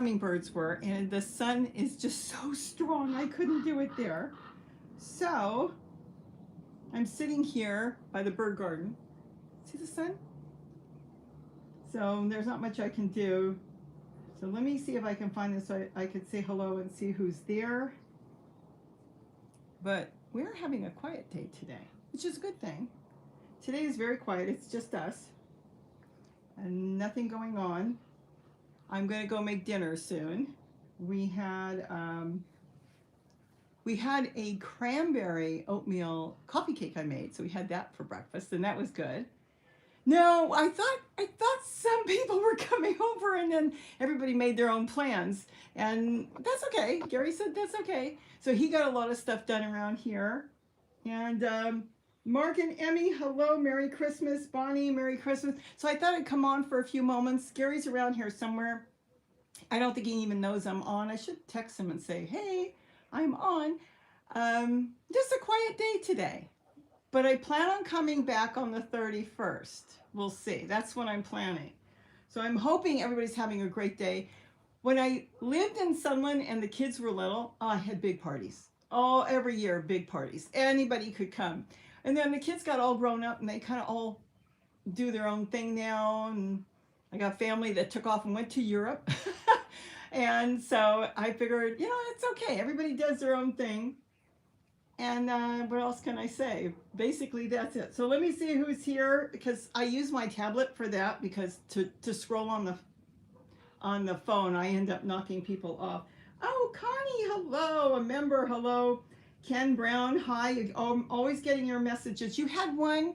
hummingbirds were, and the sun is just so strong I couldn't do it there. So I'm sitting here by the bird garden. See the sun? So there's not much I can do. So let me see if I can find this so I could say hello and see who's there. But we're having a quiet day today, which is a good thing. Today is very quiet. It's just us and nothing going on. I'm going to go make dinner soon. We had a cranberry oatmeal coffee cake I made, so we had that for breakfast, and that was good. No, I thought some people were coming over, and then everybody made their own plans, and that's okay. Gary said that's okay. So he got a lot of stuff done around here, and Mark and Emmy, hello, Merry Christmas. Bonnie, Merry Christmas. So I thought I'd come on for a few moments. Gary's around here somewhere. I don't think he even knows I'm on. I should text him and say, hey, I'm on. Just a quiet day today. But I plan on coming back on the 31st. We'll see. That's what I'm planning. So I'm hoping everybody's having a great day. When I lived in Sunland and the kids were little, I had big parties. Oh, every year, big parties. Anybody could come. And then the kids got all grown up and they kind of all do their own thing now. And I got family that took off and went to Europe. And so I figured, you know, it's okay. Everybody does their own thing. And what else can I say? Basically, that's it. So let me see who's here, because I use my tablet for that, because to scroll on the phone, I end up knocking people off. Oh, Connie, hello. A member, hello. Ken Brown, hi. I'm always getting your messages. You had one,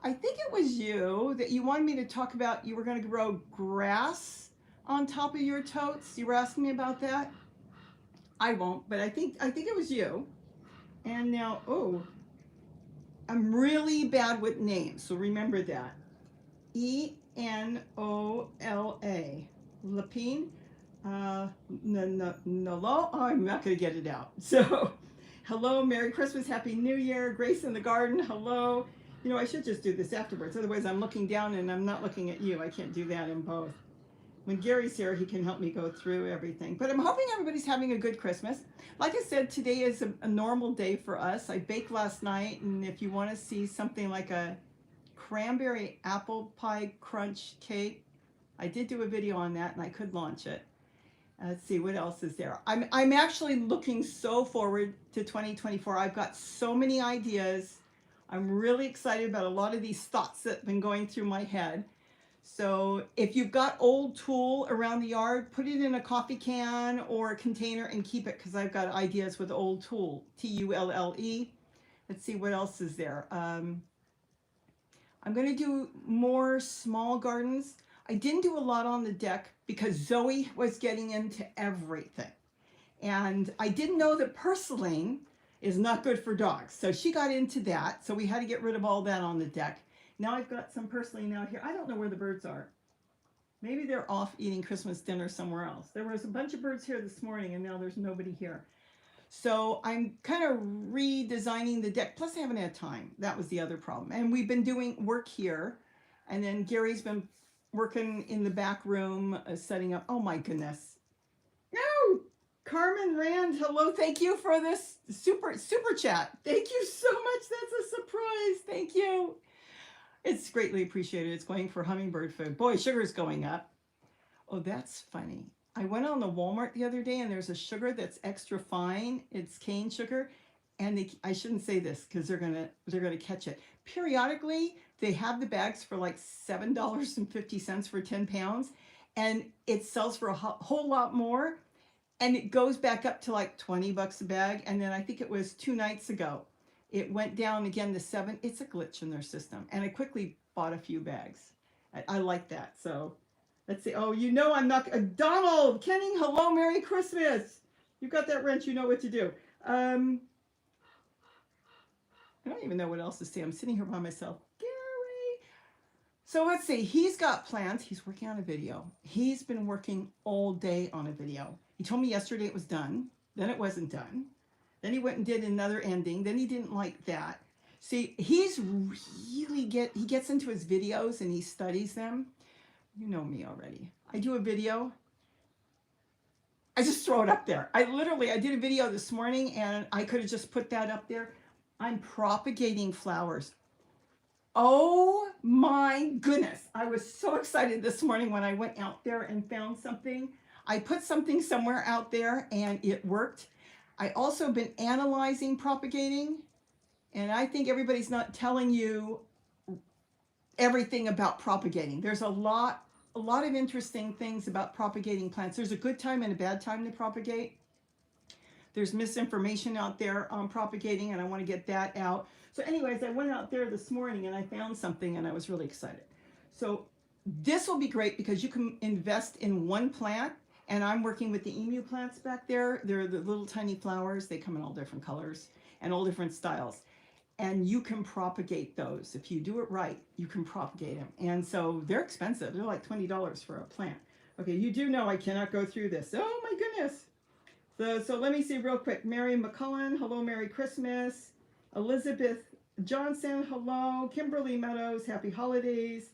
I think it was you, that you wanted me to talk about. You were going to grow grass on top of your totes. You were asking me about that. I won't, but I think it was you. And now, oh, I'm really bad with names, so remember that. Enola, Lapine, Nolo. Oh, I'm not going to get it out. So, hello, Merry Christmas, Happy New Year, Grace in the Garden, hello. You know, I should just do this afterwards. Otherwise, I'm looking down and I'm not looking at you. I can't do that in both. When Gary's here, he can help me go through everything. But I'm hoping everybody's having a good Christmas. Like I said, today is a normal day for us. I baked last night, and if you want to see something like a cranberry apple pie crunch cake, I did do a video on that, and I could launch it. Let's see, what else is there? I'm actually looking so forward to 2024. I've got so many ideas. I'm really excited about a lot of these thoughts that have been going through my head. So if you've got old tulle around the yard, put it in a coffee can or a container and keep it, because I've got ideas with old tulle, Tulle. Let's see, what else is there. I'm going to do more small gardens. I didn't do a lot on the deck because Zoe was getting into everything. And I didn't know that purslane is not good for dogs. So she got into that. So we had to get rid of all that on the deck. Now I've got some purslane out here. I don't know where the birds are. Maybe they're off eating Christmas dinner somewhere else. There was a bunch of birds here this morning, and now there's nobody here. So I'm kind of redesigning the deck. Plus I haven't had time. That was the other problem. And we've been doing work here. And then Gary's been working in the back room, setting up. Oh my goodness. No! Carmen Rand, hello. Thank you for this super chat. Thank you so much. That's a surprise. Thank you. It's greatly appreciated. It's going for hummingbird food. Boy, sugar's going up. Oh, that's funny. I went on the Walmart the other day, and there's a sugar that's extra fine. It's cane sugar, and I shouldn't say this because they're gonna catch it. Periodically, they have the bags for like $7.50 for 10 pounds, and it sells for a whole lot more, and it goes back up to like 20 bucks a bag. And then I think it was 2 nights ago, it went down again to 7. It's a glitch in their system. And I quickly bought a few bags. I like that. So let's see. Oh, you know I'm not. Donald Kenning, hello, Merry Christmas. You got that wrench. You know what to do. I don't even know what else to say. I'm sitting here by myself. Gary. So let's see. He's got plans. He's working on a video. He's been working all day on a video. He told me yesterday it was done. Then it wasn't done. Then he went and did another ending. Then he didn't like that. See, he's really he gets into his videos and he studies them. You know me already. I do a video. I just throw it up there. I did a video this morning and I could have just put that up there. I'm propagating flowers. Oh my goodness. I was so excited this morning when I went out there and found something. I put something somewhere out there and it worked. I also been analyzing propagating, and I think everybody's not telling you everything about propagating. There's a lot of interesting things about propagating plants. There's a good time and a bad time to propagate. There's misinformation out there on propagating, and I want to get that out. So anyways, I went out there this morning and I found something and I was really excited. So this will be great because you can invest in one plant, and I'm working with the emu plants back there. They're the little tiny flowers. They come in all different colors and all different styles. And you can propagate those. If you do it right, you can propagate them. And so they're expensive. They're like $20 for a plant. Okay, you do know I cannot go through this. Oh my goodness. So let me see real quick. Mary McCullen, hello, Merry Christmas. Elizabeth Johnson, hello. Kimberly Meadows, happy holidays.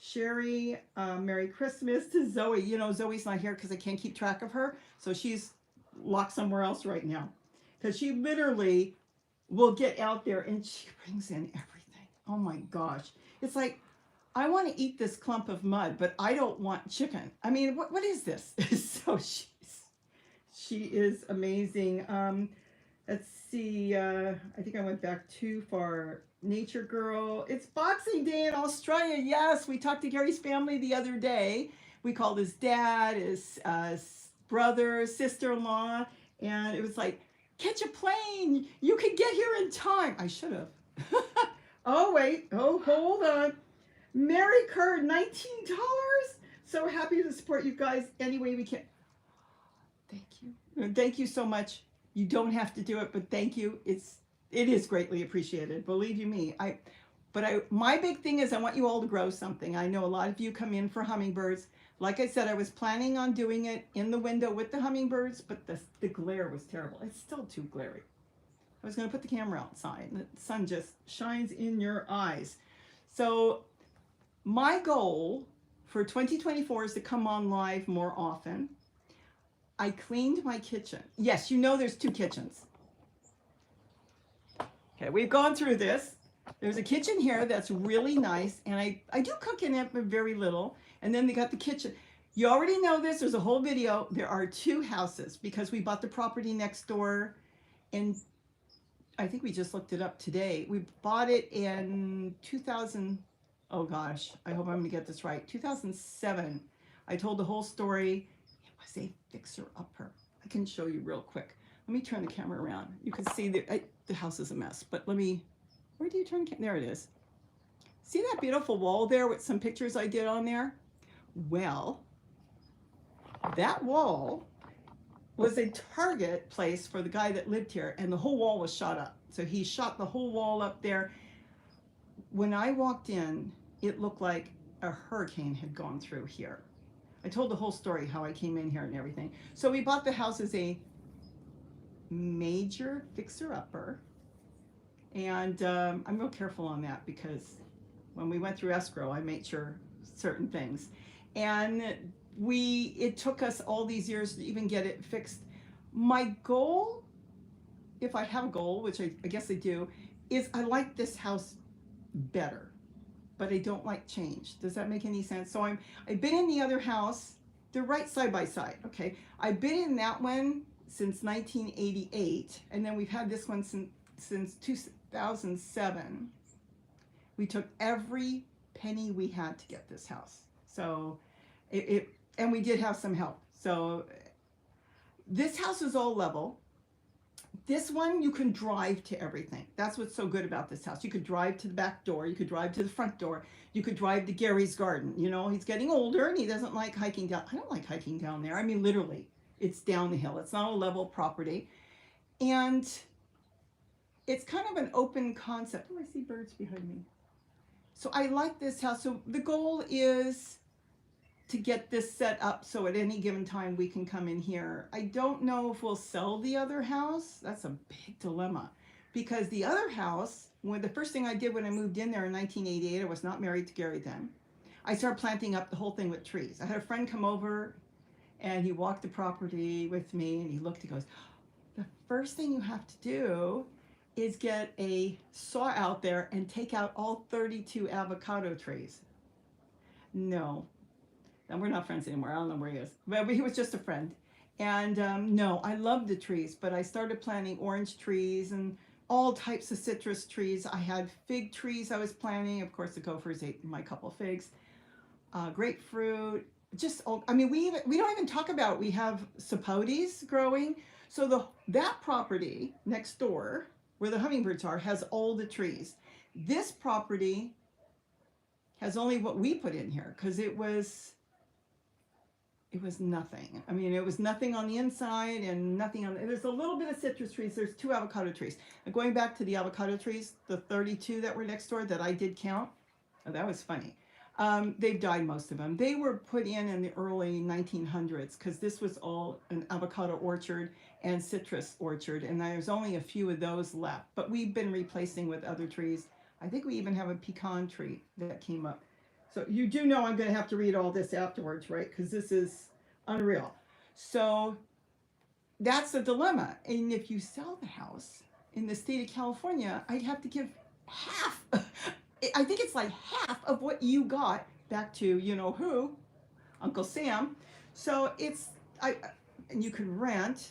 Sherry, Merry Christmas to Zoe. You know, Zoe's not here because I can't keep track of her. So she's locked somewhere else right now. Because she literally will get out there and she brings in everything. Oh my gosh. It's like, I want to eat this clump of mud, but I don't want chicken. I mean, what is this? So she is amazing. Let's see. I think I went back too far. Nature Girl. It's Boxing Day in Australia. Yes, we talked to Gary's family the other day. We called his dad, his brother, sister-in-law, and it was like, catch a plane. You could get here in time. I should have. Oh, wait. Oh, hold on. Mary Kerr, $19. So happy to support you guys any way we can. Thank you. Thank you so much. You don't have to do it, but thank you. It is greatly appreciated. Believe you me. My big thing is I want you all to grow something. I know a lot of you come in for hummingbirds. Like I said, I was planning on doing it in the window with the hummingbirds, but the glare was terrible. It's still too glary. I was going to put the camera outside, and the sun just shines in your eyes. So my goal for 2024 is to come on live more often. I cleaned my kitchen. Yes, you know there's 2 kitchens. Okay, we've gone through this. There's a kitchen here that's really nice, and I do cook in it, but very little. And then they got the kitchen. You already know this. There's a whole video. There are 2 houses because we bought the property next door, and I think we just looked it up today. We bought it in 2000. Oh gosh, I hope I'm going to get this right. 2007. I told the whole story. It was a fixer-upper. I can show you real quick. Let me turn the camera around. You can see the house is a mess, but let me. Where do you turn? There it is. See that beautiful wall there with some pictures I did on there? Well, that wall was a target place for the guy that lived here, and the whole wall was shot up. So he shot the whole wall up there. When I walked in, it looked like a hurricane had gone through here. I told the whole story, how I came in here and everything. So we bought the house as a major fixer-upper. And I'm real careful on that because when we went through escrow, I made sure certain things. And it took us all these years to even get it fixed. My goal, if I have a goal, which I guess I do, is I like this house better, but I don't like change. Does that make any sense? So I've been in the other house. They're right side by side, okay? I've been in that one since 1988, and then we've had this one since 2007. We took every penny we had to get this house. So and we did have some help. So this house is all level. This one, you can drive to everything. That's what's so good about this house. You could drive to the back door. You could drive to the front door. You could drive to Gary's garden. You know, he's getting older and he doesn't like hiking down. I don't like hiking down there. I mean, literally, it's down the hill. It's not a level property. And it's kind of an open concept. Oh, I see birds behind me. So I like this house. So the goal is to get this set up so at any given time we can come in here. I don't know if we'll sell the other house. That's a big dilemma because the other house, the first thing I did when I moved in there in 1988, I was not married to Gary then. I started planting up the whole thing with trees. I had a friend come over And he walked the property with me and he looked, he goes, the first thing you have to do is get a saw out there and take out all 32 avocado trees. No, and we're not friends anymore. I don't know where he is, but he was just a friend. And no, I love the trees, but I started planting orange trees and all types of citrus trees. I had fig trees I was planting. Of course, the gophers ate my couple figs. Grapefruit, just all, I mean, we don't even talk about, we have sapotes growing. So that property next door where the hummingbirds are has all the trees. This property has only what we put in here because it was nothing. I mean, it was nothing on the inside and nothing on, there's a little bit of citrus trees. There's 2 avocado trees. And going back to the avocado trees, the 32 that were next door that I did count, oh, that was funny. They've died, most of them. They were put in the early 1900s because this was all an avocado orchard and citrus orchard, and there's only a few of those left. But we've been replacing with other trees. I think we even have a pecan tree that came up. So you do know I'm going to have to read all this afterwards, right? Because this is unreal. So that's the dilemma. And if you sell the house in the state of California, I'd have to give half. I think it's like half of what you got back to you know who, Uncle Sam. So and you could rent.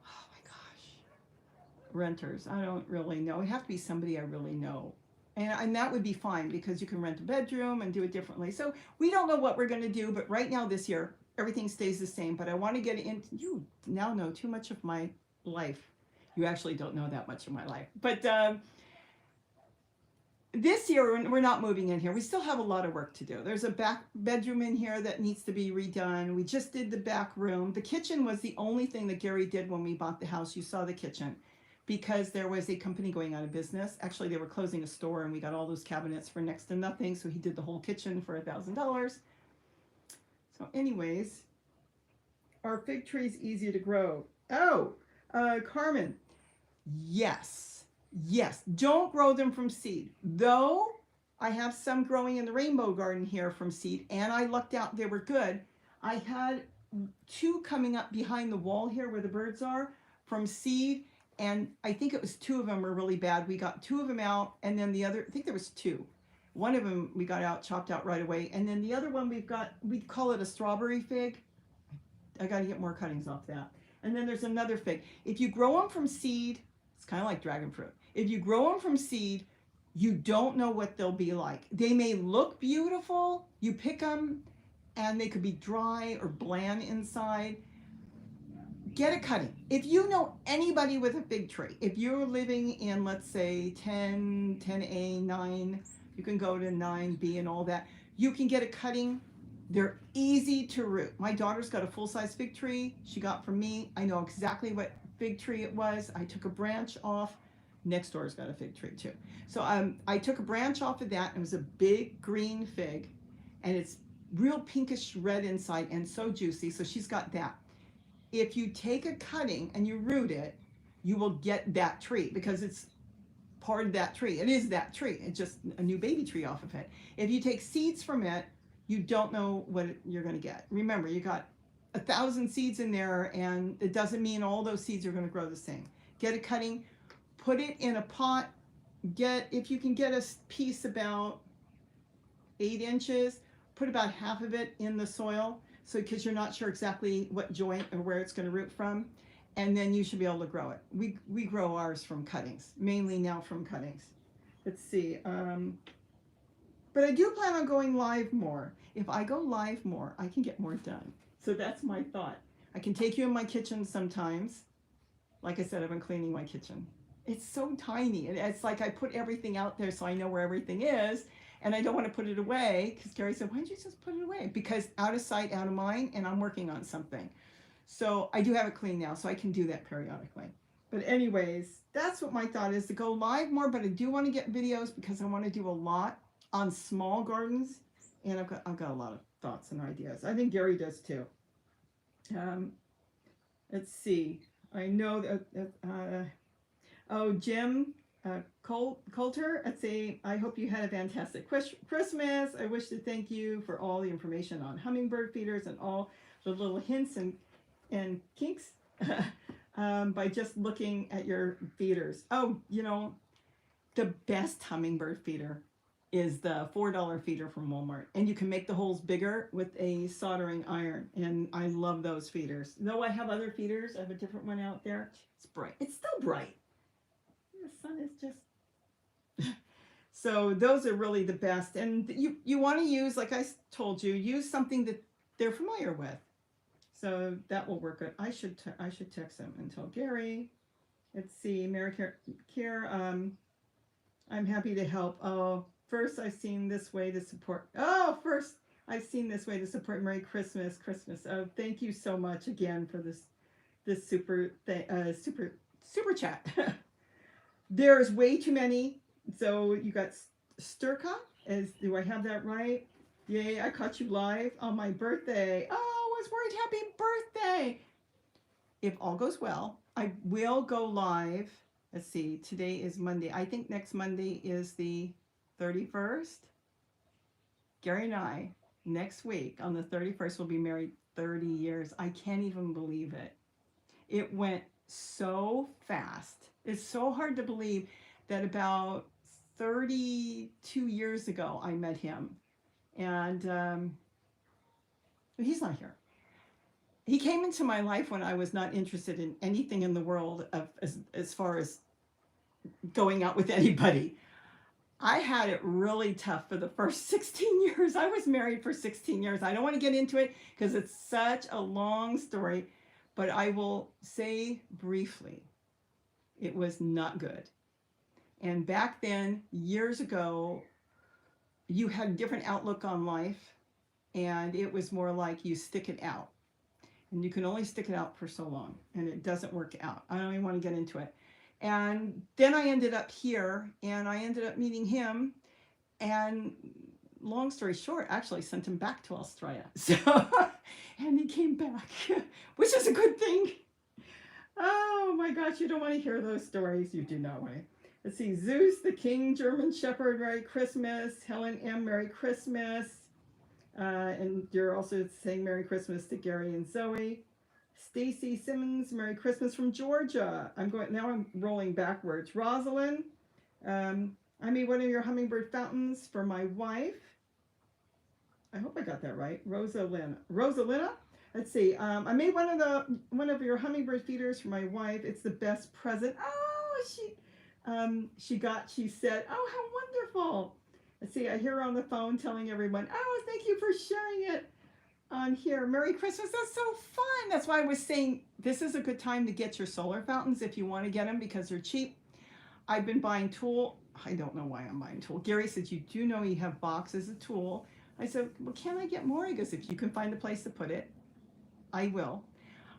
Oh my gosh, renters. I don't really know. It'd have to be somebody I really know, and that would be fine because you can rent a bedroom and do it differently. So we don't know what we're going to do, but right now this year everything stays the same. But I want to get into. You now know too much of my life. You actually don't know that much of my life, but. This year, we're not moving in here. We still have a lot of work to do. There's a back bedroom in here that needs to be redone. We just did the back room. The kitchen was the only thing that Gary did when we bought the house. You saw the kitchen because there was a company going out of business. Actually, they were closing a store and we got all those cabinets for next to nothing. So he did the whole kitchen for $1,000. So anyways, are fig trees easy to grow? Oh, Carmen, yes. Yes, don't grow them from seed. Though I have some growing in the rainbow garden here from seed, and I lucked out they were good. I had 2 coming up behind the wall here where the birds are from seed, and I think it was 2 of them were really bad. We got 2 of them out, and then the other, I think there was 2. One of them we got out, chopped out right away, and then the other one we call it a strawberry fig. I got to get more cuttings off that. And then there's another fig. If you grow them from seed, it's kind of like dragon fruit. If you grow them from seed, you don't know what they'll be like. They may look beautiful. You pick them and they could be dry or bland inside. Get a cutting. If you know anybody with a fig tree, if you're living in, let's say 10, 10A, 9, you can go to 9B and all that. You can get a cutting. They're easy to root. My daughter's got a full-size fig tree she got from me. I know exactly what fig tree it was. I took a branch off. Next door's got a fig tree too. So I took a branch off of that. It was a big green fig and it's real pinkish red inside and so juicy. So she's got that. If you take a cutting and you root it, you will get that tree because it's part of that tree. It is that tree. It's just a new baby tree off of it. If you take seeds from it, you don't know what you're going to get. Remember, you got 1,000 seeds in there and it doesn't mean all those seeds are going to grow the same. Get a cutting, put it in a pot, if you can get a piece about 8 inches, put about half of it in the soil, so because you're not sure exactly what joint or where it's going to root from, and then you should be able to grow it. We grow ours from cuttings, mainly now from cuttings. Let's see, but I do plan on going live more. If I go live more, I can get more done. So that's my thought. I can take you in my kitchen sometimes. Like I said, I've been cleaning my kitchen. It's so tiny. It's like I put everything out there so I know where everything is, and I don't want to put it away because Gary said, why don't you just put it away? Because out of sight, out of mind, and I'm working on something. So I do have it clean now, so I can do that periodically. But anyways, that's what my thought is, to go live more, but I do want to get videos because I want to do a lot on small gardens, and I've got a lot of thoughts and ideas. I think Gary does too. Let's see. I know that, oh, Jim Coulter, I hope you had a fantastic Christmas. I wish to thank you for all the information on hummingbird feeders and all. the little hints and kinks by just looking at your feeders. Oh, you know, the best hummingbird feeder is the $4 feeder from Walmart. And you can make the holes bigger with a soldering iron. And I love those feeders. Though I have other feeders, I have a different one out there. It's bright. It's still bright. The sun is just... So those are really the best. And you want to use, like I told you, use something that they're familiar with. So that will work good. I should text them and tell Gary. Let's see, Mary Care, I'm happy to help. Oh, first I've seen this way to support. Oh, first I've seen this way to support Merry Christmas. Oh, thank you so much again for this super chat. There's way too many. So you got Sturka. Do I have that right? Yay! I caught you live on my birthday. Oh, I was worried. Happy birthday! If all goes well, I will go live. Let's see, today is Monday. I think next Monday is the 31st. Gary and I, next week on the 31st, will be married 30 years. I can't even believe it. It went so fast. It's so hard to believe that about 32 years ago, I met him. And he's not here. He came into my life when I was not interested in anything in the world as far as going out with anybody. I had it really tough for the first 16 years. I was married for 16 years. I don't want to get into it because it's such a long story, but I will say briefly, it was not good. And back then, years ago, you had a different outlook on life, and it was more like you stick it out. And you can only stick it out for so long, and it doesn't work out. I don't even want to get into it. And then I ended up here, and I ended up meeting him, and long story short, actually sent him back to Australia. So, and he came back, which is a good thing. Oh my gosh, you don't want to hear those stories. You do not want to. Let's see, Zeus, the King, German Shepherd, Merry Christmas. Helen M., Merry Christmas. And you're also saying Merry Christmas to Gary and Zoe. Stacy Simmons, Merry Christmas from Georgia. I'm rolling backwards. Rosalind, I made one of your hummingbird fountains for my wife. I hope I got that right. Rosalina. Let's see. I made one of your hummingbird feeders for my wife. It's the best present. Oh, she said, oh, how wonderful. Let's see, I hear her on the phone telling everyone, oh, thank you for sharing it on here. Merry Christmas. That's so fun. That's why I was saying this is a good time to get your solar fountains if you want to get them because they're cheap. I've been buying tulle. I don't know why I'm buying tulle. Gary said, you do know you have boxes of tulle. I said, well, can I get more? He goes, if you can find a place to put it, I will.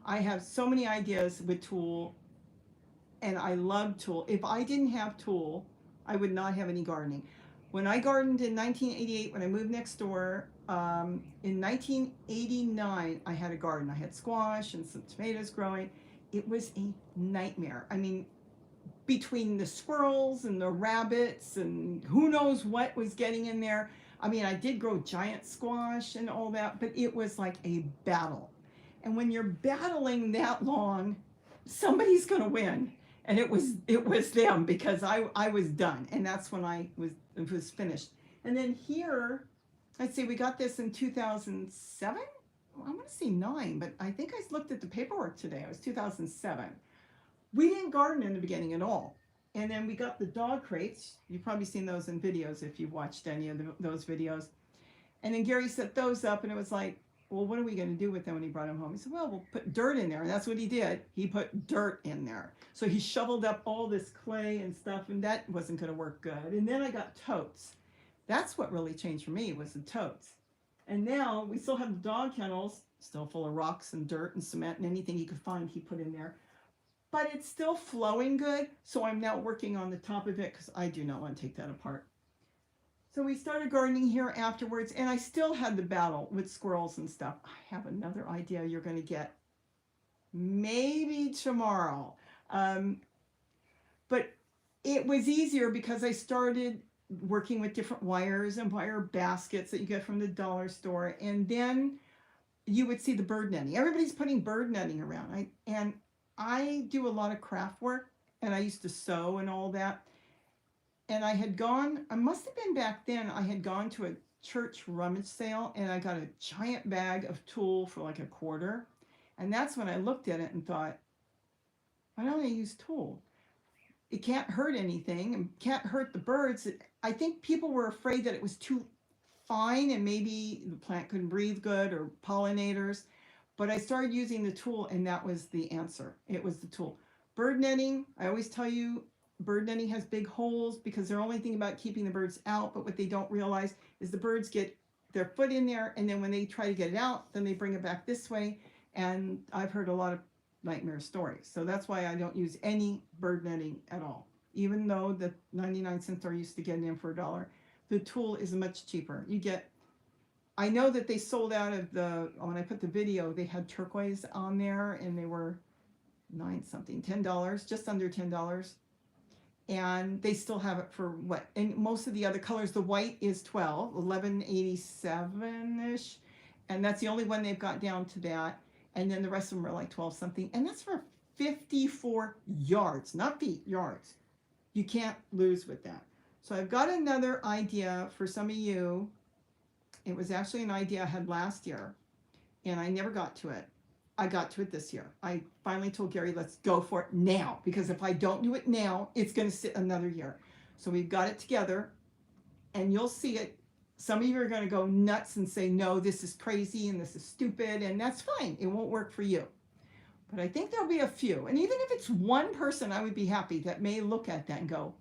I have so many ideas with tulle, and I love tulle. If I didn't have tulle, I would not have any gardening. When I gardened in 1988, when I moved next door, in 1989, I had a garden. I had squash and some tomatoes growing. It was a nightmare. I mean, between the squirrels and the rabbits and who knows what was getting in there. I mean, I did grow giant squash and all that, but it was like a battle. And when you're battling that long, somebody's going to win. And it was them because I was done. And that's when it was finished. And then here, let's see, we got this in 2007. Well, I want to say 9, but I think I looked at the paperwork today. It was 2007. We didn't garden in the beginning at all. And then we got the dog crates. You've probably seen those in videos if you've watched any of those videos. And then Gary set those up, and it was like, well, what are we going to do with them when he brought them home? He said, well, we'll put dirt in there. And that's what he did. He put dirt in there. So he shoveled up all this clay and stuff, and that wasn't going to work good. And then I got totes. That's what really changed for me was the totes. And now we still have the dog kennels, still full of rocks and dirt and cement and anything he could find he put in there. But it's still flowing good. So I'm now working on the top of it because I do not want to take that apart. So we started gardening here afterwards, and I still had the battle with squirrels and stuff. I have another idea you're going to get maybe tomorrow. But it was easier because I started working with different wires and wire baskets that you get from the dollar store. And then you would see the bird netting. Everybody's putting bird netting around. I do a lot of craft work, and I used to sew and all that. And I had gone, I must have been back then, I had gone to a church rummage sale, and I got a giant bag of tulle for like a quarter. And that's when I looked at it and thought, why don't I use tulle? It can't hurt anything and can't hurt the birds. I think people were afraid that it was too fine and maybe the plant couldn't breathe good or pollinators. But I started using the tulle, and that was the answer. It was the tulle. Bird netting, I always tell you, bird netting has big holes because they're only thinking about keeping the birds out, but what they don't realize is the birds get their foot in there, and then when they try to get it out, then they bring it back this way. And I've heard a lot of nightmare stories. So that's why I don't use any bird netting at all. Even though the 99-cent store used to get it in for $1, the tulle is much cheaper. You get, I know that they sold out of the, when I put the video, they had turquoise on there, and they were $10, just under $10. And they still have it for what? And most of the other colors, the white is $11.87-ish. And that's the only one they've got down to that. And then the rest of them are like 12 something. And that's for 54 yards, not feet, yards. You can't lose with that. So I've got another idea for some of you. It was actually an idea I had last year, and I never got to it. I got to it this year. I finally told Gary, let's go for it now, because if I don't do it now, it's going to sit another year. So we've got it together, and you'll see it. Some of you are going to go nuts and say, no, this is crazy and this is stupid, and that's fine. It won't work for you. But I think there'll be a few. And even if it's one person, I would be happy that may look at that and go,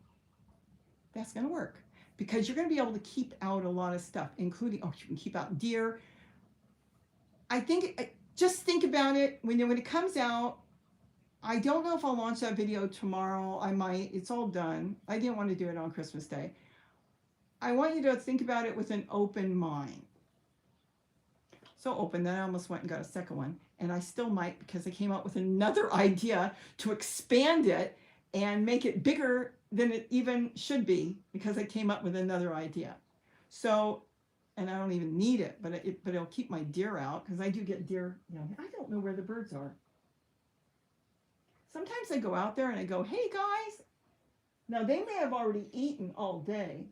that's going to work. Because you're going to be able to keep out a lot of stuff, including, you can keep out deer. I think, just think about it. When it comes out, I don't know if I'll launch that video tomorrow. I might. It's all done. I didn't want to do it on Christmas Day. I want you to think about it with an open mind. So open that I almost went and got a second one. And I still might, because I came up with another idea to expand it and make it bigger than it even should be, because I came up with another idea. So, and I don't even need it, but it'll keep my deer out, because I do get deer. I don't know where the birds are. Sometimes I go out there and I go, hey guys. Now they may have already eaten all day,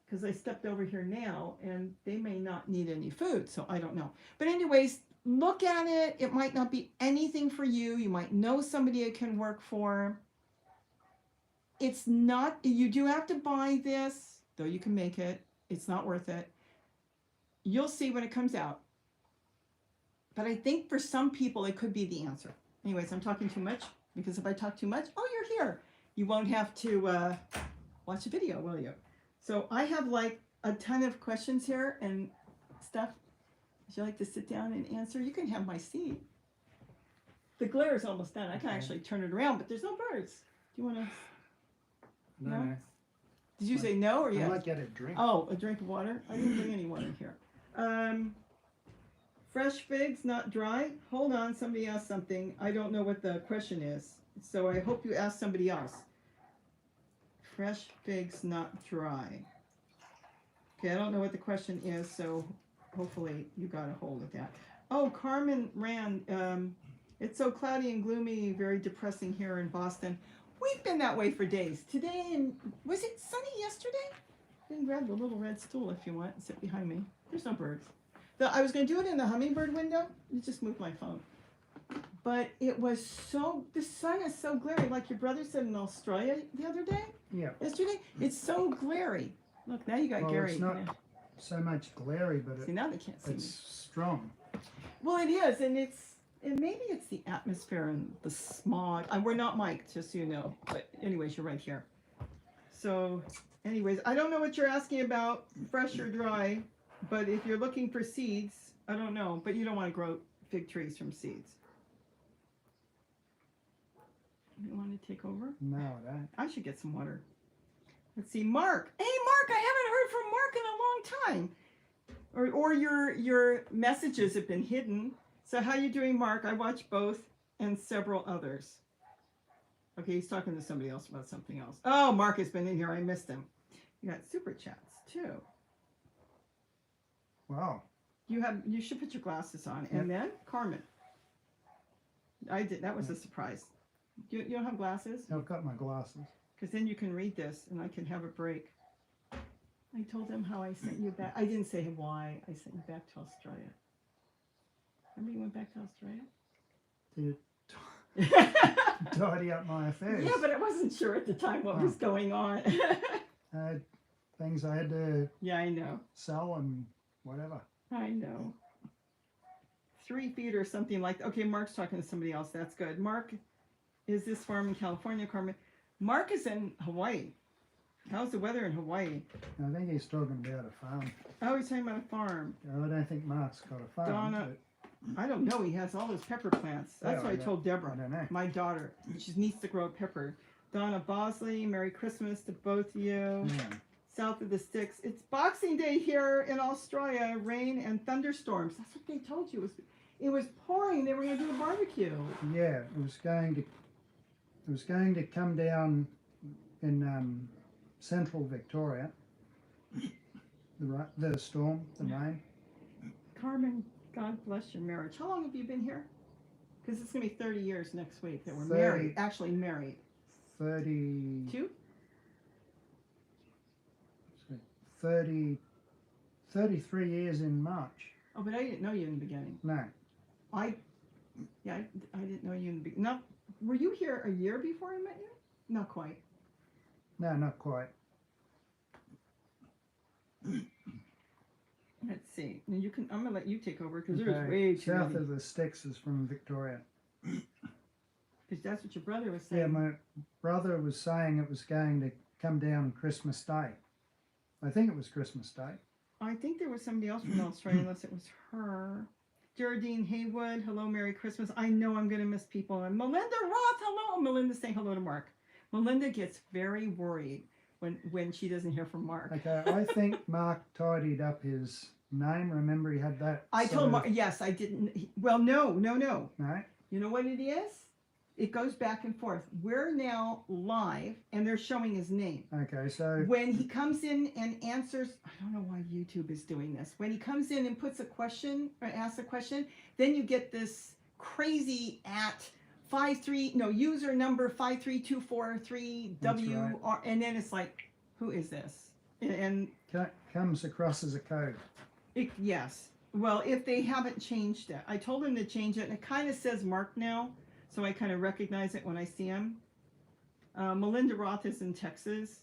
because I stepped over here now, and they may not need any food, so I don't know. But anyways, look at it. It might not be anything for you. You might know somebody it can work for. It's not, you do have to buy this, though you can make it. It's not worth it. You'll see when it comes out. But I think for some people, it could be the answer. Anyways, I'm talking too much, because if I talk too much, you're here. You won't have to watch a video, will you? So I have like a ton of questions here and stuff. Would you like to sit down and answer? You can have my seat. The glare is almost done. I can actually turn it around, but there's no birds. Do you want to? No? Did you say no or yes? I might get a drink. Oh, a drink of water? I didn't bring any water here. Fresh figs, not dry? Hold on, somebody asked something. I don't know what the question is, so I hope you ask somebody else. Fresh figs, not dry. Okay, I don't know what the question is, so hopefully you got a hold of that. Oh, Carmen Rand, it's so cloudy and gloomy, very depressing here in Boston. We've been that way for days. Today, and was it sunny yesterday? You can grab the little red stool if you want and sit behind me. There's no birds. I was going to do it in the hummingbird window. You just moved my phone. But it was so, the sun is so glary, like your brother said in Australia the other day. Yeah. Yesterday, it's so glary. Look, now you got Gary. It's not so much glary, but see, now they can't see it's me. strong. Well, it is, and maybe it's the atmosphere and the smog. We're not mic'd, just so you know. But anyways, you're right here. So, anyways, I don't know what you're asking about, fresh or dry. But if you're looking for seeds, I don't know. But you don't want to grow fig trees from seeds. You want to take over? No, I don't. I should get some water. Let's see, Mark. Hey, Mark, I haven't heard from Mark in a long time. Or your messages have been hidden. So how you doing, Mark? I watched both and several others. Okay, he's talking to somebody else about something else. Oh, Mark has been in here. I missed him. You got super chats, too. Wow. You should put your glasses on. And then Carmen. I did. That was a surprise. You don't have glasses? I've got my glasses. Because then you can read this and I can have a break. I told them how I sent you back. I didn't say why I sent you back to Australia. Remember you went back to Australia? To tidy up my affairs. Yeah, but I wasn't sure at the time what was going on. Things I had to Yeah, I know. sell and whatever. I know. 3 feet or something like that. Okay, Mark's talking to somebody else. That's good. Mark, is this farm in California, Carmen? Mark is in Hawaii. How's the weather in Hawaii? I think he's talking about a farm. Oh, he's talking about a farm. I don't think Mark's got a farm. Donna, I don't know. He has all those pepper plants. That's what I told I Deborah, don't know. my daughter. She needs to grow a pepper. Donna Bosley, Merry Christmas to both of you. Yeah. South of the Sticks. It's Boxing Day here in Australia. Rain and thunderstorms. That's what they told you. It was pouring. They were going to do a barbecue. Yeah, it was going to come down in central Victoria. The storm, the rain. Carmen, God bless your marriage. How long have you been here? Because it's going to be 30 years next week that we're 30. married. Actually married. 32? 2? 33 years in March. Oh, but I didn't know you in the beginning. No. I didn't know you in the beginning. No, were you here a year before I met you? Not quite. No, not quite. Let's see. And you can. I'm gonna let you take over because there's way too South many. of the Sticks is from Victoria. Because that's what your brother was saying. Yeah, my brother was saying it was going to come down Christmas Day. I think it was Christmas Day. I think there was somebody else from Australia, unless it was her. Geraldine Haywood, hello, Merry Christmas. I know I'm going to miss people. And Melinda Roth, hello. Melinda saying hello to Mark. Melinda gets very worried when she doesn't hear from Mark. Okay, I think Mark tidied up his name. Remember he had that. I told Mark, yes, I didn't. Well, no. No? You know what it is? It goes back and forth. We're now live, and they're showing his name. Okay, so. When he comes in and answers, I don't know why YouTube is doing this. When he comes in and puts a question or asks a question, then you get this crazy at user number 53243WR, right. and then it's like, who is this? And Comes across as a code. yes. Well, if they haven't changed it, I told them to change it, and it kind of says Mark now. So I kind of recognize it when I see him. Melinda Roth is in Texas.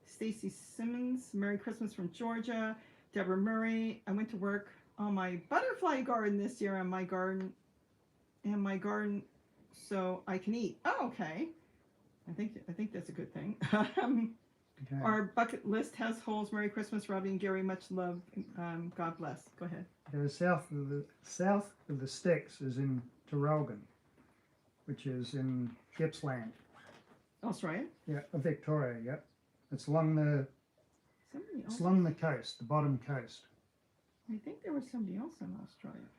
Stacy Simmons, Merry Christmas from Georgia. Deborah Murray, I went to work on my butterfly garden this year on my garden, so I can eat. Oh, okay. I think that's a good thing. Okay. Our bucket list has holes. Merry Christmas, Robbie and Gary. Much love. God bless. Go ahead. The south of the Sticks is in Tarralgon, which is in Gippsland. Australia? Yeah, Victoria. Yeah, it's along the coast, the bottom coast. I think there was somebody else in Australia.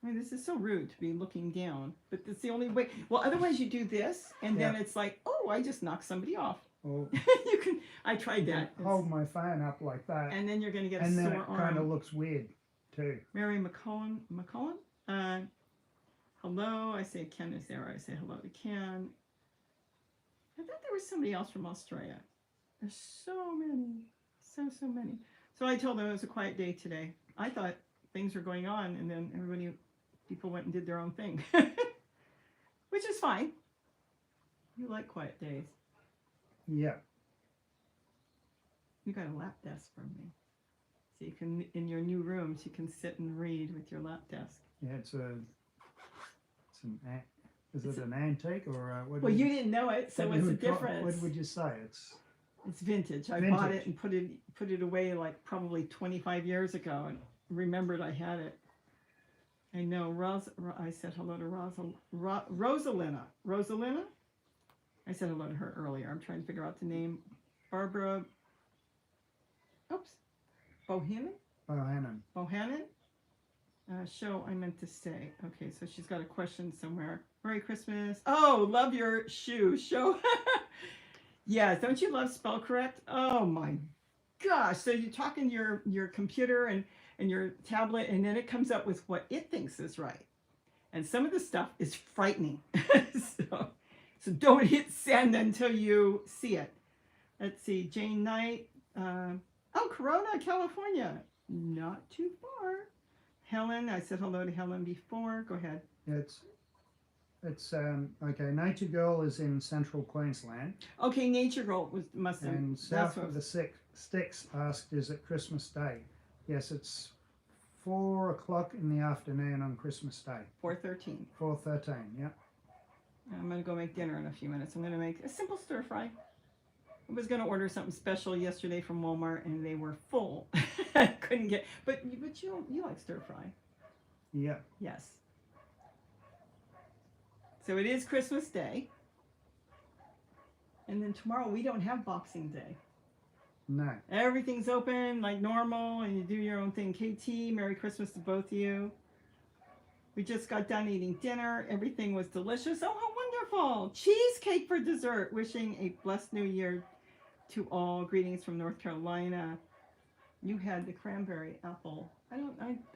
I mean, this is so rude to be looking down, but that's the only way. Well, otherwise you do this, and then it's like, oh, I just knocked somebody off. Well, You can. I tried that. hold my phone up like that, And then you're going to get a and then sore it kind of arm. looks weird too. Mary McCullen. Hello. I say Ken is there. I say hello to Ken. I thought there was somebody else from Australia. There's so many. So many. So I told them it was a quiet day today. I thought things were going on, and then people went and did their own thing. Which is fine. You like quiet days. Yeah. You got a lap desk from me. So you can, in your new rooms, you can sit and read with your lap desk. Yeah, is it an antique or what? Well, you didn't know it, so what's the difference? What would you say? It's vintage. I bought it and put it away like probably 25 years ago, and remembered I had it. I know. I said hello to Rosalina. Rosalina? I said hello to her earlier. I'm trying to figure out the name. Barbara. Oops. Bohannon. Show I meant to say. Okay, so she's got a question somewhere. Merry Christmas. Oh, love your shoe. Show. Yeah, don't you love spell correct? Oh my gosh. So you're talking your computer, and and your tablet, and then it comes up with what it thinks is right. And some of the stuff is frightening. So don't hit send until you see it. Let's see, Jane Knight. Corona, California. Not too far. Helen, I said hello to Helen before. Go ahead. It's okay. Nature Girl is in central Queensland. Okay, Nature Girl must have. And south of the Sticks asked, is it Christmas Day? Yes, it's 4 o'clock in the afternoon on Christmas Day. 4:13. 4:13. Yeah. I'm gonna go make dinner in a few minutes. I'm gonna make a simple stir fry. I was gonna order something special yesterday from Walmart, and they were full. I couldn't get. But you like stir fry? Yeah. Yes. So it is Christmas Day. And then tomorrow we don't have Boxing Day. No. Everything's open like normal and you do your own thing. KT, Merry Christmas to both of you. We just got done eating dinner. Everything was delicious. Oh, how wonderful. Cheesecake for dessert. Wishing a blessed new year to all. Greetings from North Carolina. You had the cranberry apple.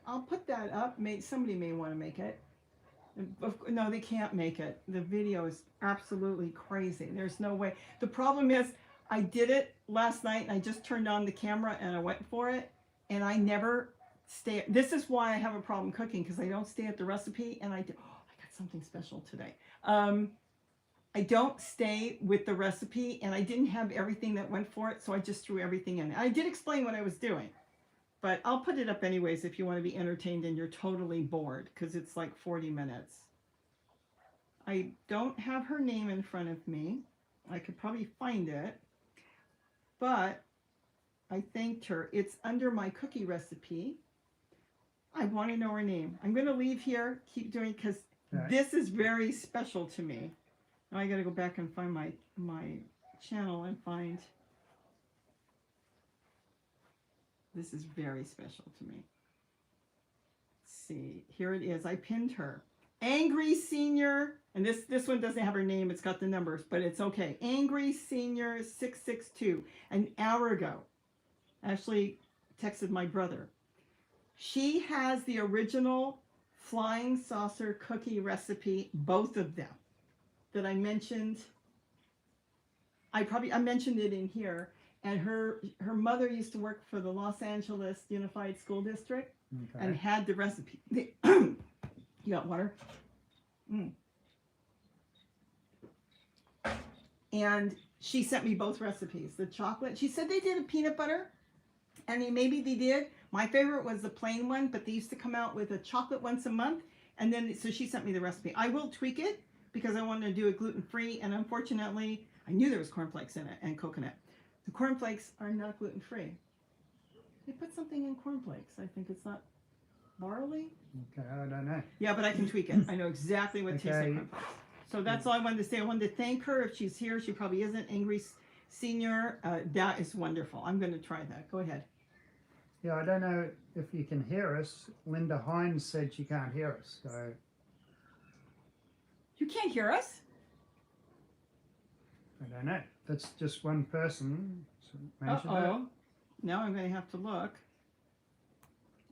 I'll put that up. Somebody may want to make it. No, they can't make it. The video is absolutely crazy. There's no way. The problem is I did it last night and I just turned on the camera and I went for it and I never stay. This is why I have a problem cooking, because I don't stay at the recipe, and I got something special today. I don't stay with the recipe, and I didn't have everything that went for it, so I just threw everything in. I did explain what I was doing. But I'll put it up anyways if you want to be entertained and you're totally bored, because it's like 40 minutes. I don't have her name in front of me. I could probably find it. But I thanked her. It's under my cookie recipe. I want to know her name. I'm going to leave here, keep doing it, because this is very special to me. Now I got to go back and find my channel and find... This is very special to me. Let's see, here it is. I pinned her. Angry Senior, and this one doesn't have her name. It's got the numbers, but it's okay. Angry Senior 662. An hour ago, actually texted my brother. She has the original flying saucer cookie recipe, both of them, that I mentioned. I mentioned it in here. And her mother used to work for the Los Angeles Unified School District, and had the recipe. You got water? And she sent me both recipes. The chocolate, she said they did a peanut butter, and maybe they did. My favorite was the plain one, but they used to come out with a chocolate once a month. And then, so she sent me the recipe. I will tweak it because I wanted to do it gluten-free, and unfortunately, I knew there was cornflakes in it and coconut. The cornflakes are not gluten-free. They put something in cornflakes. I think it's not barley. Okay, I don't know. Yeah, but I can tweak it. I know exactly what tastes like cornflakes. So that's all I wanted to say. I wanted to thank her. If she's here, she probably isn't. Angry Senior, that is wonderful. I'm going to try that. Go ahead. Yeah, I don't know if you can hear us. Linda Hines said she can't hear us. So you can't hear us? I don't know. That's just one person mentioned it. Now I'm going to have to look.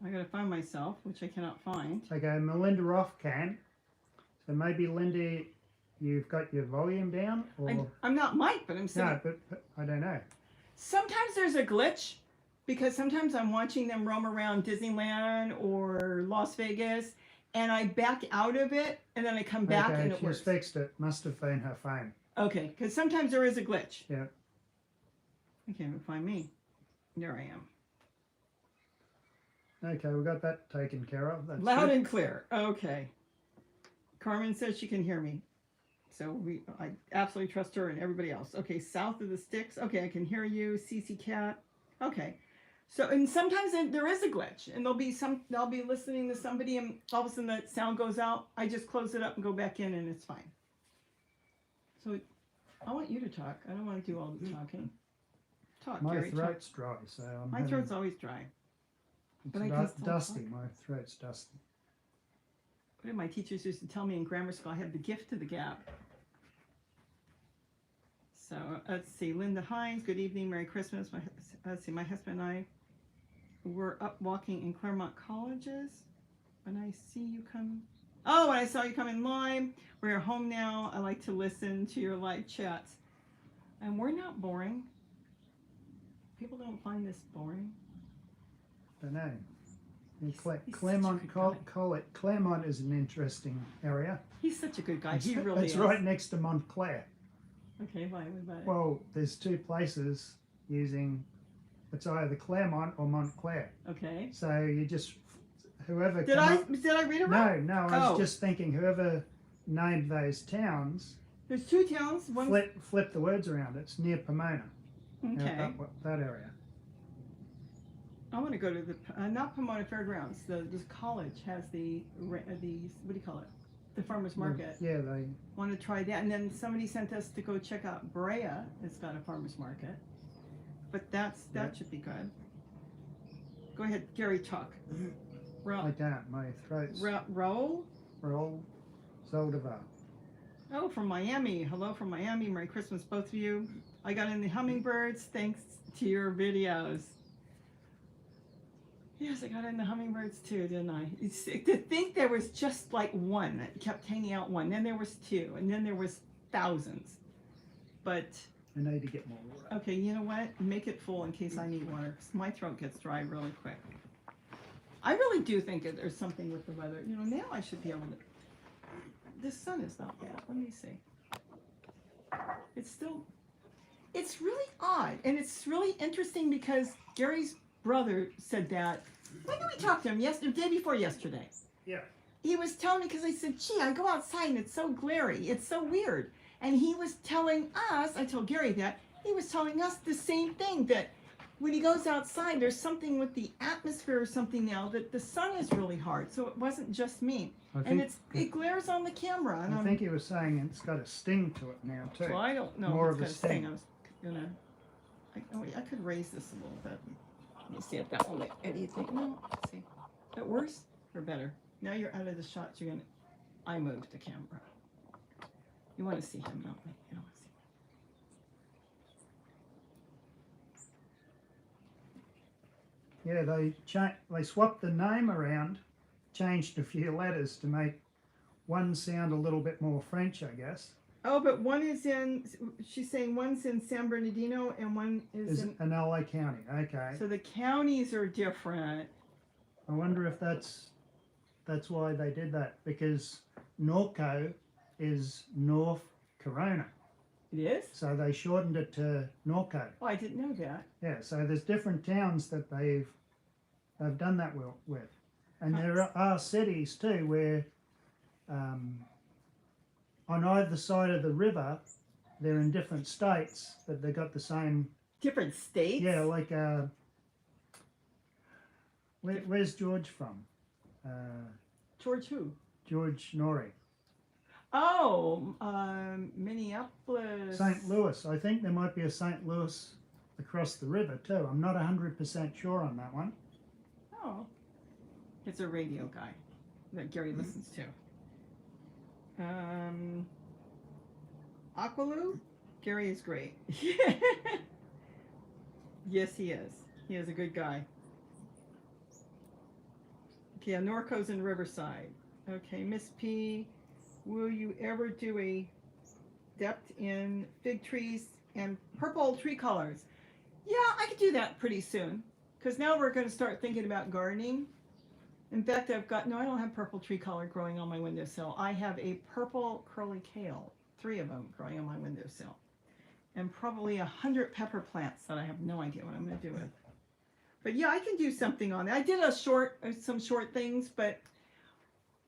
I got to find myself, which I cannot find. Okay, Melinda Roth can. So maybe, Linda, you've got your volume down? Or... I'm not Mike, but I'm sitting. No, but I don't know. Sometimes there's a glitch, because sometimes I'm watching them roam around Disneyland or Las Vegas, and I back out of it, and then I come back and it works. She's fixed it. Must have been her phone. Okay, because sometimes there is a glitch. Yeah. I can't even find me. There I am. Okay, we got that taken care of. That's Loud good. and clear. Okay. Carmen says she can hear me. So I absolutely trust her and everybody else. Okay, south of the sticks. Okay, I can hear you. CC Cat. Okay. So, and sometimes there is a glitch, and I'll be listening to somebody, and all of a sudden that sound goes out. I just close it up and go back in, and it's fine. So I want you to talk. I don't want to do all the talking. Talk, My Gary. throat's dry, so My throat's always dry. But I can still dusty. talk. My throat's dusty. What did my teachers used to tell me in grammar school? I had the gift of the gab. So let's see. Linda Hines, good evening, Merry Christmas. Let's see, my husband and I we're up walking in Claremont Colleges. When I see you come, oh, when I saw you coming live, we're home now. I like to listen to your live chats. And we're not boring. People don't find this boring. I know. He's Claremont, such a good guy. Claremont is an interesting area. He's such a good guy. It's, He really it's is. right next to Montclair. Okay, why? What about it? Well, there's two places using, it's either Claremont or Montclair. Okay. So you just, whoever Did I read it right? No, I was Oh. just thinking whoever named those towns, There's two towns. One. flip the words around. It's near Pomona. Okay. That area. I want to go to the not Pomona Fairgrounds. This college has the what do you call it? The farmers market. Yeah, they. Want to try that, and then somebody sent us to go check out Brea. It's got a farmers market, but that should be good. Go ahead, Gary. Talk. I can't. My throat's Roll. Zoldivar. Oh, from Miami. Hello from Miami. Merry Christmas, both of you. I got in the hummingbirds thanks to your videos. Yes, I got in the hummingbirds too, didn't I? To think there was just like one that kept hanging out one. Then there was two, and then there was thousands. But I need to get more water. okay, you know what? Make it full in case I need water, 'cause my throat gets dry really quick. I really do think that there's something with the weather. You know, now I should be able to. The sun is not bad. Let me see. It's really odd, and it's really interesting because Gary's brother said that. When did we talk to him? The day before yesterday. Yeah. He was telling me, because I said, gee, I go outside and it's so glary. It's so weird. And he was telling us, I told Gary that, he was telling us the same thing, that when he goes outside, there's something with the atmosphere or something now, that the sun is really hard. So it wasn't just me. It glares on the camera. And I think he was saying it's got a sting to it now too. Well, I don't know. More if of a it's got sting. I was gonna. I could raise this a little bit. Let me see if that will make anything. No, let's see. Is that worse or better? Now you're out of the shot. You're gonna. I moved the camera. You want to see him, not me. You don't want to see. Yeah, they swapped the name around, changed a few letters to make one sound a little bit more French, I guess. Oh, but one is in. She's saying one's in San Bernardino and one is in. In LA County. Okay. So the counties are different. I wonder if that's why they did that, because Norco is North Corona. It is? So they shortened it to Norco. Oh, I didn't know that. Yeah, so there's different towns that they've done that with. And there are cities too where on either side of the river, they're in different states, but they got the same. Different states? Yeah, like where's George from? George who? George Norrie. Oh, Minneapolis. St. Louis. I think there might be a St. Louis across the river too. I'm not 100% sure on that one. Oh. It's a radio guy that Gary listens to. Aqualoo? Gary is great. Yes, he is. He is a good guy. Okay, Norco's in Riverside. Okay, Miss P, will you ever do a depth in fig trees and purple tree colors? Yeah, I could do that pretty soon. Because now we're going to start thinking about gardening. In fact, I don't have purple tree color growing on my windowsill. I have a purple curly kale, 3 of them growing on my windowsill. And probably 100 pepper plants that I have no idea what I'm going to do with. But yeah, I can do something on that. I did some short things, but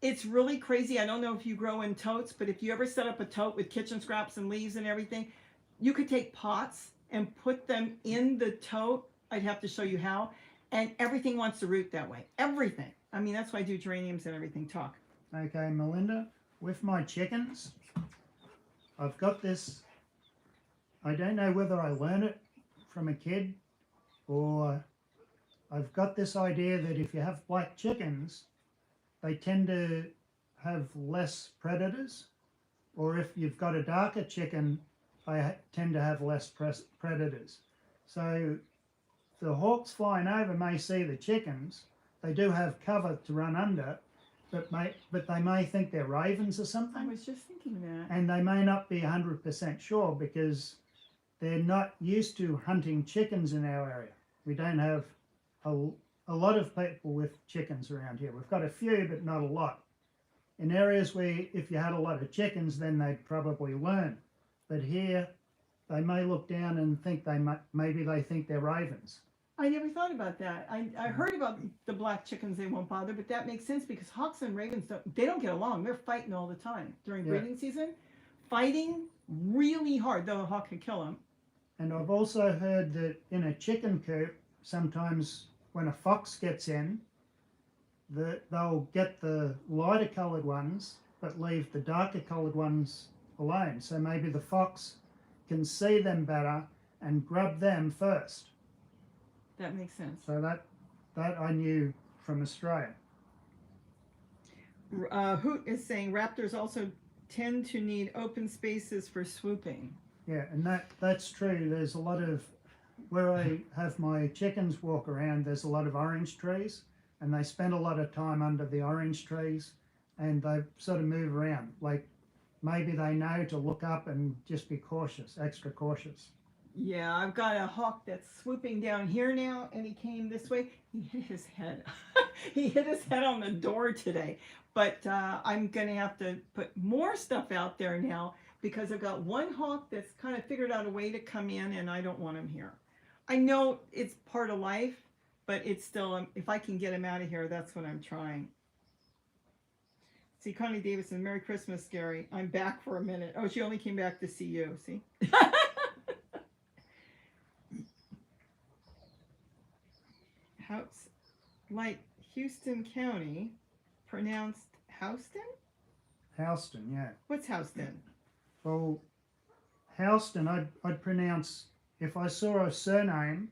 it's really crazy. I don't know if you grow in totes, but if you ever set up a tote with kitchen scraps and leaves and everything, you could take pots and put them in the tote. I'd have to show you how. And everything wants to root that way. Everything. I mean, that's why I do geraniums and everything. Talk. Okay, Melinda, with my chickens, I've got this. I don't know whether I learned it from a kid or I've got this idea that if you have black chickens, they tend to have less predators, or if you've got a darker chicken, they tend to have less predators. So the hawks flying over may see the chickens, they do have cover to run under, but they may think they're ravens or I something, was just thinking that. and they may not be 100% sure because they're not used to hunting chickens in our area. We don't have a lot of people with chickens around here. We've got a few, but not a lot. In areas where if you had a lot of chickens, then they'd probably learn. But here, they may look down and think maybe they think they're ravens. I never thought about that. I heard about the black chickens, they won't bother, but that makes sense because hawks and ravens don't get along. They're fighting all the time during breeding season. Fighting really hard, though a hawk could kill them. And I've also heard that in a chicken coop, sometimes when a fox gets in, they'll get the lighter coloured ones, but leave the darker coloured ones alone. So maybe the fox can see them better and grab them first. That makes sense. So that I knew from Australia. Hoot is saying raptors also tend to need open spaces for swooping. Yeah, and that's true. There's a lot of, where I have my chickens walk around, there's a lot of orange trees, and they spend a lot of time under the orange trees, and they sort of move around. Like maybe they know to look up and just be cautious, extra cautious. Yeah, I've got a hawk that's swooping down here now, and he came this way. He hit his head. He hit his head on the door today. But I'm going to have to put more stuff out there now because I've got one hawk that's kind of figured out a way to come in, and I don't want him here. I know it's part of life, but it's still, if I can get him out of here, that's what I'm trying. See, Connie Davison, Merry Christmas, Gary. I'm back for a minute. Oh, she only came back to see you, see? House, like Houston County, pronounced Houston? Houston, yeah. What's Houston? Well, Houston, I'd pronounce, if I saw a surname,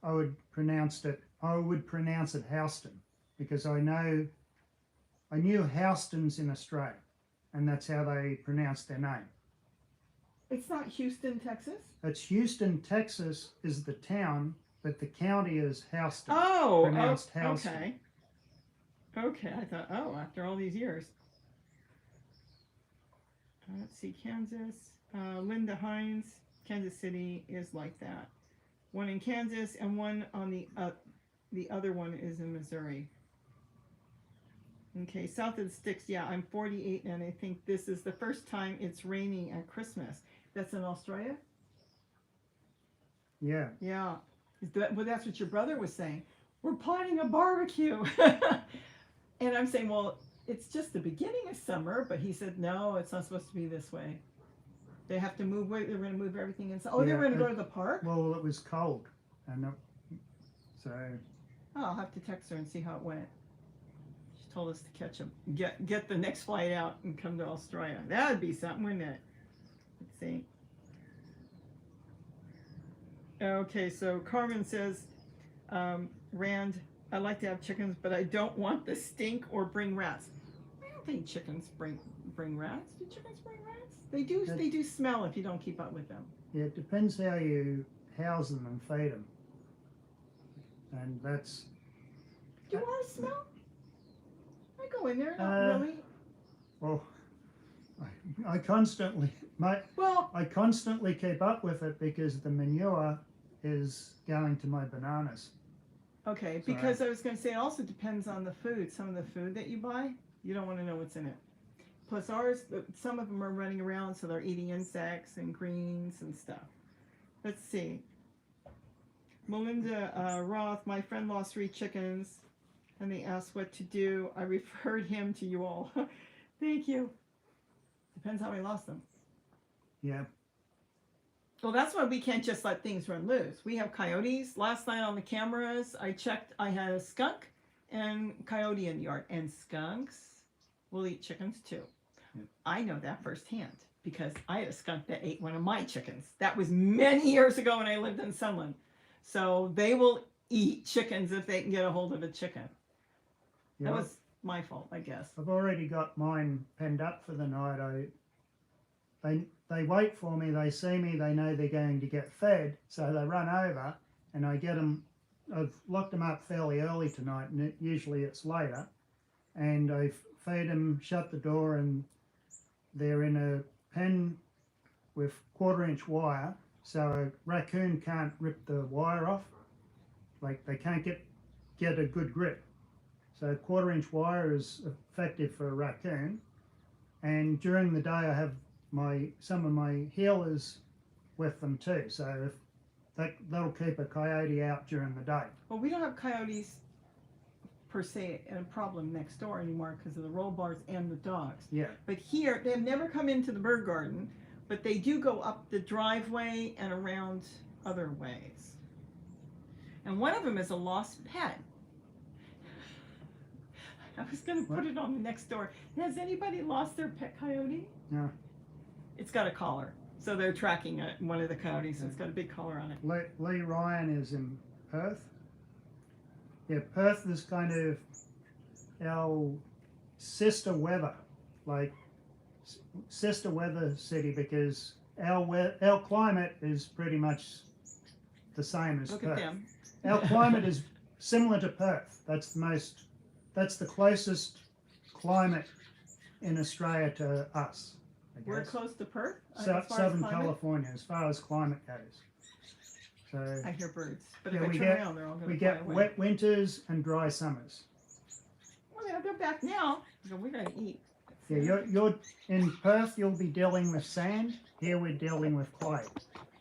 I would pronounce it Houston, because I knew Houstons in Australia, and that's how they pronounce their name. It's not Houston, Texas? It's Houston, Texas is the town, but the county is Houston. Oh, pronounced Houston. Okay. Okay, I thought, after all these years. Let's see, Kansas. Linda Hines, Kansas City is like that. One in Kansas and one on the other one is in Missouri. Okay, south of the sticks. Yeah, I'm 48 and I think this is the first time it's raining at Christmas. That's in Australia? Yeah. Yeah. Well, that's what your brother was saying. We're planning a barbecue. And I'm saying, well, it's just the beginning of summer. But he said, no, it's not supposed to be this way. They have to move. They're going to move everything inside. Oh, yeah, they're going to go to the park? Well, it was cold. And so. Oh, I'll have to text her and see how it went. She told us to catch them. Get the next flight out and come to Australia. That would be something, wouldn't it? Let's see. Okay, so Carmen says, Rand, I like to have chickens, but I don't want the stink or bring rats. I don't think chickens bring rats. Do chickens bring rats? They do. They do smell if you don't keep up with them. Yeah, it depends how you house them and feed them. And that's. Do I smell? I go in there. Not really. Well, I constantly, I constantly keep up with it because the manure is going to my bananas. Okay, because I was going to say it also depends on the food. Some of the food that you buy, you don't want to know what's in it. Plus ours, some of them are running around, so they're eating insects and greens and stuff. Let's see. Melinda Roth, my friend lost 3 chickens, and they asked what to do. I referred him to you all. Thank you. Depends how he lost them. Yeah. Well, that's why we can't just let things run loose. We have coyotes. Last night on the cameras, I checked. I had a skunk and coyote in the yard. And skunks will eat chickens too. Yeah. I know that firsthand because I had a skunk that ate one of my chickens. That was many years ago when I lived in Sunland. So they will eat chickens if they can get a hold of a chicken. Yeah. That was my fault, I guess. I've already got mine penned up for the night. They wait for me, they see me, they know they're going to get fed, so they run over and I get them I've locked them up fairly early tonight, and usually it's later. And I feed them, shut the door, and they're in a pen with 1/4-inch wire, so a raccoon can't rip the wire off. Like they can't get a good grip. So 1/4-inch wire is effective for a raccoon. And during the day, I have some of my healers with them too. So if that'll keep a coyote out during the day. Well, we don't have coyotes per se a problem next door anymore because of the roll bars and the dogs. Yeah. But here, they've never come into the bird garden, but they do go up the driveway and around other ways. And one of them is a lost pet. I was going to put it on the next door. Has anybody lost their pet coyote? No. It's got a collar. So they're tracking it, one of the coyotes, and it's got a big collar on it. Lee Ryan is in Perth. Yeah, Perth is kind of our sister weather, like sister weather city, because our climate is pretty much the same as Look Perth. at them. Our climate is similar to Perth. That's the closest climate in Australia to us. I We're guess. close to Perth, as far as Southern climate? California, as far as climate goes. So I hear birds, but Yeah, if I we turn get- around, they're all going we to fly get away. wet winters and dry summers. Well, yeah, they're back now. So we're going to eat. Yeah, you're in Perth. You'll be dealing with sand. Here we're dealing with clay.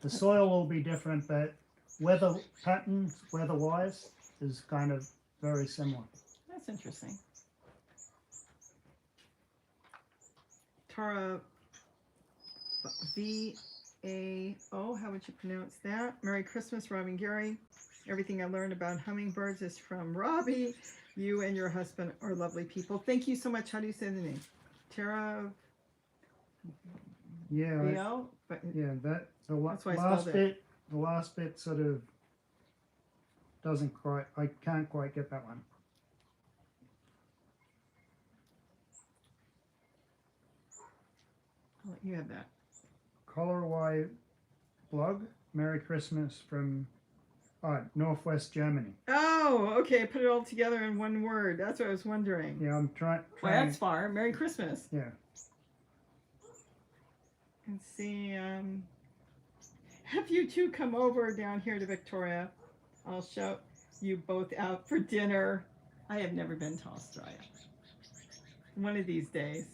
The soil will be different, but weather patterns, weather-wise, is kind of very similar. That's interesting. Tara V-A-O, how would you pronounce that? Merry Christmas, Robbie Gary. Everything I learned about hummingbirds is from Robbie. You and your husband are lovely people. Thank you so much. How do you say the name? Tara Yeah, V-O? But yeah. The That's why I last spelled bit, the last bit sort of doesn't quite. I can't quite get that one. I'll let you have that. Colorway blog. Merry Christmas from Northwest Germany. Oh, okay. Put it all together in one word. That's what I was wondering. Yeah, I'm Well, trying. that's far. Merry Christmas. Yeah. Let's see. Have you two come over down here to Victoria? I'll shout you both out for dinner. I have never been to Australia. One of these days.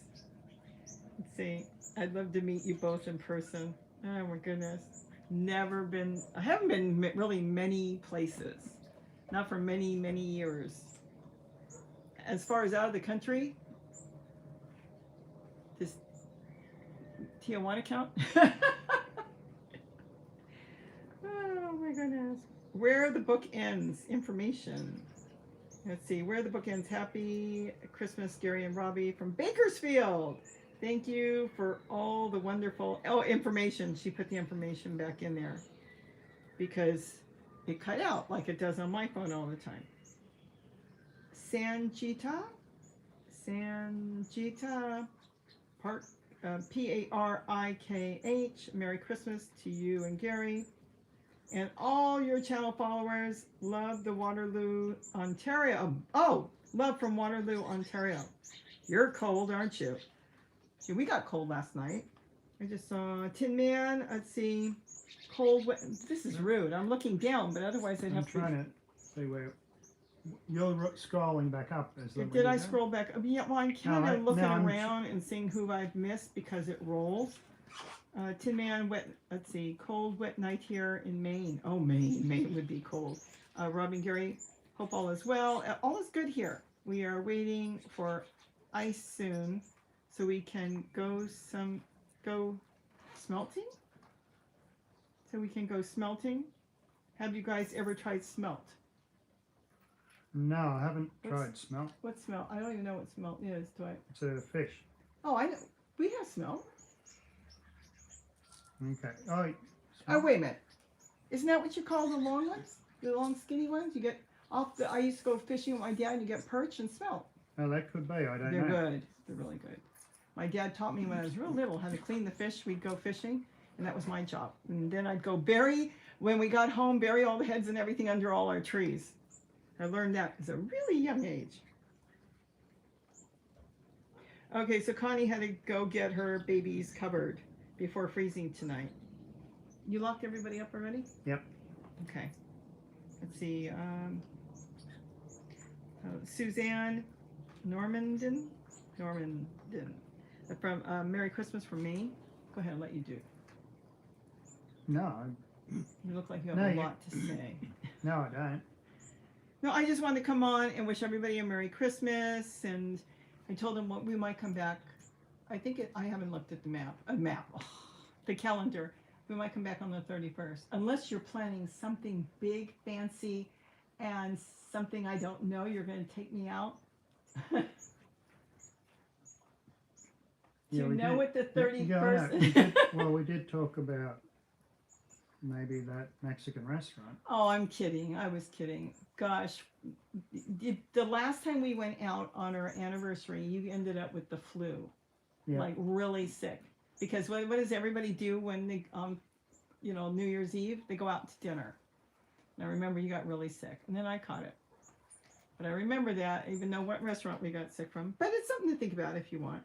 Let's see. I'd love to meet you both in person. Oh my goodness. Never been. I haven't been really many places. Not for many, many years. As far as out of the country, does Tijuana count? Oh my goodness. Where the book ends. Information. Let's see. Where the book ends. Happy Christmas, Gary and Robbie from Bakersfield. Thank you for all the wonderful information. She put the information back in there because it cut out like it does on my phone all the time. Sanjita Park, Parikh. Merry Christmas to you and Gary and all your channel followers. Love the Waterloo, Ontario. Oh, love from Waterloo, Ontario. You're cold, aren't you? Yeah, we got cold last night. I just saw Tin Man. Let's see. Cold. This is rude. I'm looking down, but otherwise I'd I'm have to. trying to see where you're scrolling back up. Did I scroll back? Yeah, well, I'm kind of looking I'm around and seeing who I've missed because it rolls. Tin Man, wet. Let's see. Cold, wet night here in Maine. Oh, Maine. Maine would be cold. Robbie Gary, hope all is well. All is good here. We are waiting for ice soon so we can go smelting. So we can go smelting. Have you guys ever tried smelt? No, I haven't tried smelt. What smelt? I don't even know what smelt is. Do I? It's a fish. Oh, I know. We have smelt. Okay. Oh, Oh, wait a minute. Isn't that what you call the long ones? The long skinny ones? You get off the. I used to go fishing with my dad and you get perch and smelt. oh, that could be. I don't They're know. good. They're really good. My dad taught me when I was real little how to clean the fish. We'd go fishing And that was my job. And then I'd go bury, when we got home, bury all the heads and everything under all our trees. I learned that at a really young age. Okay, so Connie had to go get her babies covered before freezing tonight. You locked everybody up already? Yep. Okay. Let's see. Suzanne Normandin from Merry Christmas from me. Go ahead, I'll let you do. No, You look like you have a lot to say. no, I don't. No, I just wanted to come on and wish everybody a Merry Christmas, and I told them we might come back. I think I haven't looked at the calendar. We might come back on the 31st, unless you're planning something big, fancy, and something I don't know. You're going to take me out. Do you know what the 31st? We did talk about maybe that Mexican restaurant. Oh, I'm kidding. I was kidding. Gosh, the last time we went out on our anniversary, you ended up with the flu, like really sick. Because what does everybody do when they, New Year's Eve? They go out to dinner. And I remember you got really sick, and then I caught it. But I remember that, even though what restaurant we got sick from. But it's something to think about if you want.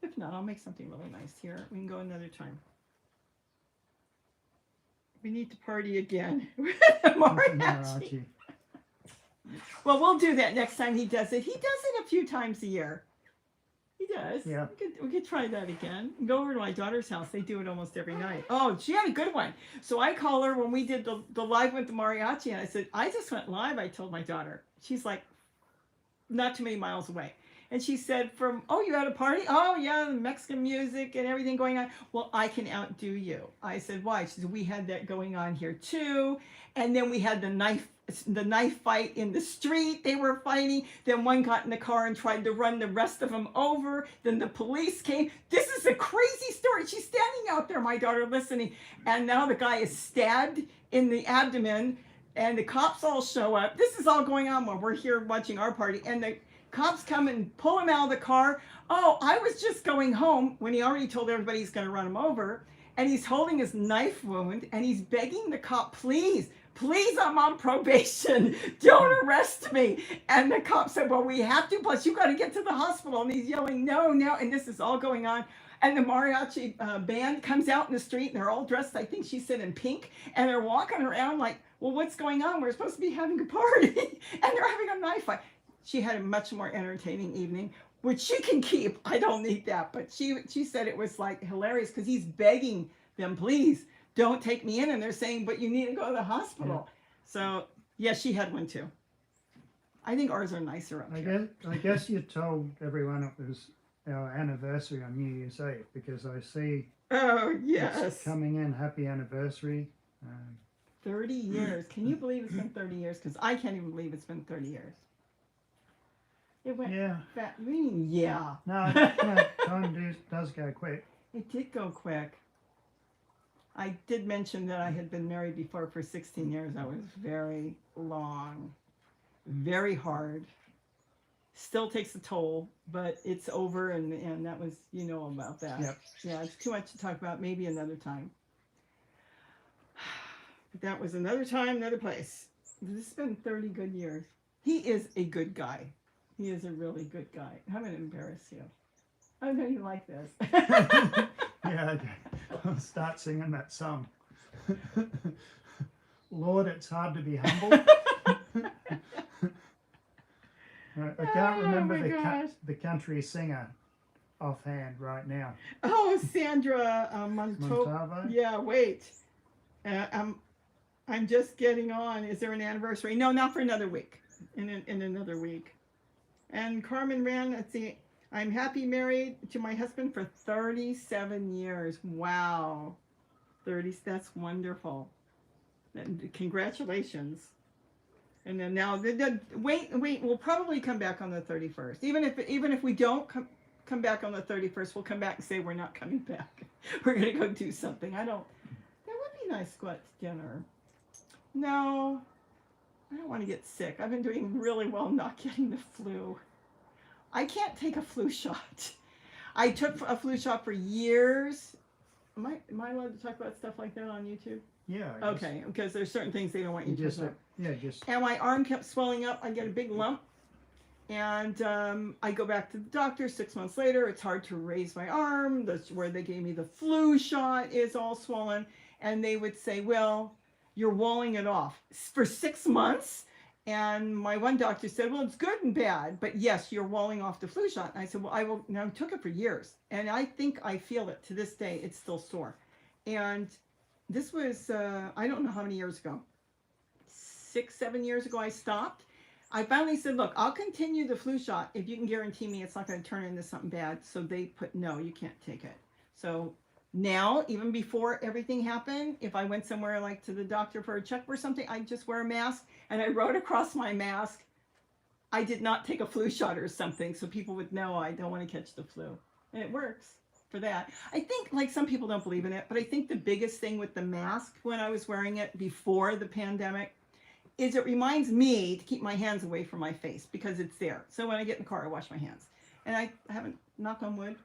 If not, I'll make something really nice here. We can go another time. We need to party again with Mariachi. Well, we'll do that next time he does it. He does it a few times a year. He does. Yeah. We could try that again. Go over to my daughter's house. They do it almost every night. Oh, she had a good one. So I call her when we did the live with the mariachi, and I said, I just went live, I told my daughter. She's like, not too many miles away. And she said, you had a party? Oh, yeah, Mexican music and everything going on. Well, I can outdo you. I said, why? She said, we had that going on here too. And then we had the knife fight in the street. They were fighting. Then one got in the car and tried to run the rest of them over. Then the police came. This is a crazy story. She's standing out there, my daughter, listening. And now the guy is stabbed in the abdomen. And the cops all show up. This is all going on while we're here watching our party. And the cops come and pull him out of the car. Oh, I was just going home, when he already told everybody he's going to run him over. And he's holding his knife wound, and he's begging the cop, please, I'm on probation. Don't arrest me. And the cop said, well, we have to. Plus, you got to get to the hospital. And he's yelling, no. And this is all going on. And the mariachi band comes out in the street, and they're all dressed, I think she said, in pink. And they're walking around like, well, what's going on? We're supposed to be having a party. And they're having a knife fight. She had a much more entertaining evening, which she can keep. I don't need that. But she said it was like hilarious because he's begging them, please don't take me in. And they're saying, but you need to go to the hospital. Yeah. So, yeah, she had one too. I think ours are nicer up here. I guess you told everyone it was our anniversary on New Year's Eve because I see it's coming in. Happy anniversary. 30 years. Can you believe it's been 30 years? Because I can't even believe it's been 30 years. It went fast. Yeah. No, time does go quick. It did go quick. I did mention that I had been married before for 16 years. That was very long, very hard. Still takes a toll, but it's over, and that was, about that. Yep. Yeah, it's too much to talk about. Maybe another time. But that was another time, another place. This has been 30 good years. He is a good guy. He is a really good guy. I'm going to embarrass you. I know you like this. Yeah, I'll start singing that song. Lord, it's hard to be humble. I can't remember the country singer offhand right now. Oh, Sandra Montavo. Yeah, wait. I'm just getting on. Is there an anniversary? No, not for another week. In another week. And Carmen ran, let's see, I'm happy married to my husband for 37 years. Wow. That's wonderful. And congratulations. And then now, wait, we'll probably come back on the 31st. Even if we don't come back on the 31st, we'll come back and say we're not coming back. We're going to go do something. That would be nice to go out to dinner. No. I don't want to get sick. I've been doing really well not getting the flu. I can't take a flu shot. I took a flu shot for years, Am I allowed to talk about stuff like that on YouTube? Yeah. I guess Okay, because there's certain things they don't want you to just talk about. yeah, just And my arm kept swelling up. I get a big lump. And I go back to the doctor 6 months later. It's hard to raise my arm. That's where they gave me the flu shot is all swollen. And they would say, well, you're walling it off for 6 months. And my one doctor said, well, it's good and bad. But yes, you're walling off the flu shot. And I said, well, I will. Now, I took it for years. And I think I feel it to this day. It's still sore. And this was, I don't know how many years ago. 6, 7 years ago, I stopped. I finally said, look, I'll continue the flu shot if you can guarantee me it's not going to turn into something bad. So they put, no, you can't take it. So now, even before everything happened, if I went somewhere like to the doctor for a check or something, I just wear a mask. And I wrote across my mask, I did not take a flu shot or something. So people would know I don't want to catch the flu. And it works for that. I think, like, some people don't believe in it, but I think the biggest thing with the mask when I was wearing it before the pandemic is it reminds me to keep my hands away from my face because it's there. So when I get in the car, I wash my hands. And I haven't, knock on wood,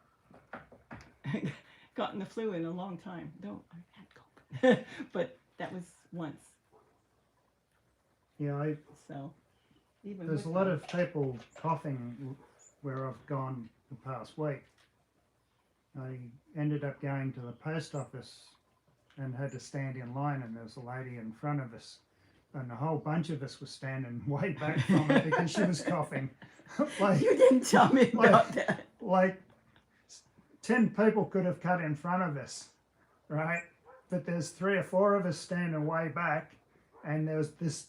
gotten the flu in a long time. I've had COVID. But that was once. yeah. So even There's a lot of people coughing where I've gone the past week. I ended up going to the post office and had to stand in line, and there was a lady in front of us. And a whole bunch of us were standing way back from her because she was coughing. Like, you didn't tell me about that. like 10 people could have cut in front of us, right? But there's 3 or 4 of us standing way back, and there was this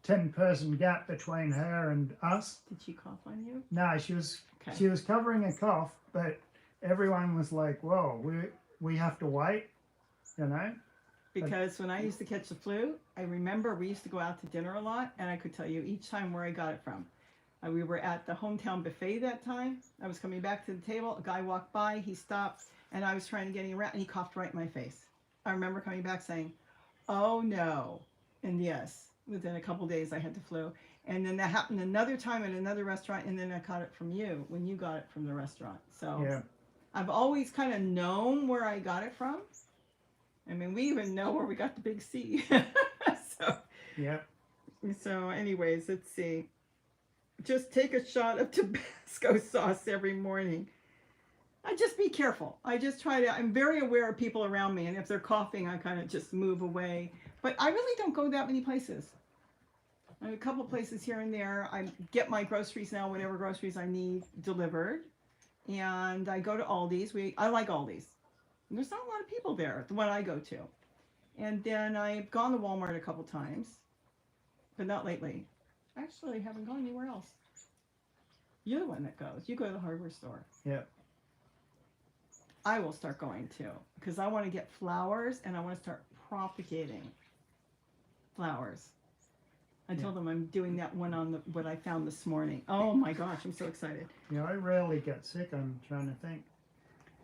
10-person gap between her and us. Did she cough on you? No, Okay. she was covering a cough, but everyone was like, "Whoa, we have to wait," you know. Because when I used to catch the flu, I remember we used to go out to dinner a lot, and I could tell you each time where I got it from. We were at the hometown buffet that time. I was coming back to the table. A guy walked by. He stopped, and I was trying to get him around, and he coughed right in my face. I remember coming back saying, "Oh no!" And yes, within a couple days, I had the flu. And then that happened another time at another restaurant, and then I caught it from you when you got it from the restaurant. So Yeah, I've always kind of known where I got it from. I mean, we even know where we got the big C. yeah. So anyways, let's see. Just take a shot of Tabasco sauce every morning. I just be careful. I just try to, I'm very aware of people around me, and if they're coughing, I kind of just move away. But I really don't go that many places. I mean, a couple places here and there. I get my groceries now, whatever groceries I need delivered. And I go to Aldi's. I like Aldi's. There's not a lot of people there, the one I go to. And then I've gone to Walmart a couple times, but not lately. Actually, I haven't gone anywhere else. You're the one that goes. You go to the hardware store. Yeah. I will start going too, because I want to get flowers and I want to start propagating flowers. I told them I'm doing that one on what I found this morning. Oh my gosh, I'm so excited. Yeah, I rarely get sick. I'm trying to think.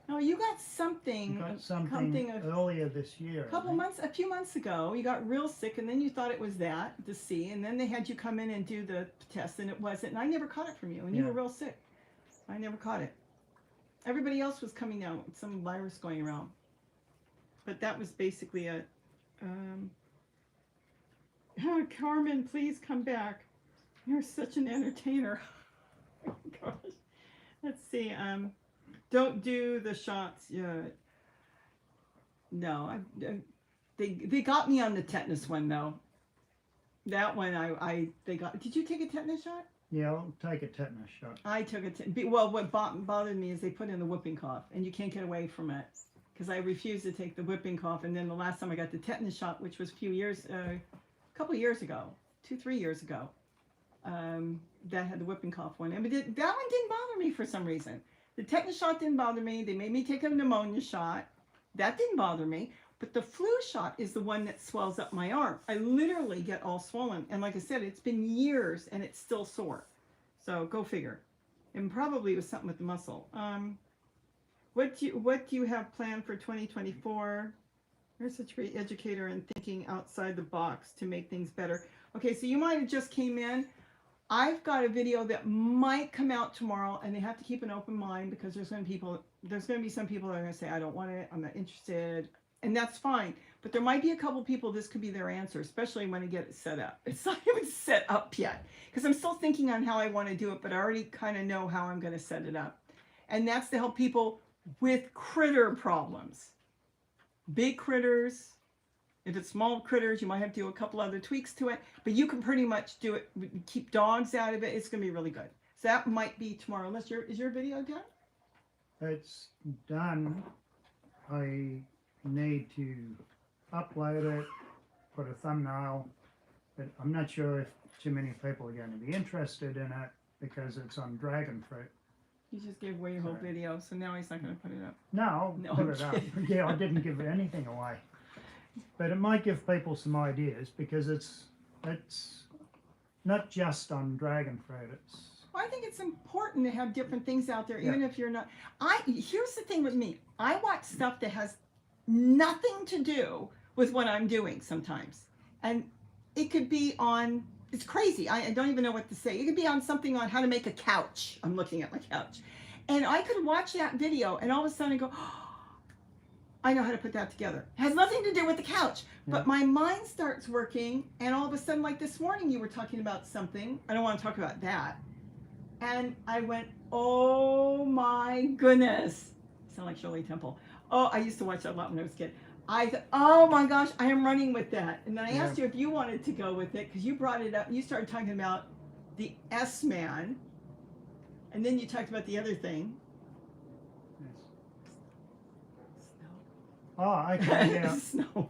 No, you got something. I got something earlier this year. A few months ago, you got real sick, and then you thought it was the C, and then they had you come in and do the test, and it wasn't. And I never caught it from you, and you were real sick. I never caught it. Everybody else was coming down with some virus going around, but that was basically a. Carmen, please come back. You're such an entertainer. Oh my gosh. Let's see. Don't do the shots yet. No, they got me on the tetanus one though. That one they got. Did you take a tetanus shot? Yeah, I'll take a tetanus shot. I took a well. What bothered me is they put in the whooping cough, and you can't get away from it because I refused to take the whooping cough. And then the last time I got the tetanus shot, which was a couple years ago, 2-3 years ago, that had the whooping cough one. And that one didn't bother me for some reason. The tetanus shot didn't bother me. They made me take a pneumonia shot. That didn't bother me. But the flu shot is the one that swells up my arm. I literally get all swollen. And like I said, it's been years and it's still sore. So go figure. And probably it was something with the muscle. What do you have planned for 2024? You're such a great educator and thinking outside the box to make things better. Okay, so you might have just came in. I've got a video that might come out tomorrow, and they have to keep an open mind because there's going to be some people that are going to say, I don't want it, I'm not interested, and that's fine. But there might be a couple people this could be their answer, especially when I get it set up. It's not even set up yet because I'm still thinking on how I want to do it, but I already kind of know how I'm going to set it up. And that's to help people with critter problems. Big critters. If it's small critters, you might have to do a couple other tweaks to it, but you can pretty much do it. Keep dogs out of it. It's going to be really good. So that might be tomorrow. Unless is your video done? It's done. I need to upload it, put a thumbnail, but I'm not sure if too many people are going to be interested in it because it's on dragon fruit. You just gave away your whole video, so now he's not going to put it up. No, I'll put it up. Yeah, I didn't give anything away. But it might give people some ideas because it's not just on dragon fruit. Well, I think it's important to have different things out there, even if you're not. Here's the thing with me. I watch stuff that has nothing to do with what I'm doing sometimes. And it could be on, it's crazy. I don't even know what to say. It could be on something on how to make a couch. I'm looking at my couch. And I could watch that video and all of a sudden I go, oh, I know how to put that together. It has nothing to do with the couch. But my mind starts working and all of a sudden, like this morning, you were talking about something. I don't want to talk about that. And I went, oh my goodness. I sound like Shirley Temple. Oh, I used to watch that a lot when I was a kid. I thought, oh my gosh, I am running with that. And then I asked you if you wanted to go with it because you brought it up. You started talking about the S-man. And then you talked about the other thing. Oh, okay, yeah. Snow.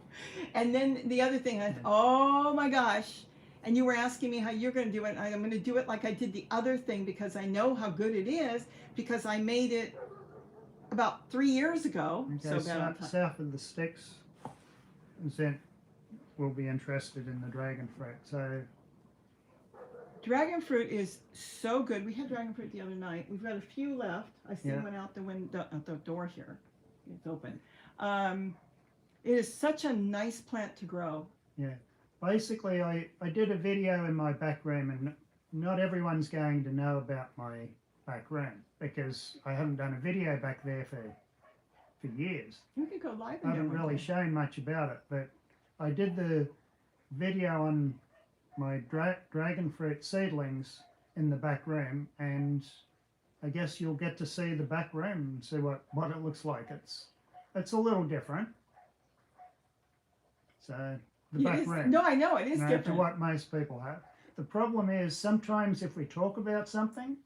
And then the other thing, I thought, oh my gosh. And you were asking me how you're going to do it. I'm going to do it like I did the other thing because I know how good it is because I made it about 3 years ago. Okay, south of the sticks, Zent will be interested in the dragon fruit. So dragon fruit is so good. We had dragon fruit the other night. We've got a few left. I see one out the window, out the door here. It's open. It is such a nice plant to grow. Yeah. Basically, I did a video in my back room, and not everyone's going to know about my back room because I haven't done a video back there for years. You could go live. I haven't really shown much about it, but I did the video on my dragon fruit seedlings in the back room, and I guess you'll get to see the back room and see what it looks like. It's a little different. So the back room. No, I know it is different to what most people have. The problem is sometimes if we talk about something,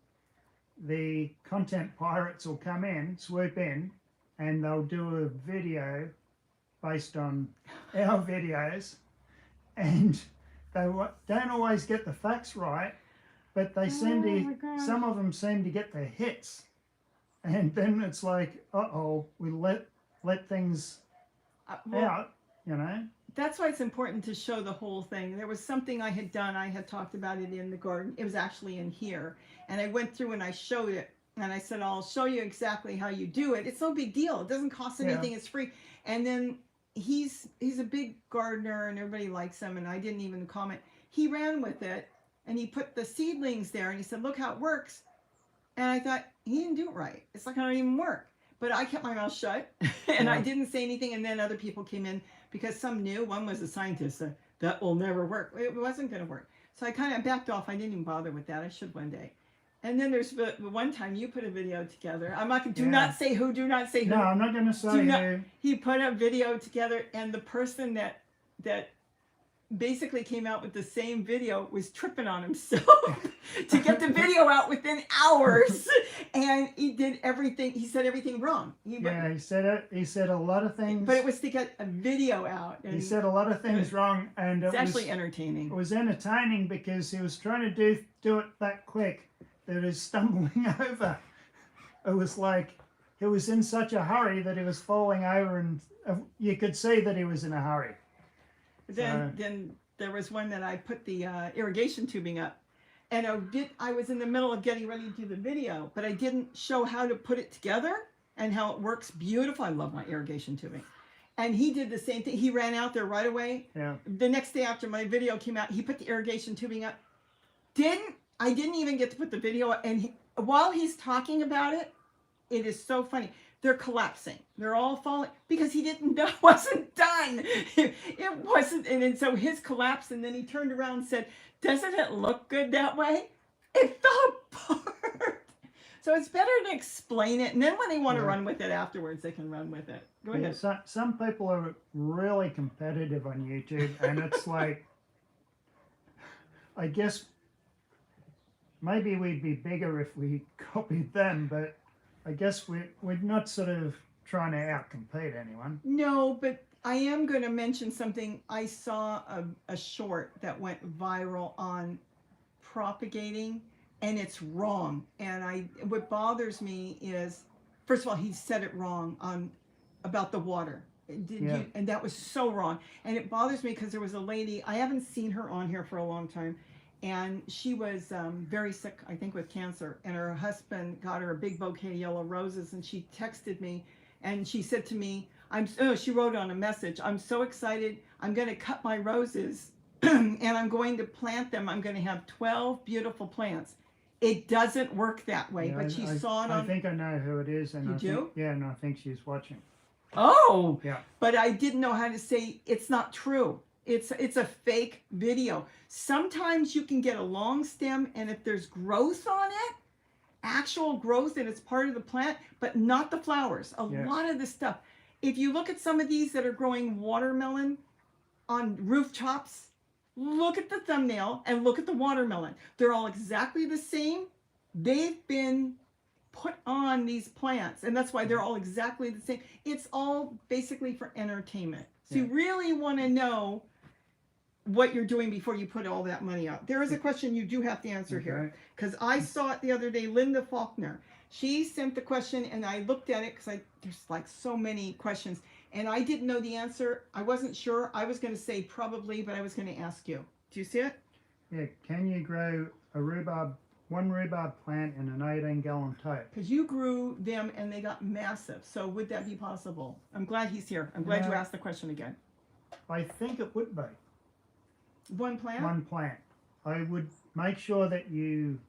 the content pirates will come in, swoop in, and they'll do a video based on our videos, and they don't always get the facts right, but they seem to, some of them seem to get the hits, and then it's like, uh-oh, we let things out, you know. That's why it's important to show the whole thing. There was something I had done. I had talked about it in the garden. It was actually in here. And I went through and I showed it. And I said, I'll show you exactly how you do it. It's no big deal. It doesn't cost anything. It's free. And then he's a big gardener and everybody likes him. And I didn't even comment. He ran with it and he put the seedlings there and he said, look how it works. And I thought, he didn't do it right. It's like, I don't even work. But I kept my mouth shut and I didn't say anything. And then other people came in because some knew. One was a scientist. That will never work. It wasn't going to work. So I kind of backed off. I didn't even bother with that. I should one day. And then there's the one time you put a video together. I'm not going to, do not say who, do not say who. No, I'm not going to say who. He put a video together and the person that basically came out with the same video was tripping on himself to get the video out within hours. And he did everything. He said everything wrong. He said it. He said a lot of things. But it was to get a video out. And he said a lot of things wrong. And it's actually entertaining. It was entertaining because he was trying to do it that quick that he was stumbling over. It was like he was in such a hurry that he was falling over, and you could see that he was in a hurry. Then there was one that I put the irrigation tubing up, and I was in the middle of getting ready to do the video, but I didn't show how to put it together and how it works beautiful. I love my irrigation tubing. And he did the same thing. He ran out there right away. Yeah. The next day after my video came out, he put the irrigation tubing up. Didn't I didn't even get to put the video, and while he's talking about it, it is so funny. They're collapsing. They're all falling because he didn't know, it wasn't done. It wasn't, and then so his collapsed, and then he turned around and said, "Doesn't it look good that way?" It fell apart. So it's better to explain it, and then when they want to run with it afterwards, they can run with it. Go ahead. Some people are really competitive on YouTube, and it's like, I guess maybe we'd be bigger if we copied them, but I guess we're not sort of trying to outcompete anyone. No, but I am going to mention something. I saw a short that went viral on propagating, and it's wrong. And what bothers me is, first of all, he said it wrong about the water. And that was so wrong. And it bothers me because there was a lady, I haven't seen her on here for a long time, and she was very sick, I think with cancer, and her husband got her a big bouquet of yellow roses, and she texted me, and she said to me, she wrote on a message, "I'm so excited, I'm going to cut my roses, and I'm going to plant them. I'm going to have 12 beautiful plants." It doesn't work that way, but she saw it on... I think I know who it is. And you do? Yeah, and I think she's watching. Oh! Yeah. But I didn't know how to say, it's not true. It's a fake video. Sometimes you can get a long stem, and if there's growth on it, actual growth, and it's part of the plant, but not the flowers. A lot of the stuff. If you look at some of these that are growing watermelon on rooftops, look at the thumbnail and look at the watermelon. They're all exactly the same. They've been put on these plants, and that's why they're all exactly the same. It's all basically for entertainment. So you really want to know what you're doing before you put all that money out. There is a question you do have to answer here, because I saw it the other day. Linda Faulkner, she sent the question, and I looked at it because there's like so many questions, and I didn't know the answer. I wasn't sure. I was going to say probably, but I was going to ask you. Do you see it? Yeah. Can you grow one rhubarb plant in an 18-gallon tote? Because you grew them and they got massive. So would that be possible? I'm glad he's here. I'm glad you asked the question again. I think it would be. One plant? One plant. I would make sure that you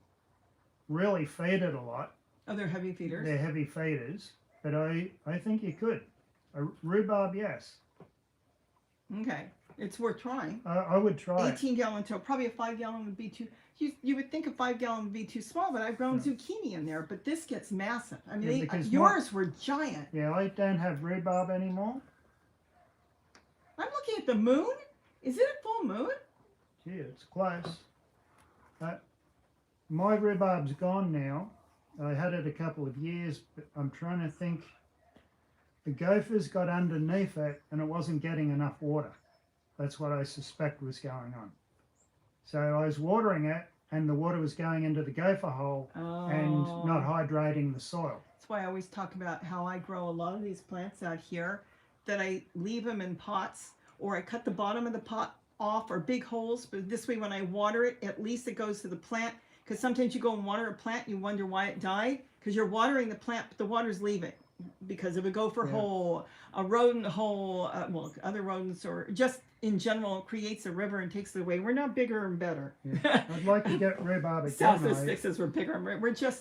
really feed it a lot. Oh, they're heavy feeders? They're heavy feeders, but I think you could. A rhubarb, yes. Okay. It's worth trying. I would try 18-gallon tote. Probably a 5-gallon would be too... You would think a 5-gallon would be too small, but I've grown zucchini in there. But this gets massive. I mean, yours were giant. Yeah, I don't have rhubarb anymore. I'm looking at the moon. Is it a full moon? Gee, it's close. My rhubarb's gone now. I had it a couple of years, but I'm trying to think. The gophers got underneath it, and it wasn't getting enough water. That's what I suspect was going on. So I was watering it, and the water was going into the gopher hole and not hydrating the soil. That's why I always talk about how I grow a lot of these plants out here, that I leave them in pots, or I cut the bottom of the pot off, or big holes, but this way when I water it, at least it goes to the plant. Because sometimes you go and water a plant, you wonder why it died, because you're watering the plant, but the water's leaving. Because of a gopher hole, a rodent hole, well, other rodents, or just in general creates a river and takes it away. We're not bigger and better. Yeah. I'd like to get rhubarb again. Selfless fixes we're bigger and better.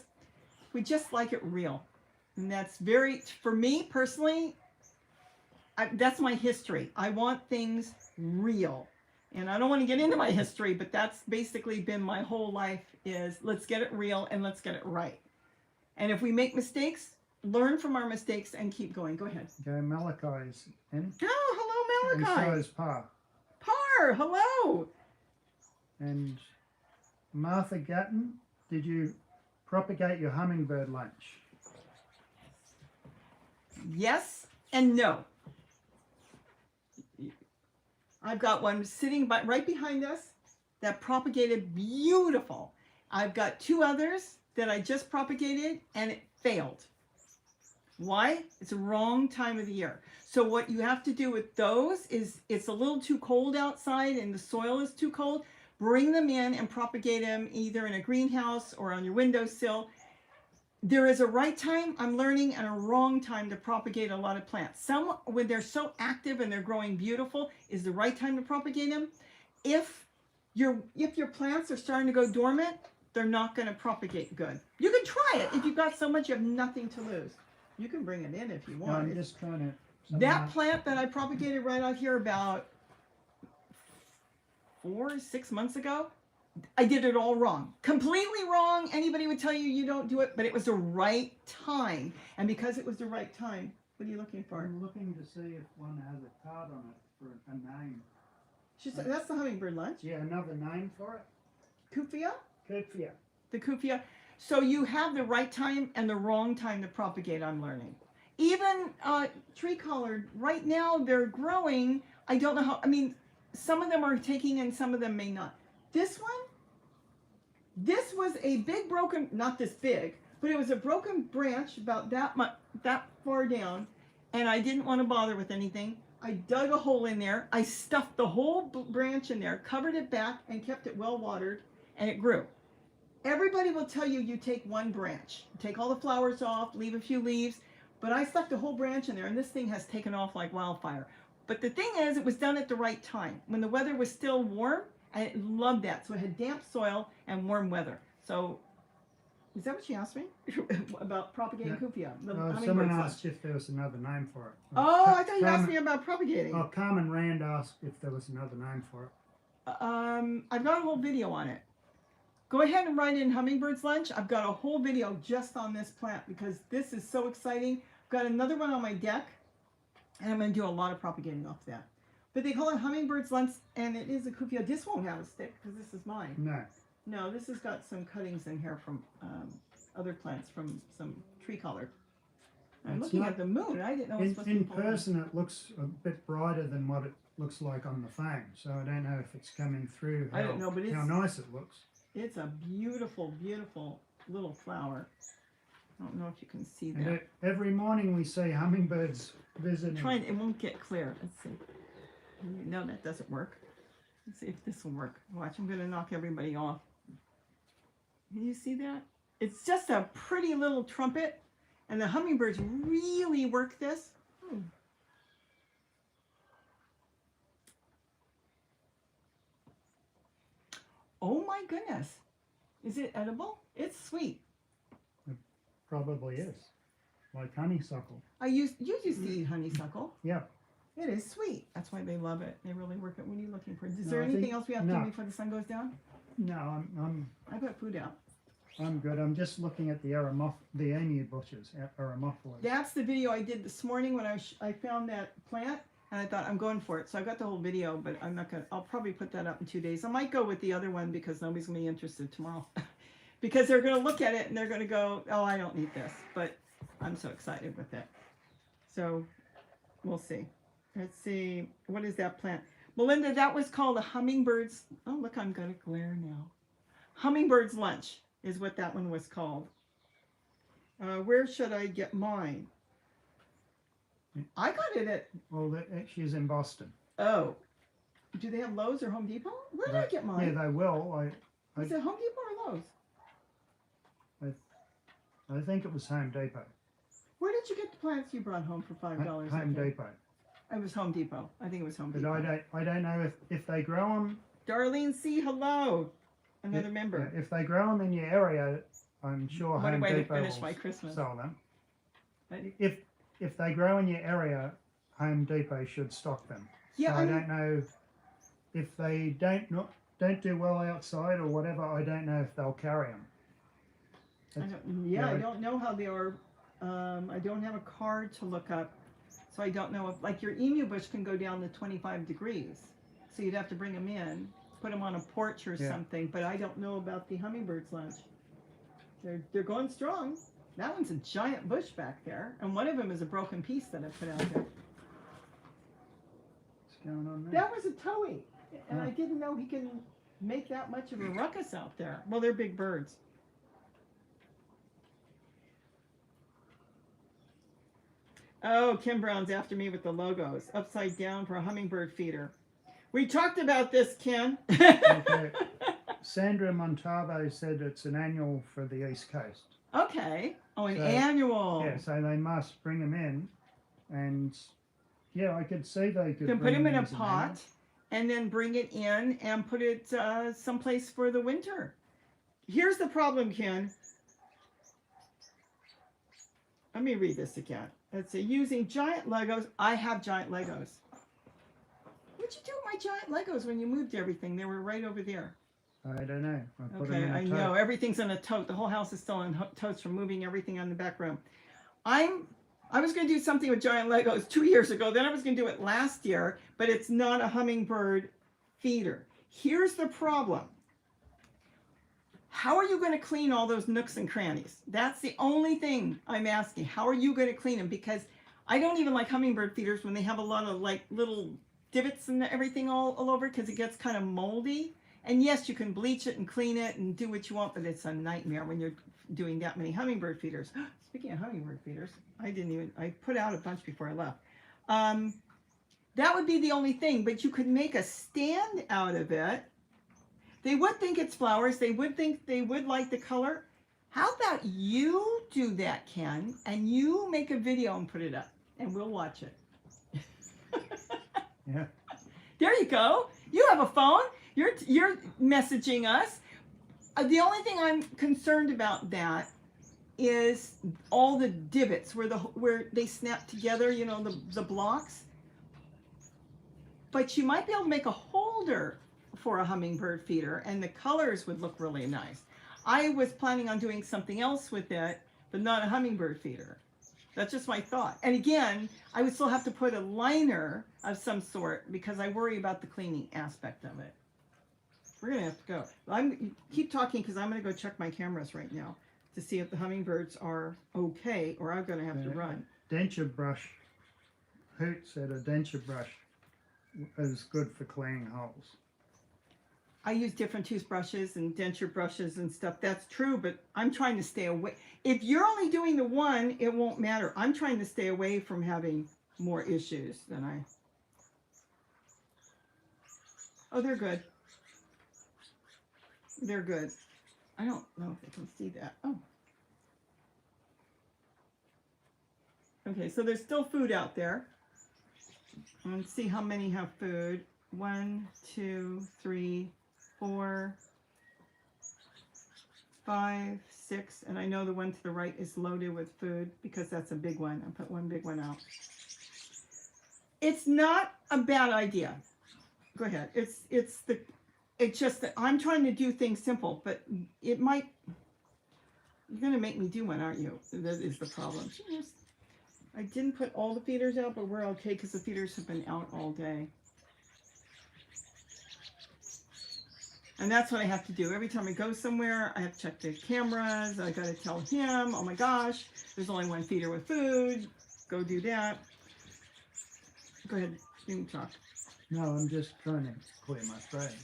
We just like it real. And that's for me personally, that's my history. I want things real. And I don't want to get into my history, but that's basically been my whole life, is let's get it real and let's get it right. And if we make mistakes, learn from our mistakes and keep going. Go ahead. Okay, Malachi's in. Oh, hello, Malachi. And so is Pa. Par, hello. And Martha Gatton, did you propagate your hummingbird lunch? Yes and no. I've got one sitting right behind us that propagated beautiful. I've got two others that I just propagated and it failed. Why? It's the wrong time of the year. So what you have to do with those is, it's a little too cold outside and the soil is too cold. Bring them in and propagate them either in a greenhouse or on your windowsill. There is a right time, I'm learning, and a wrong time to propagate a lot of plants. Some, when they're so active and they're growing beautiful, is the right time to propagate them. If your plants are starting to go dormant, they're not going to propagate good. You can try it. If you've got so much, you have nothing to lose. You can bring it in if you No, want. I'm just trying to. That plant that I propagated right out here about 4 or 6 months ago, I did it all wrong. Completely wrong. Anybody would tell you you don't do it, but it was the right time. And because it was the right time, what are you looking for? I'm looking to see if one has a card on it for a name. She said, that's the hummingbird lunch. Yeah, another name for it? Kufia? Kufia. The kufia. So you have the right time and the wrong time to propagate, I'm learning. Even tree colored, right now they're growing. I don't know how, I mean, some of them are taking and some of them may not. This one, this was a big broken, not this big, but it was a broken branch about that much, that far down, and I didn't want to bother with anything. I dug a hole in there. I stuffed the whole branch in there, covered it back, and kept it well watered, and it grew. Everybody will tell you take one branch, take all the flowers off, leave a few leaves, but I stuck the whole branch in there, and this thing has taken off like wildfire. But the thing is, it was done at the right time. When the weather was still warm, I loved that. So it had damp soil and warm weather. So, is that what she asked me? About propagating kufia? Someone asked if there was another name for it. Oh, I thought you asked me about propagating. Oh, Carmen Rand asked if there was another name for it. I've got a whole video on it. Go ahead and write in Hummingbird's Lunch. I've got a whole video just on this plant because this is so exciting. I've got another one on my deck, and I'm going to do a lot of propagating off that. But they call it Hummingbird's Lunch, and it is a kufia. This won't have a stick because this is mine. No. No, this has got some cuttings in here from other plants, from some tree color. I'm looking at the moon. I didn't know it was supposed to be in person. It looks a bit brighter than what it looks like on the phone. So I don't know if it's coming through. I don't know, but how nice it looks. It's a beautiful, beautiful little flower. I don't know if you can see that. And every morning we see hummingbirds visiting. It won't get clear. Let's see. No, that doesn't work. Let's see if this will work. Watch, I'm going to knock everybody off. Can you see that? It's just a pretty little trumpet, and the hummingbirds really work this. Oh my goodness. Is it edible? It's sweet. It probably is. Like honeysuckle. You used to eat honeysuckle. Yeah. It is sweet. That's why they love it. They really work it. What are you looking for? Is there anything else we have to do before the sun goes down? No, I put food out. I'm good. I'm just looking at the emu bushes, Aramophilis. That's the video I did this morning when I found that plant, and I thought I'm going for it. So I got the whole video, but I'm not gonna. I'll probably put that up in 2 days. I might go with the other one because nobody's gonna be interested tomorrow, because they're gonna look at it and they're gonna go, "Oh, I don't need this." But I'm so excited with it. So we'll see. Let's see. What is that plant? Melinda, that was called a hummingbird's. Oh, look, I'm gonna glare now. Hummingbird's Lunch is what that one was called. Where should I get mine? I got it at... Well, she's in Boston. Oh. Do they have Lowe's or Home Depot? Where did I get mine? Yeah, they will. Is it Home Depot or Lowe's? I think it was Home Depot. Where did you get the plants you brought home for $5? Home Depot. It was Home Depot. I think it was Home Depot. But I don't know if they grow them. Darlene C, hello. Another member. If they grow them in your area, I'm sure Home Depot will sell them. If they grow in your area, Home Depot should stock them. Yeah, so I don't know if they don't do well outside or whatever. I don't know if they'll carry them. I don't know how they are. I don't have a card to look up, so I don't know if, like, your emu bush can go down to 25 degrees, so you'd have to bring them in, put them on a porch or something. But I don't know about the Hummingbird's Lunch. They're going strong. That one's a giant bush back there, and one of them is a broken piece that I put out there. What's going on there? That was a towhee, and I didn't know he can make that much of a ruckus out there. Well, they're big birds. Oh, Kim Brown's after me with the logos. Upside down for a hummingbird feeder. We talked about this, Ken. Okay. Sandra Montalvo said it's an annual for the East Coast. Okay. Oh, an annual. Yeah, so they must bring them in. And, yeah, I could see they could put them in a pot and then bring it in and put it someplace for the winter. Here's the problem, Ken. Let me read this again. Let's see. Using giant Legos. I have giant Legos. What'd you do with my giant Legos when you moved everything? They were right over there. I don't know. I put them Okay, in a I tote. know. Everything's in a tote. The whole house is still in totes from moving everything in the back room. I was going to do something with giant Legos 2 years ago. Then I was going to do it last year, but it's not a hummingbird feeder. Here's the problem. How are you going to clean all those nooks and crannies? That's the only thing I'm asking. How are you going to clean them? Because I don't even like hummingbird feeders when they have a lot of like little divots and everything all over, because it gets kind of moldy. And yes, you can bleach it and clean it and do what you want, but it's a nightmare when you're doing that many hummingbird feeders. Speaking of hummingbird feeders, I put out a bunch before I left. That would be the only thing, but you could make a stand out of it. They would think it's flowers. They would think they would like the color. How about you do that, Ken, and you make a video and put it up, and we'll watch it. Yeah. There you go. You have a phone. You're messaging us. The only thing I'm concerned about that is all the divots where they snap together, you know, the blocks. But you might be able to make a holder for a hummingbird feeder, and the colors would look really nice. I was planning on doing something else with it, but not a hummingbird feeder. That's just my thought. And again, I would still have to put a liner of some sort because I worry about the cleaning aspect of it. We're gonna have to go. Keep talking because I'm gonna go check my cameras right now to see if the hummingbirds are okay, or I'm gonna have to run. Denture brush. Hoot said a denture brush is good for cleaning holes. I use different toothbrushes and denture brushes and stuff. That's true, but I'm trying to stay away. If you're only doing the one, it won't matter. I'm trying to stay away from having more issues than I. Oh, they're good. They're good. I don't know if they can see that. Oh. Okay, so there's still food out there. Let's see how many have food. 1, 2, 3, 4, 5, 6, and I know the one to the right is loaded with food because that's a big one. I put one big one out. It's not a bad idea. Go ahead. It's just that I'm trying to do things simple, but it might. You're gonna make me do one, aren't you? That is the problem. I didn't put all the feeders out, but we're okay because the feeders have been out all day. And that's what I have to do. Every time I go somewhere, I have to check the cameras. I got to tell him, oh my gosh, there's only one feeder with food. Go do that. Go ahead, you can talk. No, I'm just trying to clear my throat.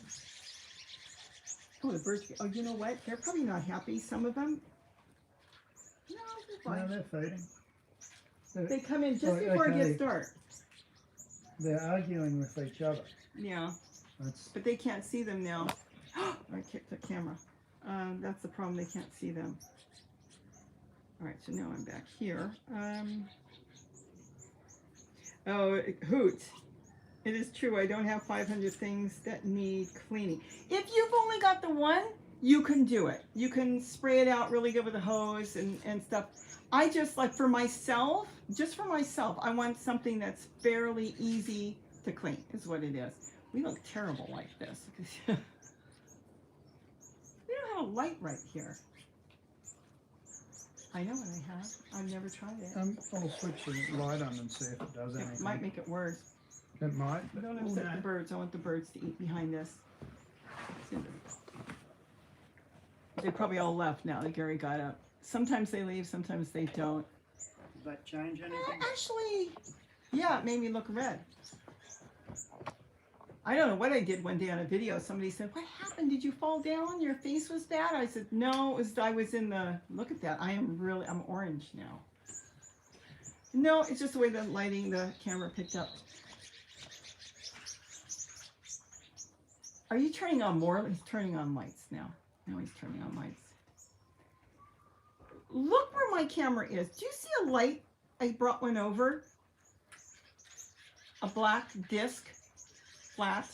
Oh, the birds. Oh, you know what? They're probably not happy, some of them. No, they're fine. No, they're feeding. They come in just before it gets dark. They're arguing with each other. Yeah. That's... But they can't see them now. I kicked the camera. That's the problem. They can't see them. All right, so now I'm back here. Oh, Hoot. It is true. I don't have 500 things that need cleaning. If you've only got the one, you can do it. You can spray it out really good with a hose and stuff. I just, like, for myself, just for myself, I want something that's fairly easy to clean, is what it is. We look terrible like this. We don't have a light right here. I know what I have. I've never tried it. I'll switch the light on and see if it does anything. It might make it worse. It might. But Don't upset the birds. I want the birds to eat behind this. They probably all left now that Gary got up. Sometimes they leave, sometimes they don't. Does that change anything? Actually, yeah, it made me look red. I don't know what I did one day on a video. Somebody said, what happened? Did you fall down? Your face was bad? I said, no, I was in the, look at that. I'm orange now. No, it's just the way the lighting, the camera picked up. Are you turning on more? He's turning on lights now. Now he's turning on lights. Look where my camera is. Do you see a light? I brought one over. A black disc, flat,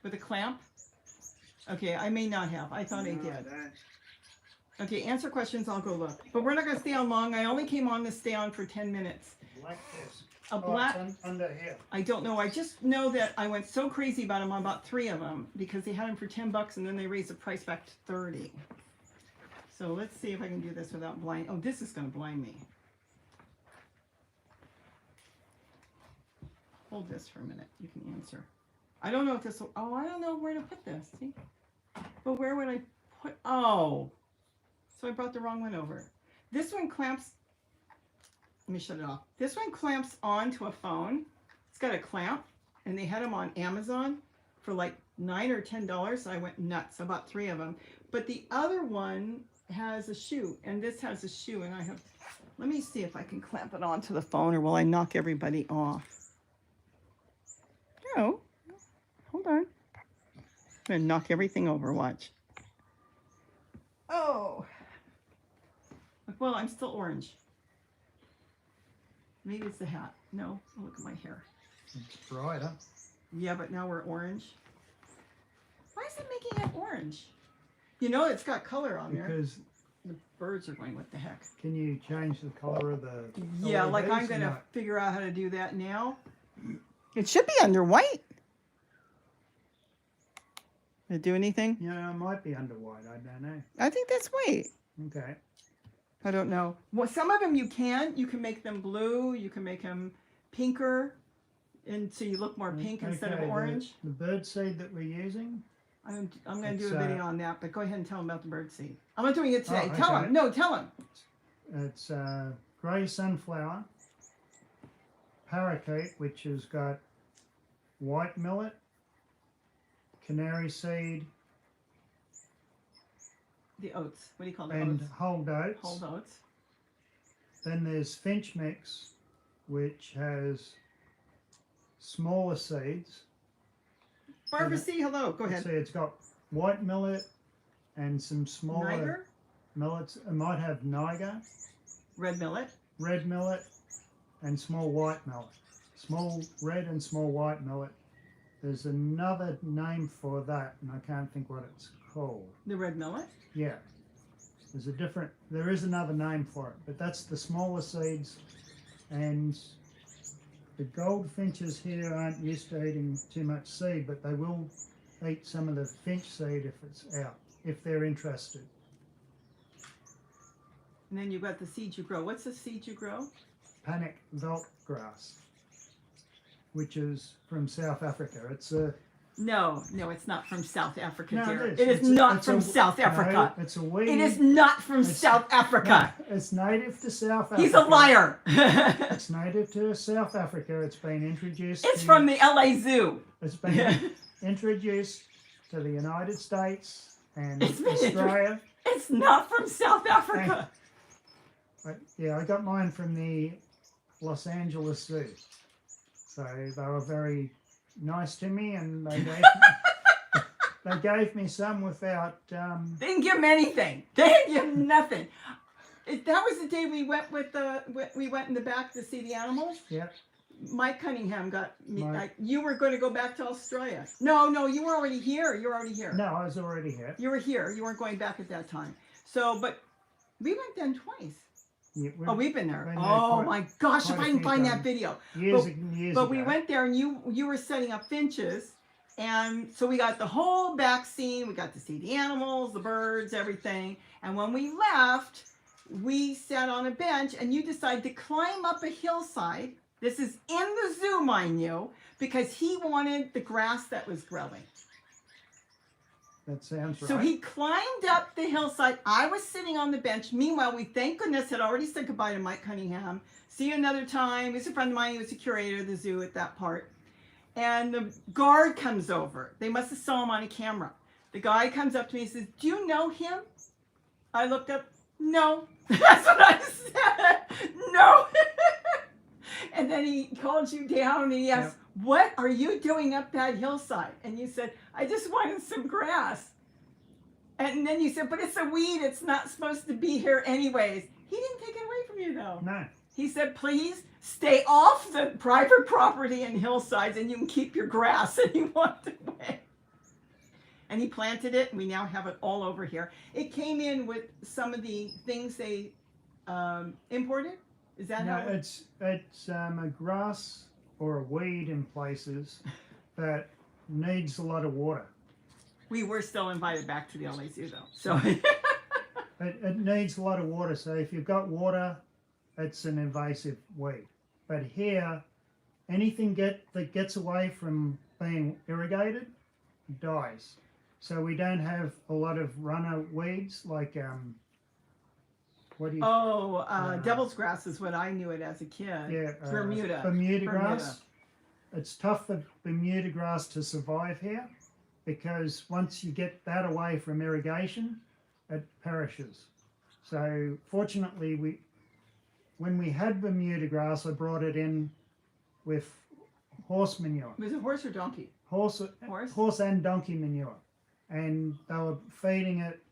with a clamp. Okay, I may not have. I thought I did. Okay, answer questions, I'll go look. But we're not going to stay on long. I only came on to stay on for 10 minutes. Black disc. A black... It's under here. I don't know. I just know that I went so crazy about them. I bought 3 of them because they had them for $10 and then they raised the price back to 30. So let's see if I can do this without blind. Oh, this is going to blind me. Hold this for a minute. You can answer. I don't know if this will... Oh, I don't know where to put this. See? But where would I put... Oh. So I brought the wrong one over. This one clamps... Let me shut it off. This one clamps onto a phone. It's got a clamp. And they had them on Amazon for like $9 or $10. I went nuts. I bought 3 of them. But the other one has a shoe. And this has a shoe. And I have... Let me see if I can clamp it onto the phone or will I knock everybody off? No. Hold on. I'm going to knock everything over. Watch. Oh. Well, I'm still orange. Maybe it's the hat. No. Oh, look at my hair. It's brighter. Yeah, but now we're orange. Why is it making it orange? You know, it's got color on there. Because the birds are going, what the heck? can you change the color of the Yeah, like I'm going to figure out how to do that now. It should be under white. Did it do anything? Yeah, it might be under white. I don't know. I think that's white. Okay. I don't know. Well, some of them you can. You can make them blue. You can make them pinker. And so you look more pink instead of orange. The bird seed that we're using. I'm going to do a video on that, but go ahead and tell them about the bird seed. I'm not doing it today. Oh, Tell okay. them. No, tell them. It's grey sunflower, parakeet, which has got white millet, canary seed, The oats. What do you call the and oats? whole oats. Whole oats. Then there's finch mix, which has smaller seeds. Barbara C, hello. Go ahead. See, it's got white millet and some smaller Niger? millets. It might have niger, Red millet. red millet, and small white millet. Small red and small white millet. There's another name for that, and I can't think what it's called. The red millet? Yeah. There is another name for it, but that's the smaller seeds, and the goldfinches here aren't used to eating too much seed, but they will eat some of the finch seed if it's out, if they're interested. And then you've got the seed you grow. What's the seed you grow? Panic veld grass, which is from South Africa. It's a No, it's not from South Africa, No, dear. it is. It is not from South Africa. No, it's a weed. It is not from South Africa. No, it's native to South Africa. He's a liar. It's native to South Africa. It's been introduced. It's from the LA Zoo. It's been introduced to the United States and It's been Australia. It's not from South Africa. Yeah, I got mine from the Los Angeles Zoo. So they were very nice to me, and they gave me some without. They didn't give him anything. They didn't give him nothing. That was the day we went we went in the back to see the animals. Yep. Mike Cunningham got me. Mike. You were going to go back to Australia. No, you were already here. You were already here. No, I was already here. You were here. You weren't going back at that time. So, but we went then twice. Yeah, We've been there. been there Oh quite- my gosh, if quite I a can few find that times. video. Years But ago. we went there and you were setting up finches. And so we got the whole back scene. We got to see the animals, the birds, everything. And when we left, we sat on a bench and you decided to climb up a hillside. This is in the zoo, mind you, because he wanted the grass that was growing. That sounds right. So he climbed up the hillside. I was sitting on the bench. Meanwhile, we, thank goodness, had already said goodbye to Mike Cunningham. See you another time. He's a friend of mine. He was the curator of the zoo at that part. And the guard comes over. They must have saw him on a camera. The guy comes up to me and says, "Do you know him?" I looked up. No. That's what I said. No. And then he called you down and he asked, "What are you doing up that hillside?" And you said, "I just wanted some grass." And then you said, "But it's a weed. It's not supposed to be here anyways." He didn't take it away from you, though. No. He said, "Please stay off the private property and hillsides and you can keep your grass." And you walked away. And he planted it, and we now have it all over here. It came in with some of the things they imported. Is that No, how? it's a grass or a weed in places that needs a lot of water. We were still invited back to the LA Zoo though. So It needs a lot of water. So if you've got water, it's an invasive weed. But here, anything that gets away from being irrigated dies. So we don't have a lot of runner weeds like what do you? Devil's grass is what I knew it as a kid. Yeah, Bermuda grass. It's tough for Bermuda grass to survive here because once you get that away from irrigation, it perishes. So fortunately, when we had Bermuda grass, I brought it in with horse manure. Was it horse or donkey? Horse and donkey manure, and they were feeding it.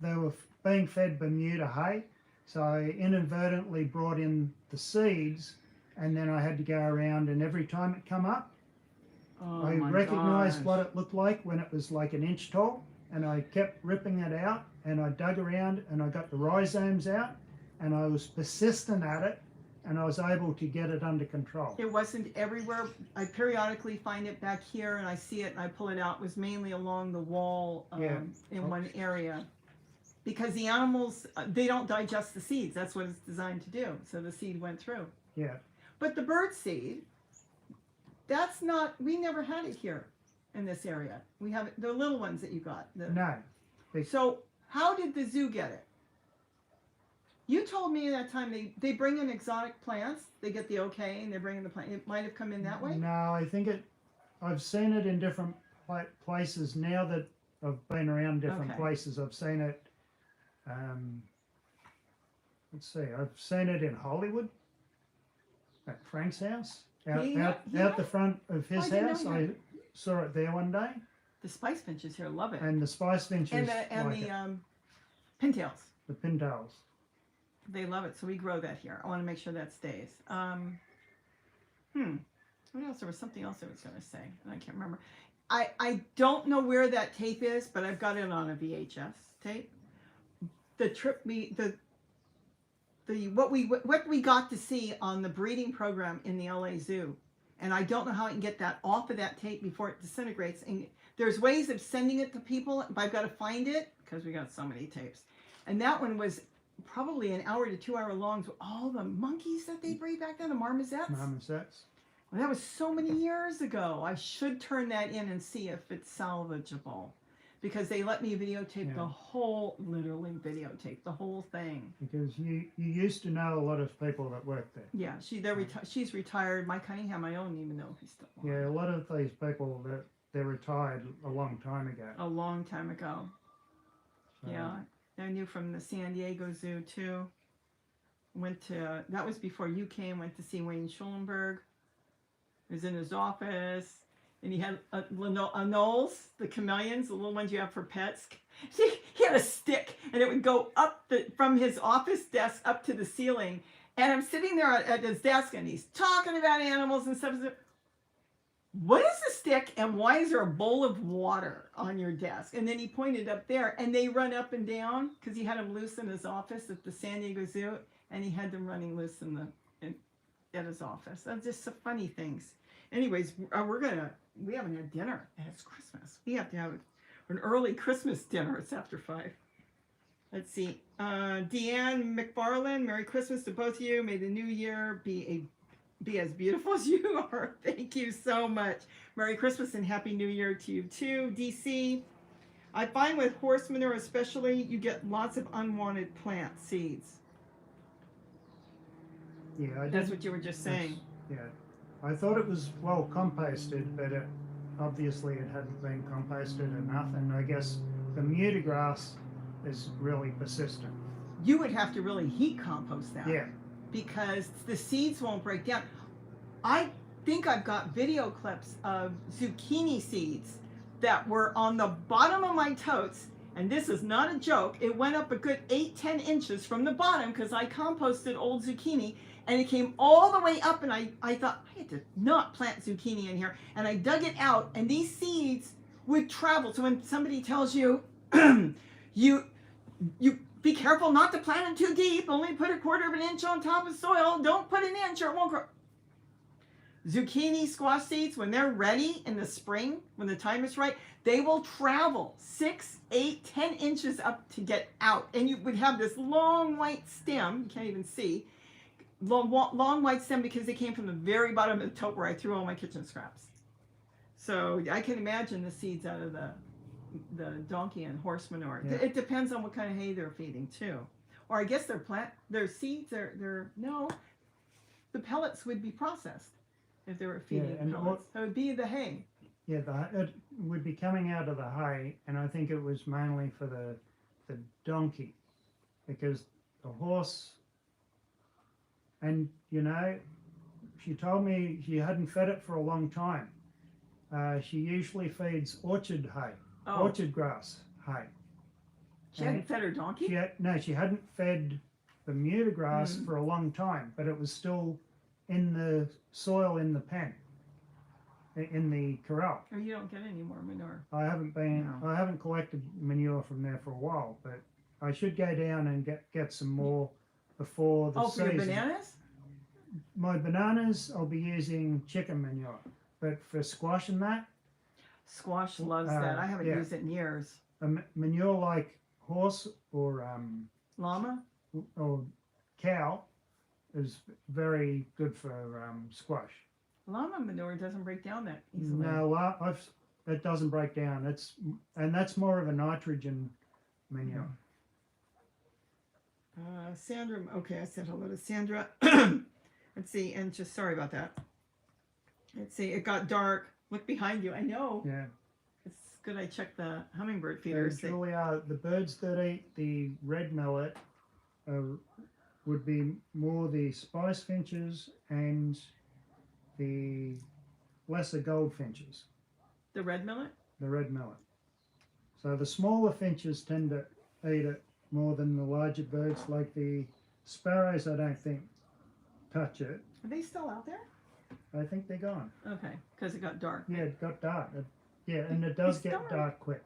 They were being fed Bermuda hay. So I inadvertently brought in the seeds, and then I had to go around, and every time it come up, I recognized what it looked like when it was like an inch tall, and I kept ripping it out, and I dug around, and I got the rhizomes out, and I was persistent at it, and I was able to get it under control. It wasn't everywhere. I periodically find it back here, and I see it, and I pull it out. It was mainly along the wall in one area. Because the animals, they don't digest the seeds. That's what it's designed to do. So the seed went through. Yeah. But the bird seed, that's not, we never had it here in this area. We have the little ones that you got. No. So how did the zoo get it? You told me that time they bring in exotic plants. They get the okay and they bring in the plant. It might have come in that way? No, I think I've seen it in different places now that I've been around different places. I've seen it. Let's see, I've seen it in Hollywood at Frank's house, out the front of his house. I saw it there one day. The spice finches here love it. And the spice finches and the pintails. The pintails. They love it, so we grow that here. I want to make sure that stays. What else? There was something else I was going to say, and I can't remember. I don't know where that tape is, but I've got it on a VHS tape. What we got to see on the breeding program in the LA Zoo, and I don't know how I can get that off of that tape before it disintegrates. And there's ways of sending it to people, but I've got to find it because we got so many tapes. And that one was probably an hour to 2 hour long. So all the monkeys that they breed back then, the marmosets. Marmosets. Well, that was so many years ago. I should turn that in and see if it's salvageable. Because they let me videotape the whole, literally videotape the whole thing. Because you used to know a lot of people that worked there. Yeah, she's retired. Mike Cunningham, I don't even know if he's still alive. Yeah, a lot of these people, they're retired a long time ago. A long time ago. So, yeah, I knew from the San Diego Zoo too. That was before you came, went to see Wayne Schulenberg. He was in his office. And he had anoles, the chameleons, the little ones you have for pets. He had a stick, and it would go up from his office desk up to the ceiling. And I'm sitting there at his desk, and he's talking about animals and stuff. What is the stick, and why is there a bowl of water on your desk? And then he pointed up there, and they run up and down because he had them loose in his office at the San Diego Zoo, and he had them running loose at his office. That's just some funny things. Anyways, we haven't had dinner, and it's Christmas. We have to have an early Christmas dinner. It's after 5. Let's see. Deanne McFarland, Merry Christmas to both of you. May the new year be as beautiful as you are. Thank you so much. Merry Christmas and Happy New Year to you too. DC, I find with horse manure especially, you get lots of unwanted plant seeds. Yeah, that's what you were just saying. Yeah. I thought it was well composted, but obviously it hadn't been composted enough, and I guess the Bermuda grass is really persistent. You would have to really heat compost that. Yeah. Because the seeds won't break down. I think I've got video clips of zucchini seeds that were on the bottom of my totes, and this is not a joke. It went up a good 8-10 inches from the bottom because I composted old zucchini. And it came all the way up, and I thought, I had to not plant zucchini in here. And I dug it out, and these seeds would travel. So when somebody tells you, you be careful not to plant it too deep, only put 1/4 of an inch on top of soil, don't put an inch or it won't grow. Zucchini, squash seeds, when they're ready in the spring, when the time is right, they will travel 6, 8, 10 inches up to get out. And you would have this long white stem, you can't even see, long white stem because they came from the very bottom of the tote where I threw all my kitchen scraps. So I can imagine the seeds out of the donkey and horse manure. Yeah. It depends on what kind of hay they're feeding too. Or I guess their seeds, no, the pellets would be processed if they were feeding pellets. So it would be the hay. Yeah, it would be coming out of the hay, and I think it was mainly for the donkey, because the horse, and she told me she hadn't fed it for a long time. She usually feeds orchard hay, orchard grass hay. She hadn't fed her donkey? She hadn't fed the Bermuda grass for a long time, but it was still in the soil in the pen, in the corral. Oh, you don't get any more manure. I haven't collected manure from there for a while, but I should go down and get some more before the season. For your bananas? My bananas, I'll be using chicken manure, but for squash and that, squash loves that. I haven't used it in years. A manure like horse or llama or cow is very good for squash. Llama manure doesn't break down that easily. No, it doesn't break down. That's more of a nitrogen manure. Sandra, okay, I said hello to Sandra. Let's see, and just sorry about that. Let's see, it got dark. Look behind you. I know. Yeah. It's good I checked the hummingbird feeders. Julia, the birds that eat the red millet would be more the spice finches and the lesser goldfinches. The red millet? The red millet. So the smaller finches tend to eat it more than the larger birds, like the sparrows, I don't think touch it. Are they still out there? I think they're gone. Okay, because it got dark. Yeah, it got dark. And it does get dark quick.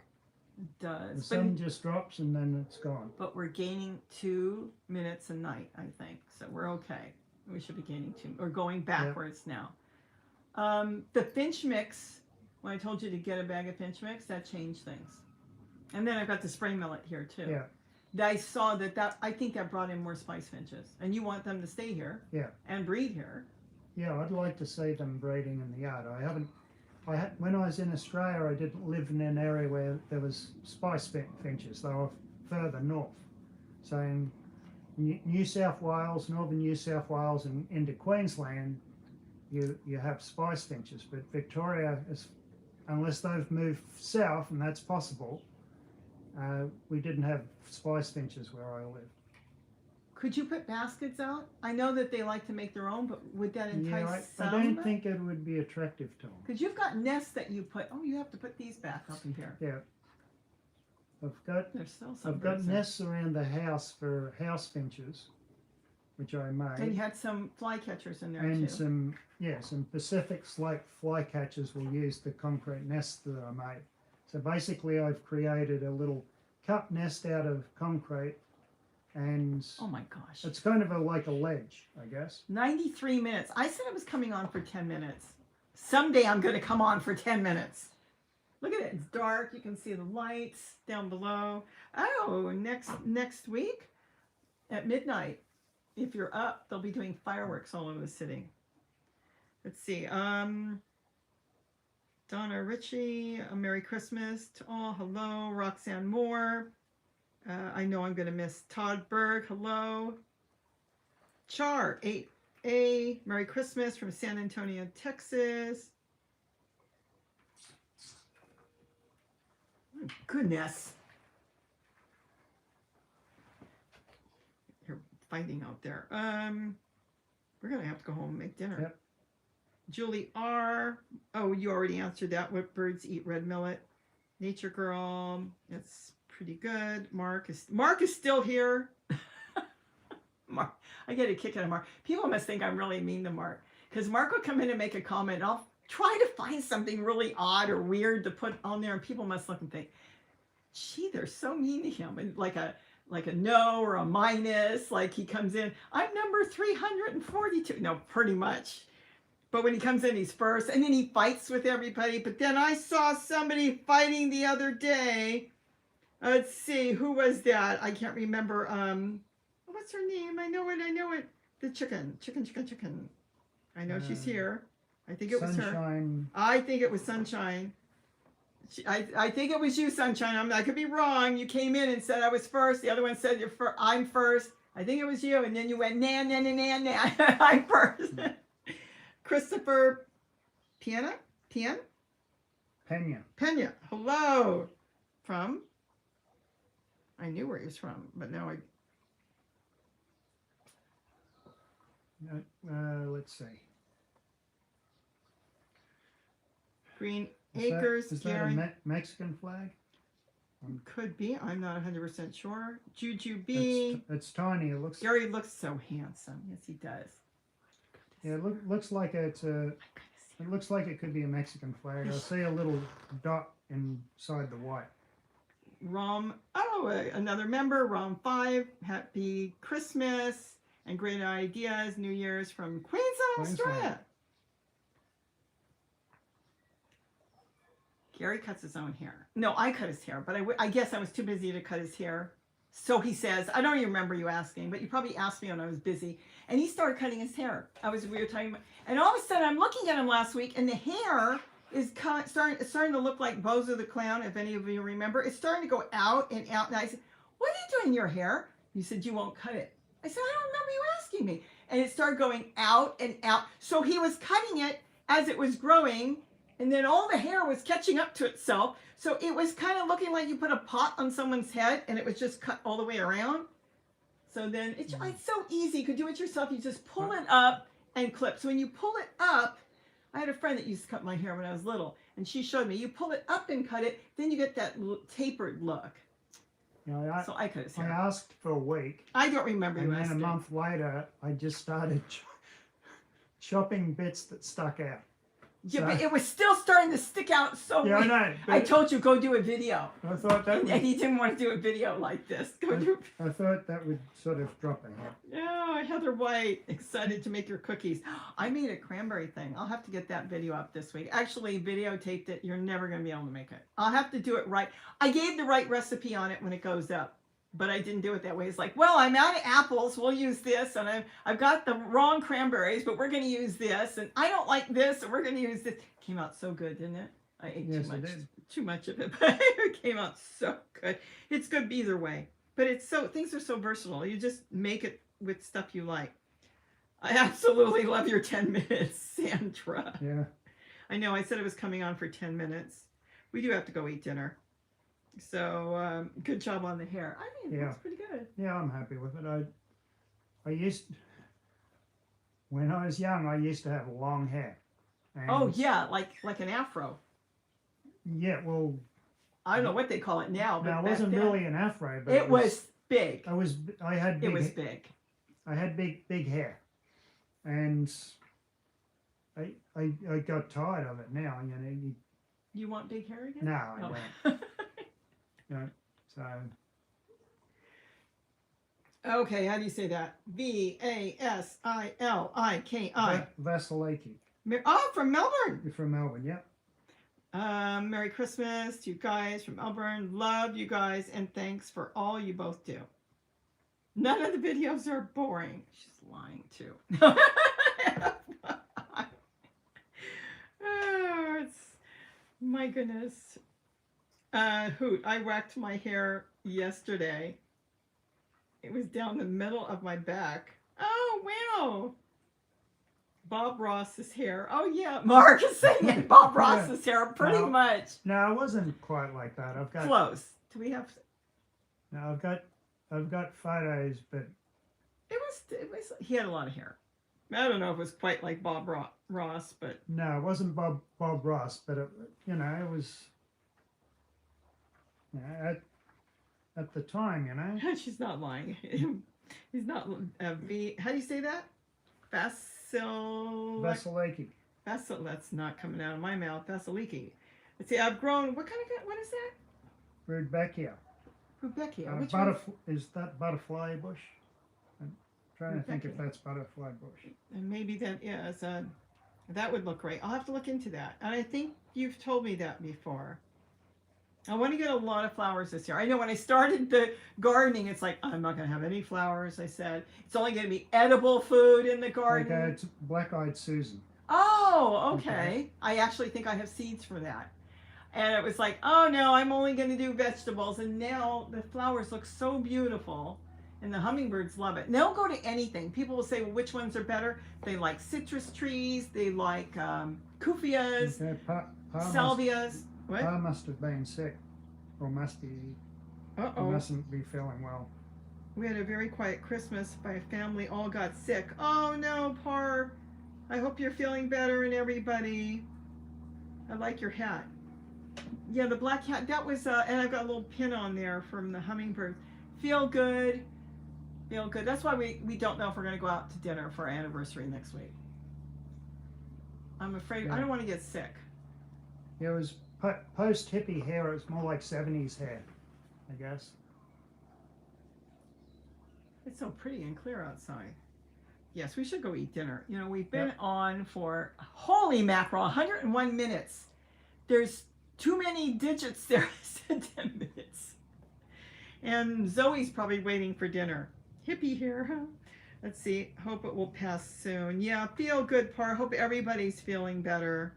It does. The sun just drops and then it's gone. But we're gaining 2 minutes a night, I think. So we're okay. We should be gaining 2, or going backwards now. The finch mix, when I told you to get a bag of finch mix, that changed things. And then I've got the spring millet here too. Yeah. I saw that I think that brought in more spice finches. And you want them to stay here. Yeah. And breed here. Yeah, I'd like to see them breeding in the yard. When I was in Australia, I didn't live in an area where there was spice finches. They were further north. So in New South Wales, northern New South Wales, and into Queensland, you have spice finches. But Victoria, unless they've moved south, and that's possible, we didn't have spice finches where I lived. Could you put baskets out? I know that they like to make their own, but would that entice some? I don't think it would be attractive to them. Because you've got nests that you put. Oh, you have to put these back up in here. Yeah. There's still some. I've got nests around the house for house finches, which I made. And you had some flycatchers in there and too. some Pacific slate flycatchers will use the concrete nests that I made. So basically, I've created a little cup nest out of concrete. And oh my gosh, it's kind of like a ledge, I guess. 93 minutes. I said I was coming on for 10 minutes. Someday I'm going to come on for 10 minutes. Look at it. It's dark. You can see the lights down below. Oh, next week at midnight, if you're up, they'll be doing fireworks all over the city. Let's see. Donna Ritchie, a Merry Christmas to all. Hello. Roxanne Moore. I know I'm going to miss Todd Berg. Hello. Char, 8A. Merry Christmas from San Antonio, Texas. Oh, goodness. You're fighting out there. We're going to have to go home and make dinner. Yep. Julie R. Oh, you already answered that. What birds eat red millet? Nature Girl. It's pretty good. Mark is still here. Mark, I get a kick out of Mark. People must think I'm really mean to Mark, because Mark will come in and make a comment. try to find something really odd or weird to put on there, and people must look and think, gee, they're so mean to him. And like a no or a minus, like he comes in, I'm number 342. No, pretty much. But when he comes in, he's first, and then he fights with everybody. But then I saw somebody fighting the other day. Let's see, who was that? I can't remember. What's her name? I know it. The chicken. I know she's here. I think it was Sunshine. her. I think it was Sunshine. I think it was you, Sunshine. I could be wrong. You came in and said I was first. The other one said I'm first. I think it was you. And then you went, nah. I'm first. Christopher Pena? Pena. Hello. From? I knew where he was from, but now let's see. Green Acres, is that a Mexican flag? Could be. I'm not 100% sure. Juju B. It's tiny. It looks. Gary looks so handsome. Yes, he does. Yeah, it looks like it's a. It looks like it could be a Mexican flag. I see a little dot inside the white. Another member, Rom 5. Happy Christmas and great ideas. New Year's from Queensland, Australia. Gary cuts his own hair. No, I cut his hair, but I guess I was too busy to cut his hair. So he says, I don't even remember you asking, but you probably asked me when I was busy. And he started cutting his hair. We were talking about, and all of a sudden I'm looking at him last week, and the hair is starting to look like Bozo the Clown, if any of you remember. It's starting to go out and out. And I said, what are you doing in your hair? You said you won't cut it. I said, I don't remember you asking me. And it started going out and out. So he was cutting it as it was growing, and then all the hair was catching up to itself. So it was kind of looking like you put a pot on someone's head and it was just cut all the way around. So then it's so easy. You could do it yourself. You just pull it up and clip. So when you pull it up, I had a friend that used to cut my hair when I was little, and she showed me, you pull it up and cut it, then you get that tapered look. Yeah, so I cut his hair. I asked for a week. I don't remember you asking. And then a month later, I just started chopping bits that stuck out. Yeah, but it was still starting to stick out so yeah, weird. I know. I told you, go do a video. I thought that and he didn't want to do a video like this. I thought that would sort of drop it. Yeah, Heather White, excited to make your cookies. I made a cranberry thing. I'll have to get that video up this week. Actually, videotaped it. You're never going to be able to make it. I'll have to do it right. I gave the right recipe on it when it goes up, but I didn't do it that way. It's like, well, I'm out of apples. We'll use this. And I've got the wrong cranberries, but we're going to use this. And I don't like this, and we're going to use this. Came out so good, didn't it? I ate too much of it, but it came out so good. It's good either way. But things are so versatile. You just make it with stuff you like. I absolutely love your 10 minutes, Sandra. Yeah. I know, I said it was coming on for 10 minutes. We do have to go eat dinner. So, good job on the hair. I mean, it's pretty good. Yeah, I'm happy with it. When I was young, I used to have long hair. Oh, yeah, like an afro. Yeah, well... I don't know what they call it now. But no, it wasn't really an afro, but it was big. It was big. I had big hair. And I got tired of it now, you know. You want big hair again? No, I don't. No, so... Okay, how do you say that? Vasiliki. Vasiliki. Oh, from Melbourne. You're from Melbourne, yep. Merry Christmas to you guys from Melbourne. Love you guys, and thanks for all you both do. None of the videos are boring. She's lying too. Oh, my goodness. Hoot, I whacked my hair yesterday. It was down the middle of my back. Oh, wow. Bob Ross's hair. Oh, yeah. Mark is saying it. Bob Ross's hair, pretty much. No, it wasn't quite like that. I've got close. Do we have? No, I've got photos, but it was. He had a lot of hair. I don't know if it was quite like Bob Ross, but no, it wasn't Bob Ross, but it was. You know, at the time, you know. She's not lying. He's not. How do you say that? Vasiliki. That's not coming out of my mouth. That's a leaky. Let's see, I've grown, what is that? Rudbeckia. Rudbeckia. Which one? Is that butterfly bush? I'm trying to think if Rudbeckia. that's butterfly bush. And maybe that is, that would look great. I'll have to look into that. And I think you've told me that before. I want to get a lot of flowers this year. I know when I started the gardening, it's like, I'm not going to have any flowers. I said, it's only going to be edible food in the garden. Okay, it's black-eyed Susan. Oh, okay. I actually think I have seeds for that. And it was like, oh no, I'm only going to do vegetables. And now the flowers look so beautiful. And the hummingbirds love it. And they'll go to anything. People will say, well, which ones are better? They like citrus trees. They like kufias, Okay, salvias. What? Pa must have been sick, or must be. Uh-oh. Mustn't be feeling well. We had a very quiet Christmas. My family all got sick. Oh no, Par. I hope you're feeling better and everybody. I like your hat. Yeah, the black hat. That was, and I've got a little pin on there from the hummingbird. Feel good. Feel good. That's why we don't know if we're going to go out to dinner for our anniversary next week. I'm afraid, Yeah. I don't want to get sick. It was post-hippie hair. It's more like 70s hair, I guess. It's so pretty and clear outside. Yes, we should go eat dinner. You know, we've been on for, holy mackerel, 101 minutes. There's too many digits there. I said 10 minutes. And Zoe's probably waiting for dinner. Hippie here, huh? Let's see. Hope it will pass soon. Yeah, feel good, Par. Hope everybody's feeling better.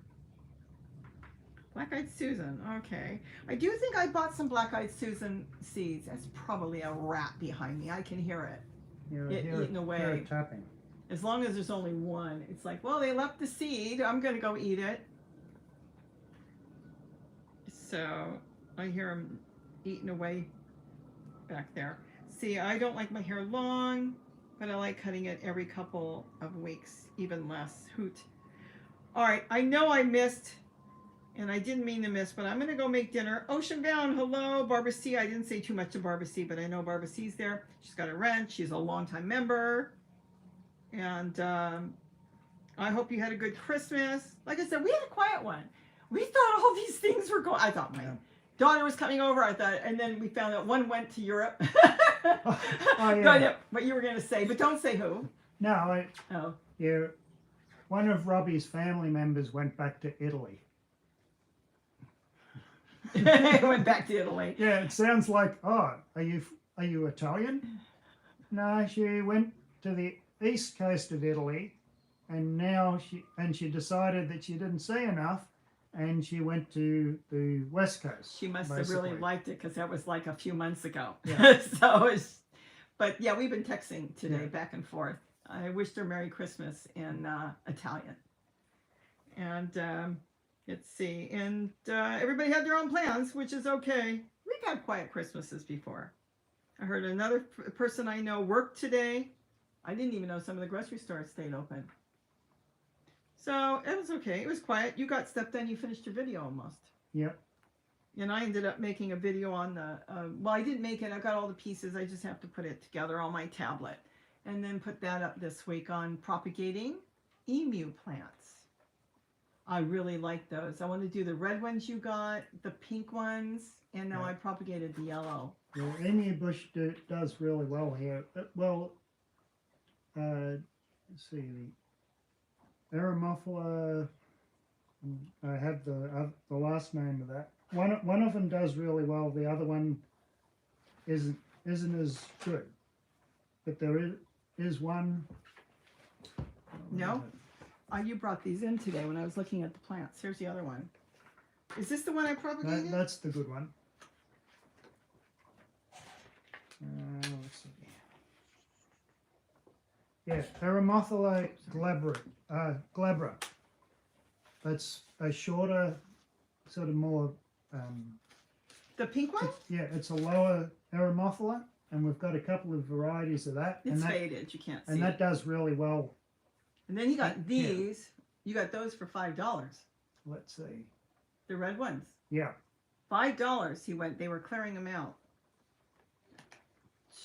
Black-eyed Susan. Okay. I do think I bought some Black-eyed Susan seeds. That's probably a rat behind me. I can hear it. Eating away. Hear it tapping. As long as there's only one. It's like, well, they left the seed. I'm going to go eat it. So I hear them eating away back there. See, I don't like my hair long, but I like cutting it every couple of weeks, even less. Hoot. All right, I know I missed, and I didn't mean to miss, but I'm going to go make dinner. Ocean Bound, hello. Barbara C. I didn't say too much to Barbara C., but I know Barbara C's there. She's got a rent. She's a longtime member. And I hope you had a good Christmas. Like I said, we had a quiet one. We thought all these things were going. I thought my daughter was coming over. I thought, and then we found out one went to Europe. Oh, yeah. What you were going to say, but don't say who. No, Oh. Yeah, one of Robbie's family members went back to Italy. Went back to Italy. Yeah, it sounds like, oh, are you Italian? No, she went to the east coast of Italy, and now she decided that she didn't see enough, and she went to the west coast. She must basically. have really liked it because that was like a few months ago. Yeah. But yeah, we've been texting today Yeah. back and forth. I wished her Merry Christmas in Italian. And let's see. And everybody had their own plans, which is okay. We've had quiet Christmases before. I heard another person I know worked today. I didn't even know some of the grocery stores stayed open. So it was okay. It was quiet. You got stuff done. You finished your video almost. Yep. And I ended up making a video on the, well, I didn't make it. I got all the pieces. I just have to put it together on my tablet. And then put that up this week on propagating emu plants. I really like those. I want to do the red ones you got, the pink ones, and now I propagated the yellow. The emu bush does really well here. Let's see, the Aeromophila, I have the last name of that. One of them does really well. The other one isn't as good. But there is one. No? You brought these in today when I was looking at the plants. Here's the other one. Is this the one I propagated? That's the good one. Let's see. Yeah, Aeromophila glabra. That's a shorter, sort of more. The pink one? It's a lower Aeromophila, and we've got a couple of varieties of that. It's faded. You can't see and that it. does really well. And then you got these. You got those for $5. Let's see. The red ones. Yeah. $5. He went. They were clearing them out.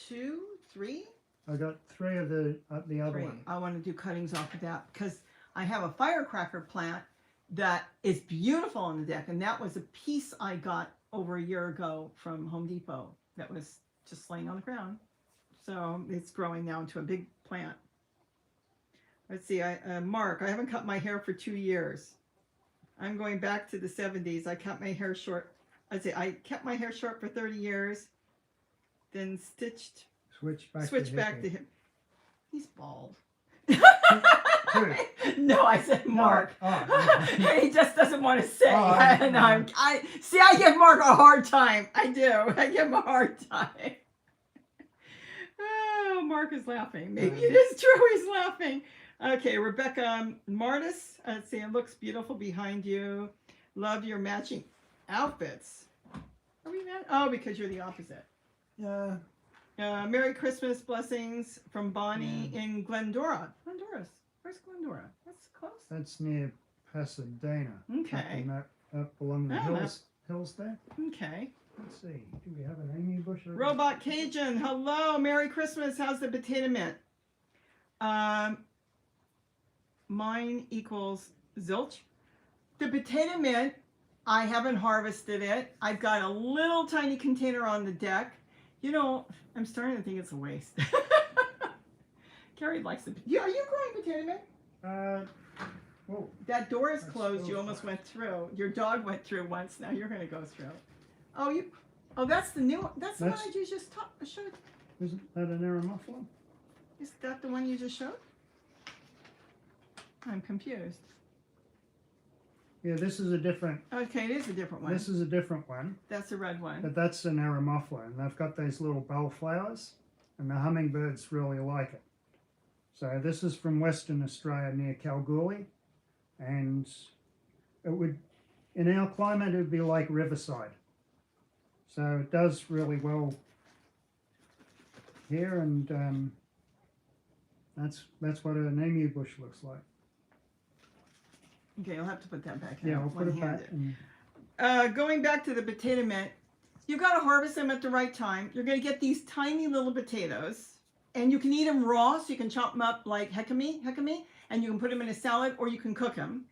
2, 3. I got 3 of the other Three. one. I want to do cuttings off of that because I have a firecracker plant that is beautiful on the deck, and that was a piece I got over a year ago from Home Depot that was just laying on the ground. So it's growing now into a big plant. Let's see, Mark, I haven't cut my hair for 2 years. I'm going back to the 70s. I cut my hair short. I kept my hair short for 30 years, then switched back to him. He's bald. Who? No, I said Mark. No. Oh, He just doesn't want to say. Oh, And I give Mark a hard time. I do. I give him a hard time. Oh, Mark is laughing. Maybe it is true. He's laughing. Okay, Rebecca Martis. Let's see. It looks beautiful behind you. Love your matching outfits. Are we mad? Oh, because you're the opposite. Yeah. Merry Christmas blessings from Bonnie in Glendora. Where's Glendora? That's close. That's near Pasadena. Okay. Up along the hills there. Okay. Let's see. Do we have an Amy bush? Robot Cajun. Hello. Merry Christmas. How's the potato mint? Mine equals zilch. The potato mint, I haven't harvested it. I've got a little tiny container on the deck. You know, I'm starting to think it's a waste. Carrie likes it. Are you growing potato mint? Whoa. That door is closed. You almost went through. Your dog went through once. Now you're going to go through. Oh, that's the new one. That's the one I just showed. Isn't that an aeromuffler? Is that the one you just showed? I'm confused. Yeah, this is a different. Okay, it is a different one. This is a different one. That's a red one. But that's an aeromuffler, and they've got those little bellflowers, and the hummingbirds really like it. So this is from Western Australia near Kalgoorlie, and it would, in our climate, it would be like Riverside. So it does really well here, and that's what an emu bush looks like. Okay, I'll have to put that back. Yeah, I'll put it back. Going back to the potato mint, you've got to harvest them at the right time. You're going to get these tiny little potatoes, and you can eat them raw, so you can chop them up like jicama, and you can put them in a salad, or you can cook them.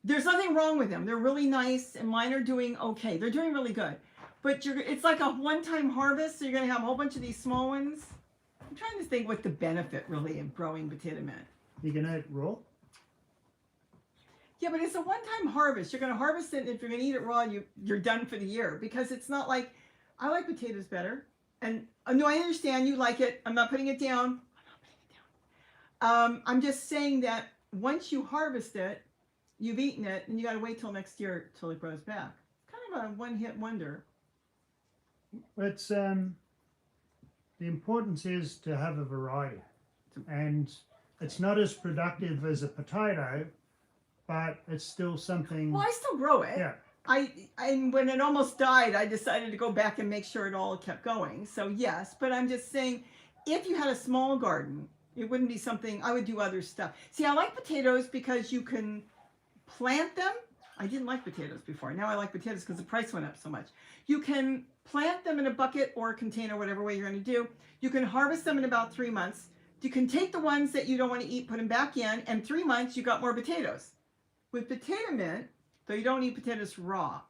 There's nothing wrong with them. They're really nice, and mine are doing okay. They're doing really good. But it's like a one-time harvest, so you're going to have a whole bunch of these small ones. I'm trying to think what the benefit really of growing potato mint. You can eat it raw? Yeah, but it's a one-time harvest. You're going to harvest it, and if you're going to eat it raw, you're done for the year. Because it's not like, I like potatoes better. And no, I understand you like it. I'm not putting it down. I'm just saying that once you harvest it, you've eaten it, and you got to wait till next year till it grows back. Kind of a one-hit wonder. It's the importance is to have a variety, and it's not as productive as a potato, but it's still something. Well, I still grow it. Yeah. And when it almost died, I decided to go back and make sure it all kept going. So yes, but I'm just saying, if you had a small garden, it wouldn't be something I would do other stuff. See, I like potatoes because you can plant them. I didn't like potatoes before. Now I like potatoes because the price went up so much. You can plant them in a bucket or a container, whatever way you're going to do. You can harvest them in about 3 months. You can take the ones that you don't want to eat, put them back in, and 3 months you got more potatoes. With potato mint, though you don't eat potatoes raw.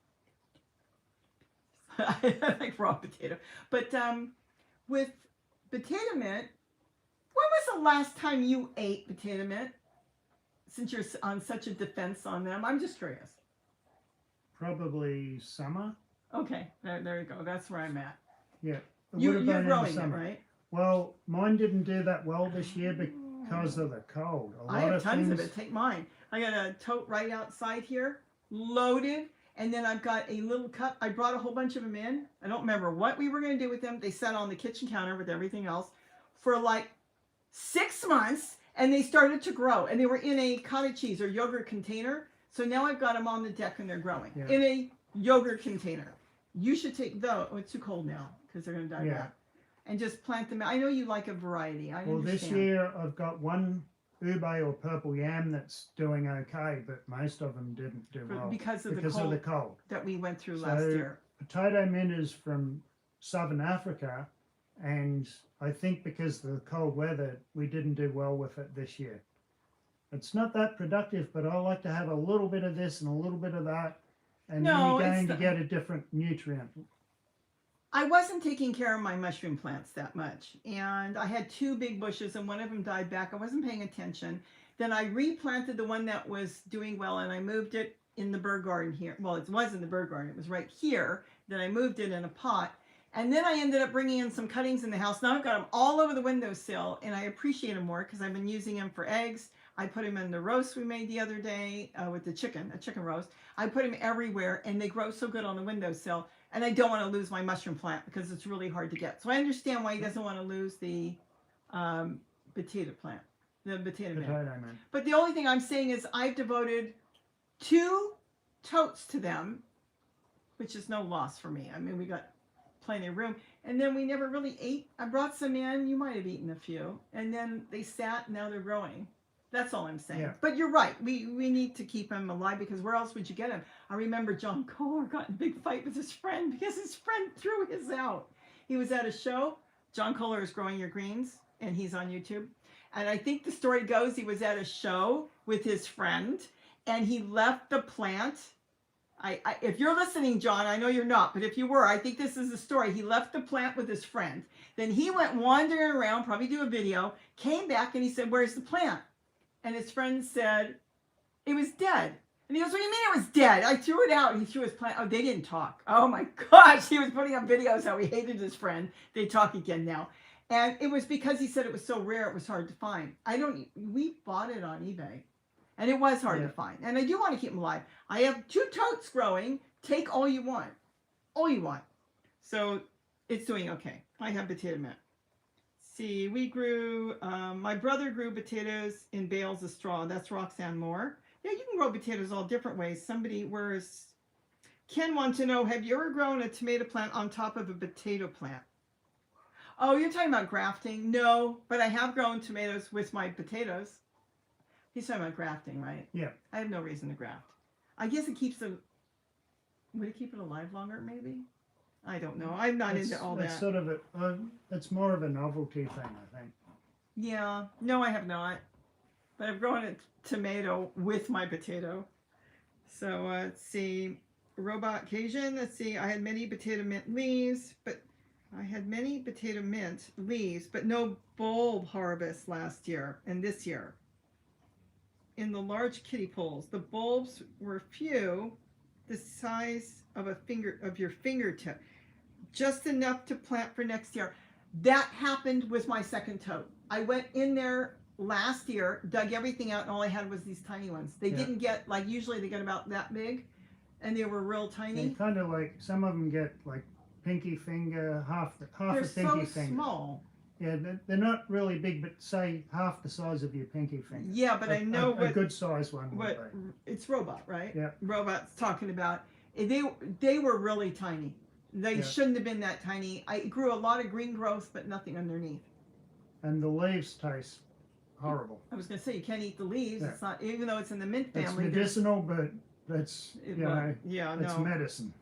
I like raw potato. But with potato mint, when was the last time you ate potato mint? Since you're on such a defense on them, I'm just curious. Probably summer. Okay, there you go. That's where I'm at. Yeah. You're growing it, right? Well, mine didn't do that well this year because of the cold. I have tons of it. Take mine. I got a tote right outside here, loaded, and then I've got a little cup. I brought a whole bunch of them in. I don't remember what we were going to do with them. They sat on the kitchen counter with everything else for like 6 months, and they started to grow. And they were in a cottage cheese or yogurt container. So now I've got them on the deck and they're growing in a yogurt container. You should take those. Oh, it's too cold now because they're going to die back. And just plant them. I know you like a variety. I understand. This year I've got one ube or purple yam that's doing okay, but most of them didn't do well because of the cold that we went through last year. Potato mint is from southern Africa, and I think because of the cold weather, we didn't do well with it this year. It's not that productive, but I like to have a little bit of this and a little bit of that, and then No, you're it's going to the, get a different nutrient. I wasn't taking care of my mushroom plants that much. And I had two big bushes and one of them died back. I wasn't paying attention. Then I replanted the one that was doing well and I moved it in the bird garden here. Well, it was in the bird garden. It was right here. Then I moved it in a pot. And then I ended up bringing in some cuttings in the house. Now I've got them all over the windowsill and I appreciate them more because I've been using them for eggs. I put them in the roast we made the other day with the chicken, a chicken roast. I put them everywhere and they grow so good on the windowsill. And I don't want to lose my mushroom plant because it's really hard to get. So I understand why he doesn't want to lose the potato plant, the potato man. But the only thing I'm saying is I've devoted 2 totes to them, which is no loss for me. I mean, we got plenty of room. And then we never really ate. I brought some in. You might have eaten a few. And then they sat. Now they're growing. That's all I'm saying. Yeah. But you're right. We need to keep him alive because where else would you get him? I remember John Kohler got in a big fight with his friend because his friend threw his out. He was at a show. John Kohler is Growing Your Greens, and he's on YouTube. And I think the story goes he was at a show with his friend, and he left the plant. If you're listening, John, I know you're not, but if you were, I think this is the story. He left the plant with his friend. Then he went wandering around, probably do a video, came back, and he said, "Where's the plant?" And his friend said, "It was dead." And he goes, "What do you mean it was dead? I threw it out." And he threw his plant. Oh, they didn't talk. Oh my gosh. He was putting up videos how he hated his friend. They talk again now. And it was because he said it was so rare, it was hard to find. We bought it on eBay. And it was hard to find. And I do want to keep them alive. I have 2 totes growing. Take all you want. All you want. So it's doing okay. I have potato mint. See, we grew, my brother grew potatoes in bales of straw. That's Roxanne Moore. Yeah, you can grow potatoes all different ways. Ken wants to know, have you ever grown a tomato plant on top of a potato plant? Oh, you're talking about grafting? No, but I have grown tomatoes with my potatoes. He's talking about grafting, right? Yeah. I have no reason to graft. I guess it keeps them, would it keep it alive longer, maybe? I don't know. I'm not into all that. It's sort of it's more of a novelty thing, I think. Yeah. No, I have not. But I've grown a tomato with my potato. So let's see. Robot Cajun. Let's see. I had many potato mint leaves, but no bulb harvest last year and this year. In the large kiddie poles, the bulbs were few, the size of your fingertip. Just enough to plant for next year. That happened with my second tote. I went in there last year, dug everything out, and all I had was these tiny ones. They didn't get, like usually they get about that big, and they were real tiny. They kind of like, some of them get like pinky finger, half a pinky finger. They're so small. Yeah, they're not really big, but say half the size of your pinky finger. Yeah, but I know a good size one would be. It's Robot, right? Yeah. Robot's talking about. They were really tiny. They shouldn't have been that tiny. I grew a lot of green growth, but nothing underneath. And the leaves taste horrible. I was going to say, you can't eat the leaves. Yeah. It's not, even though it's in the mint family. It's medicinal, but it's, it's no. medicine.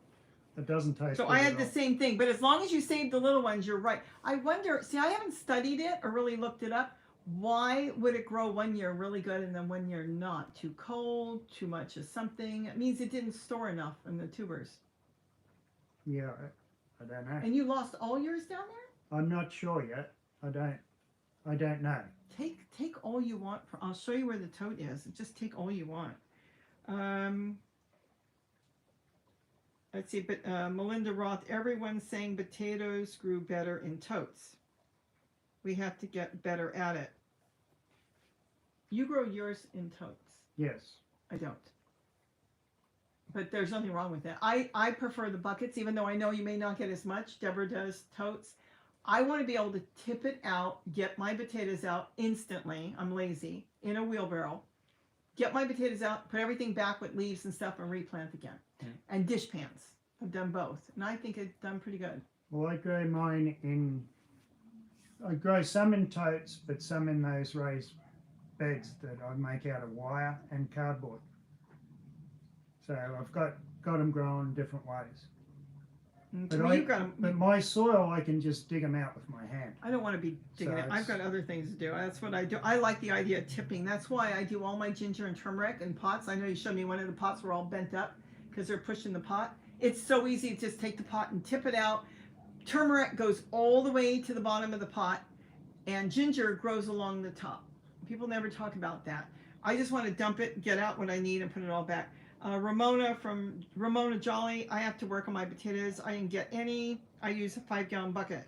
It doesn't taste So good I had at the all. same thing, but as long as you save the little ones, you're right. I wonder, see, I haven't studied it or really looked it up. Why would it grow one year really good and then one year not? Too cold, too much of something. It means it didn't store enough in the tubers. Yeah, I don't know. And you lost all yours down there? I'm not sure yet. I don't know. Take all you want. I'll show you where the tote is. Just take all you want. Let's see, but Melinda Roth, everyone's saying potatoes grew better in totes. We have to get better at it. You grow yours in totes. Yes. I don't. But there's nothing wrong with that. I prefer the buckets, even though I know you may not get as much. Deborah does totes. I want to be able to tip it out, get my potatoes out instantly. I'm lazy. In a wheelbarrow. Get my potatoes out, put everything back with leaves and stuff, and replant again. And dish pans. I've done both. And I think it's done pretty good. Well, I grow mine I grow some in totes, but some in those raised beds that I make out of wire and cardboard. So I've got them growing different ways. But Well, you've got 'em- but my soil, I can just dig them out with my hand. I don't want to be digging So it. I've got other things to do. That's what I do. I like the idea of tipping. That's why I do all my ginger and turmeric in pots. I know you showed me one of the pots were all bent up because they're pushing the pot. It's so easy to just take the pot and tip it out. Turmeric goes all the way to the bottom of the pot, and ginger grows along the top. People never talk about that. I just want to dump it, get out what I need, and put it all back. Ramona from Ramona Jolly, I have to work on my potatoes. I didn't get any. I use a 5-gallon bucket.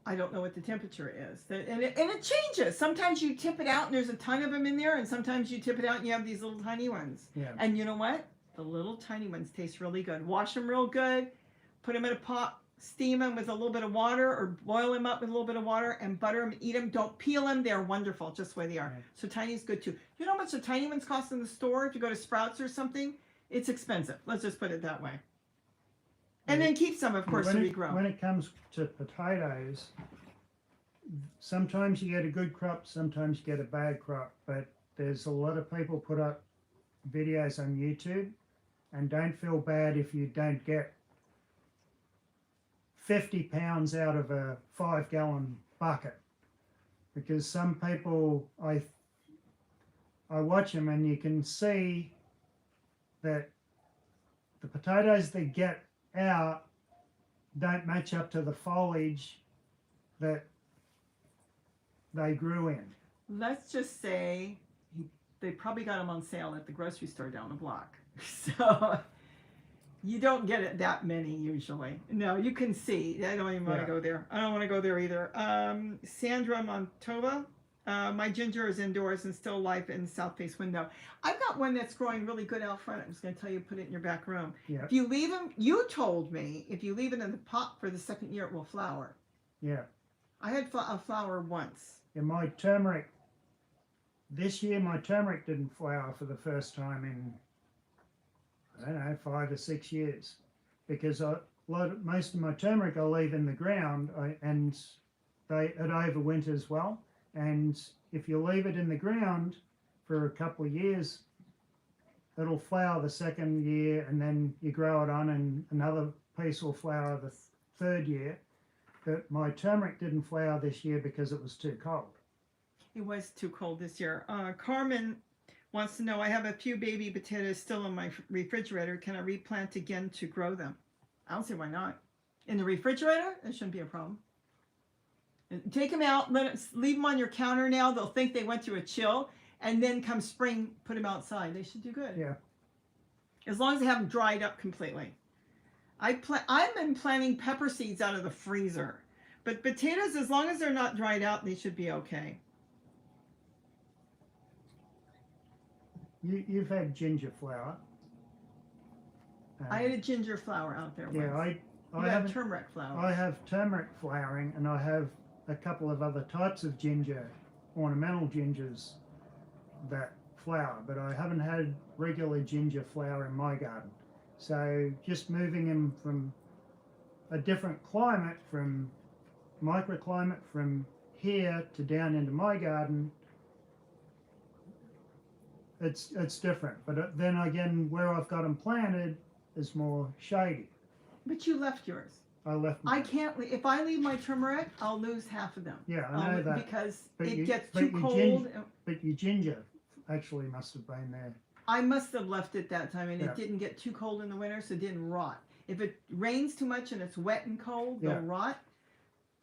I don't know what the temperature is. And it changes. Sometimes you tip it out and there's a ton of them in there, and sometimes you tip it out and you have these little tiny ones. Yeah. And you know what? The little tiny ones taste really good. Wash them real good, put them in a pot, steam them with a little bit of water, or boil them up with a little bit of water and butter them, eat them. Don't peel them. They're wonderful just the way they are. Right. So tiny is good too. You know how much the tiny ones cost in the store? If you go to Sprouts or something, it's expensive. Let's just put it that way. And then keep some, of course, to regrow. When it comes to potatoes, sometimes you get a good crop, sometimes you get a bad crop, but there's a lot of people put up videos on YouTube, and don't feel bad if you don't get 50 pounds out of a 5-gallon bucket, because some people, I watch them and you can see that the potatoes they get out don't match up to the foliage that they grew in. Let's just say they probably got them on sale at the grocery store down the block. So you don't get it that many usually. No, you can see. I don't even want to go there. I don't want to go there either. Sandra Montova. My ginger is indoors and still alive in the south face window. I've got one that's growing really good out front. I'm just going to tell you, put it in your back room. Yeah. If you leave them, you told me, if you leave it in the pot for the second year, it will flower. Yeah. I had a flower once. And my turmeric, this year my turmeric didn't flower for the first time in, I don't know, 5 or 6 years. Because most of my turmeric I leave in the ground, and it overwinters well. And if you leave it in the ground for a couple of years, it'll flower the second year, and then you grow it on and another piece will flower the third year. But my turmeric didn't flower this year because it was too cold. It was too cold this year. Carmen wants to know, I have a few baby potatoes still in my refrigerator. Can I replant again to grow them? I don't see why not. In the refrigerator, that shouldn't be a problem. Take them out, leave them on your counter now. They'll think they went through a chill, and then come spring, put them outside. They should do good. Yeah. As long as they haven't dried up completely. I've been planting pepper seeds out of the freezer. But potatoes, as long as they're not dried out, they should be okay. You've had ginger flower. I had a ginger flower out there Yeah, once. I have turmeric flowers. I have turmeric flowering, and I have a couple of other types of ginger, ornamental gingers that flower, but I haven't had regular ginger flower in my garden. So just moving them from a different climate, from microclimate, from here to down into my garden, it's different. But then again, where I've got them planted is more shady. But you left yours. I left. I can't. If I leave my turmeric, I'll lose half of them. Yeah, I know that. Because But it you- gets but too you cold. But your ginger actually must have been there. I must have left it that time, and Yeah. it didn't get too cold in the winter, so it didn't rot. If it rains too much and it's wet and cold, they'll rot.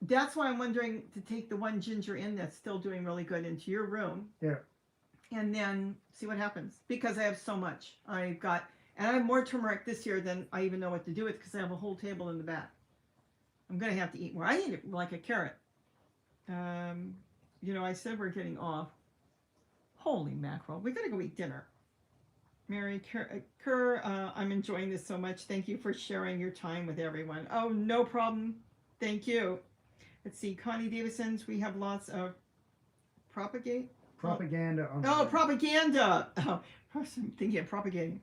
That's why I'm wondering to take the one ginger in that's still doing really good into your room. Yeah. And then see what happens. Because I have so much. And I have more turmeric this year than I even know what to do with, because I have a whole table in the back. I'm going to have to eat more. I eat it like a carrot. You know, I said we're getting off. Holy mackerel. We got to go eat dinner. Mary Kerr, I'm enjoying this so much. Thank you for sharing your time with everyone. Oh, no problem. Thank you. Let's see. Connie Davison's, we have lots of propaganda. On Propaganda. Oh, I'm thinking of propagating.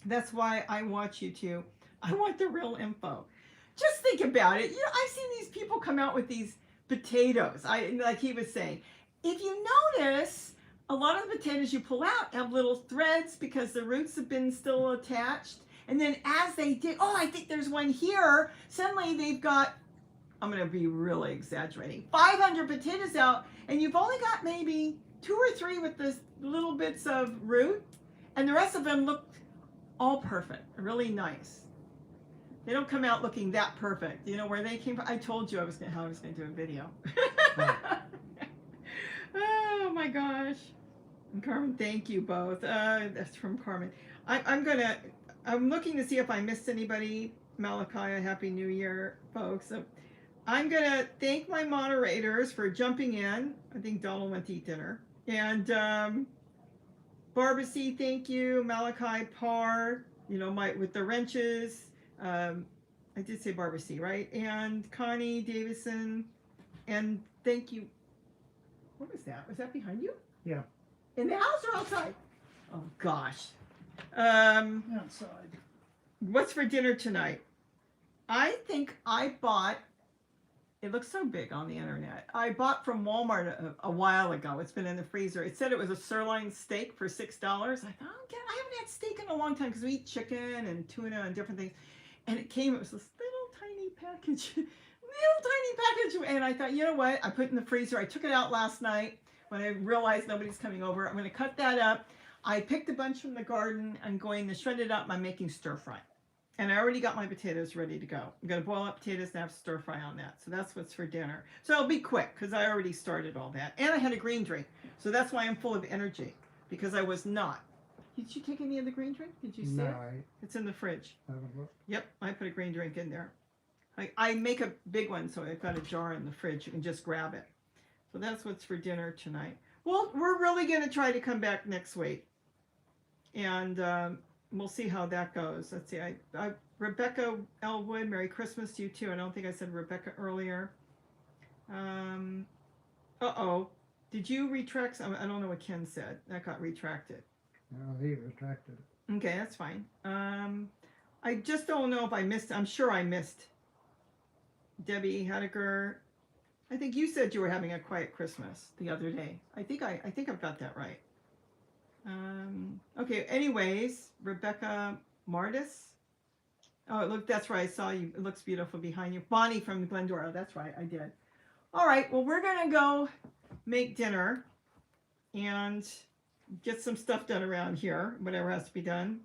That's why I watch you two. I want the real info. Just think about it. You know, I've seen these people come out with these potatoes. Like he was saying. If you notice, a lot of the potatoes you pull out have little threads because the roots have been still attached. And then as they did, oh, I think there's one here. Suddenly they've got, I'm going to be really exaggerating, 500 potatoes out, and you've only got maybe 2 or 3 with the little bits of root, and the rest of them look all perfect, really nice. They don't come out looking that perfect. You know where they came from? I told you how I was going to do a video. Oh my gosh. And Carmen, thank you both. That's from Carmen. I'm looking to see if I missed anybody. Malachi, a happy new year, folks. So I'm going to thank my moderators for jumping in. I think Donald went to eat dinner. And Barbara C, thank you. Malachi Parr, you know, with the wrenches. I did say Barbara C, right? And Connie Davison. And thank you. What was that? Was that behind you? Yeah. In the house or outside? Oh, gosh. Outside. What's for dinner tonight? I think I bought, it looks so big on the internet. I bought from Walmart a while ago. It's been in the freezer. It said it was a sirloin steak for $6. I thought, I haven't had steak in a long time because we eat chicken and tuna and different things. And it was this little tiny package. And I thought, you know what? I put it in the freezer. I took it out last night when I realized nobody's coming over. I'm going to cut that up. I picked a bunch from the garden. I'm going to shred it up. I'm making stir fry. And I already got my potatoes ready to go. I'm going to boil up potatoes and have stir fry on that. So that's what's for dinner. So it'll be quick because I already started all that. And I had a green drink. So that's why I'm full of energy, because I was not. Did you take any of the green drink? Did you see it? It's in the fridge. Yep, I put a green drink in there. I make a big one, so I've got a jar in the fridge. You can just grab it. So that's what's for dinner tonight. Well, we're really going to try to come back next week. And we'll see how that goes. Let's see. Rebecca Elwood, Merry Christmas to you too. I don't think I said Rebecca earlier. Uh-oh. Did you retract? I don't know what Ken said. That got retracted. No, he retracted it. Okay, that's fine. I just don't know if I missed. I'm sure I missed. Debbie Hediger. I think you said you were having a quiet Christmas the other day. I think I've got that right. Okay, anyways, Rebecca Martis. Oh, look, that's right. I saw you. It looks beautiful behind you. Bonnie from Glendora. That's right. I did. All right. Well, we're going to go make dinner and get some stuff done around here, whatever has to be done.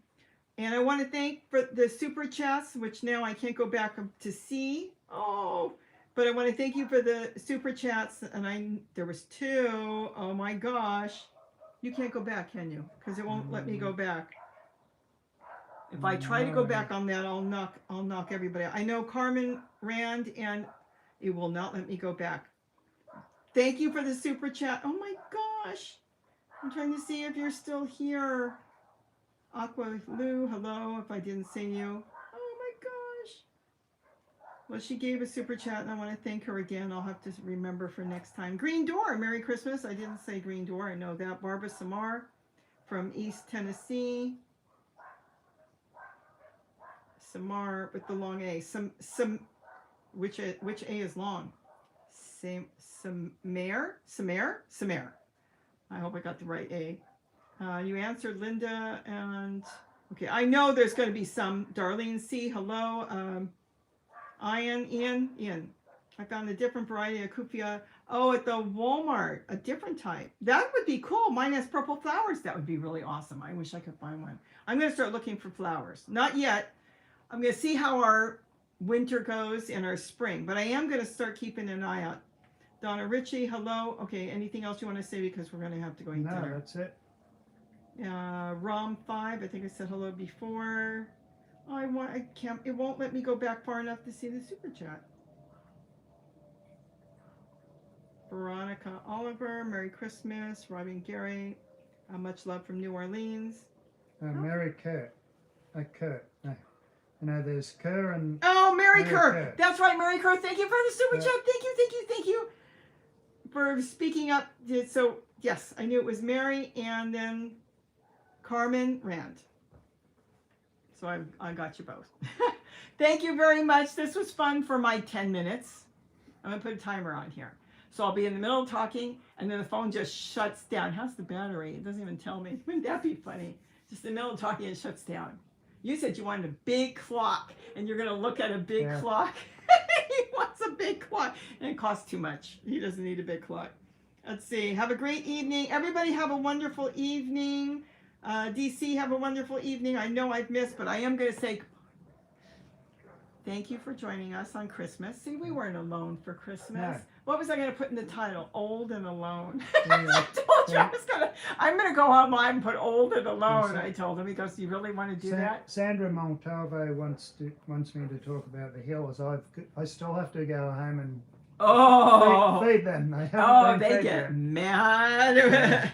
And I want to thank for the super chats, which now I can't go back to see. Oh, but I want to thank you for the super chats. And there was 2. Oh my gosh. You can't go back, can you? Because it won't let me go back. If I try to go back on that, I'll knock everybody out. I know Carmen Rand, and it will not let me go back. Thank you for the super chat. Oh my gosh. I'm trying to see if you're still here. Aqua Lou, hello, if I didn't see you. Oh my gosh. Well, she gave a super chat, and I want to thank her again. I'll have to remember for next time. Green Door, Merry Christmas. I didn't say Green Door. I know that. Barbara Samar from East Tennessee. Samar with the long A. Which A is long? Samar. I hope I got the right A. You answered, Linda, and okay. I know there's going to be some. Darlene C. Hello. Ian. I found a different variety of Kufia. Oh, at the Walmart, a different type. That would be cool. Mine has purple flowers. That would be really awesome. I wish I could find one. I'm going to start looking for flowers. Not yet. I'm going to see how our winter goes and our spring, but I am going to start keeping an eye out. Donna Ritchie, hello. Okay, anything else you want to say, because we're going to have to go eat dinner? No, that's it. Rom 5, I think I said hello before. I can't, it won't let me go back far enough to see the super chat. Veronica Oliver, Merry Christmas. Robbie Gary, much love from New Orleans. Mary Kurt. Kurt. No. You know, there's Kerr and... Oh, Mary Kerr. That's right, Mary Kerr. Thank you for the super chat. Thank you for speaking up. So, yes, I knew it was Mary and then Carmen Rand. So I got you both. Thank you very much. This was fun for my 10 minutes. I'm going to put a timer on here. So I'll be in the middle of talking, and then the phone just shuts down. How's the battery? It doesn't even tell me. Wouldn't that be funny? Just in the middle of talking, it shuts down. You said you wanted a big clock, and you're going to look at a big clock. He wants a big clock, and it costs too much. He doesn't need a big clock. Let's see. Have a great evening. Everybody have a wonderful evening. DC, have a wonderful evening. I know I've missed, but I am going to say thank you for joining us on Christmas. See, we weren't alone for Christmas. No. What was I going to put in the title? Old and Alone. Yeah. I told you I'm going to go online and put Old and Alone. I told him. He goes, you really want to do that? Sandra Montalvo wants me to talk about the healers. I still have to go home and feed them. They get mad.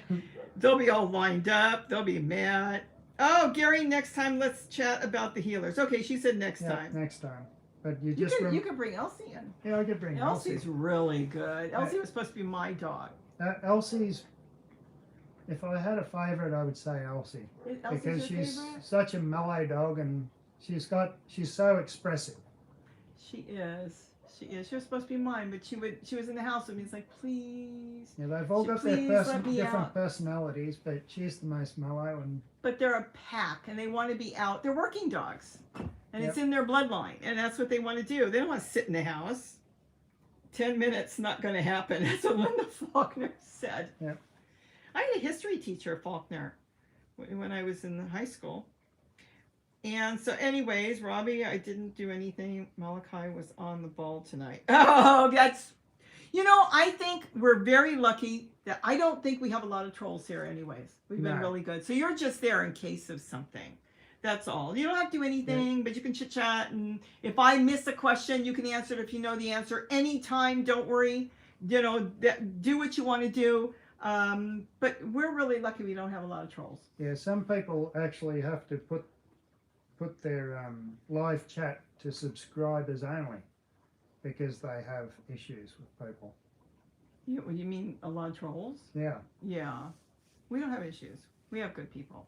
They'll be all lined up. They'll be mad. Oh, Gary, next time let's chat about the healers. Okay, she said next time. Next time. But you could bring Elsie in. Yeah, I could bring Elsie. Elsie's really good. Elsie was supposed to be my dog. Elsie's, if I had a favorite, I would say Elsie. Because she's such a mellow dog, and she's so expressive. She is. She is. She was supposed to be mine, but she was in the house with me. It's like, please. Yeah, they've all got their different personalities, but she's the most mellow. But they're a pack, and they want to be out. They're working dogs, and it's in their bloodline, and that's what they want to do. They don't want to sit in the house. 10 minutes, not going to happen. That's what Linda Faulkner said. Yep. I had a history teacher, Faulkner, when I was in high school. And so anyways, Robbie, I didn't do anything. Malachi was on the ball tonight. Oh, I think we're very lucky that I don't think we have a lot of trolls here anyways. We've been really good. So you're just there in case of something. That's all. You don't have to do anything, but you can chit chat. And if I miss a question, you can answer it if you know the answer anytime. Don't worry. Do what you want to do. But we're really lucky we don't have a lot of trolls. Yeah, some people actually have to put their live chat to subscribers only because they have issues with people. You mean a lot of trolls? Yeah. Yeah. We don't have issues. We have good people.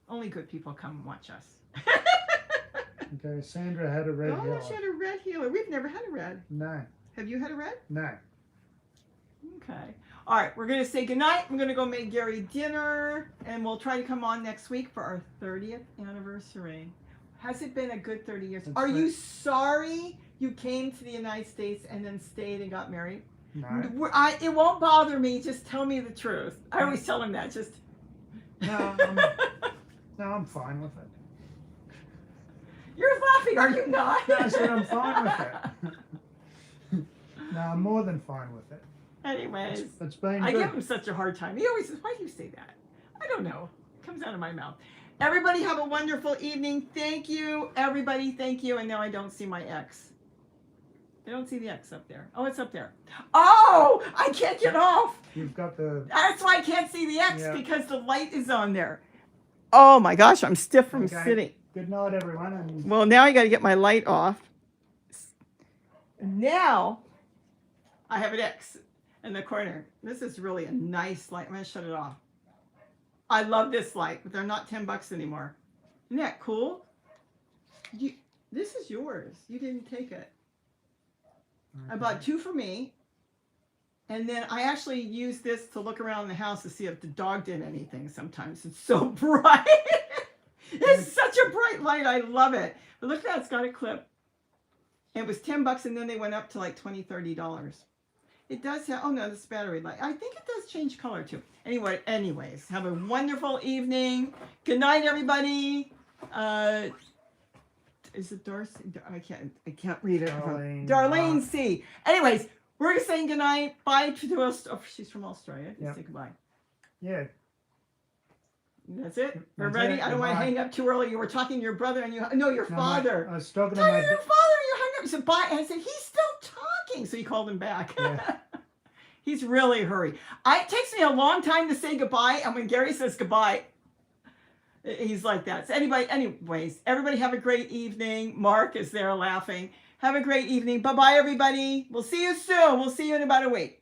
Only good people come and watch us. Okay, Sandra had a red healer. Oh, she had a red healer. We've never had a red. No. Have you had a red? No. Okay. All right, we're going to say goodnight. I'm going to go make Gary dinner, and we'll try to come on next week for our 30th anniversary. Has it been a good 30 years? Are you sorry you came to the United States and then stayed and got married? No. It won't bother me. Just tell me the truth. I always tell him that. Just No, I'm fine with it. You're laughing, are you not? No, I said I'm fine with it. No, I'm more than fine with it. Anyways, it's been I good. give him such a hard time. He always says, why do you say that? I don't know. It comes out of my mouth. Everybody have a wonderful evening. Thank you, everybody. Thank you. And now I don't see my X. I don't see the X up there. Oh, it's up there. Oh, I can't get off. You've got the... That's why I can't see the X, because the light is on there. Oh, my gosh. I'm stiff from sitting. Good night, everyone. And... Well, now I got to get my light off. Now I have an X in the corner. This is really a nice light. I'm going to shut it off. I love this light, but they're not $10 anymore. Isn't that cool? This is yours. You didn't take it. Okay. I bought 2 for me. And then I actually use this to look around the house to see if the dog did anything sometimes. It's so bright. It's such a bright light. I love it. But look at that. It's got a clip. It was $10 and then they went up to like $20, $30. It does have, oh no, this battery light. I think it does change color too. Anyways, have a wonderful evening. Good night, everybody. Is it Darcy? I can't read it. Darlene C. Anyways, we're saying good night. Bye to us. Oh, she's from Australia. Just say goodbye. Yeah. That's it. We're ready. I don't want to hang up too early. You were talking to your brother and your father. I was talking to your father. You hung up. You said bye. And I said he's still talking. So you called him back. Yeah. He's really hurried. It takes me a long time to say goodbye, and when Gary says goodbye, he's like that. So anyways, everybody have a great evening. Mark is there laughing. Have a great evening. Bye-bye, everybody. We'll see you soon. We'll see you in about a week.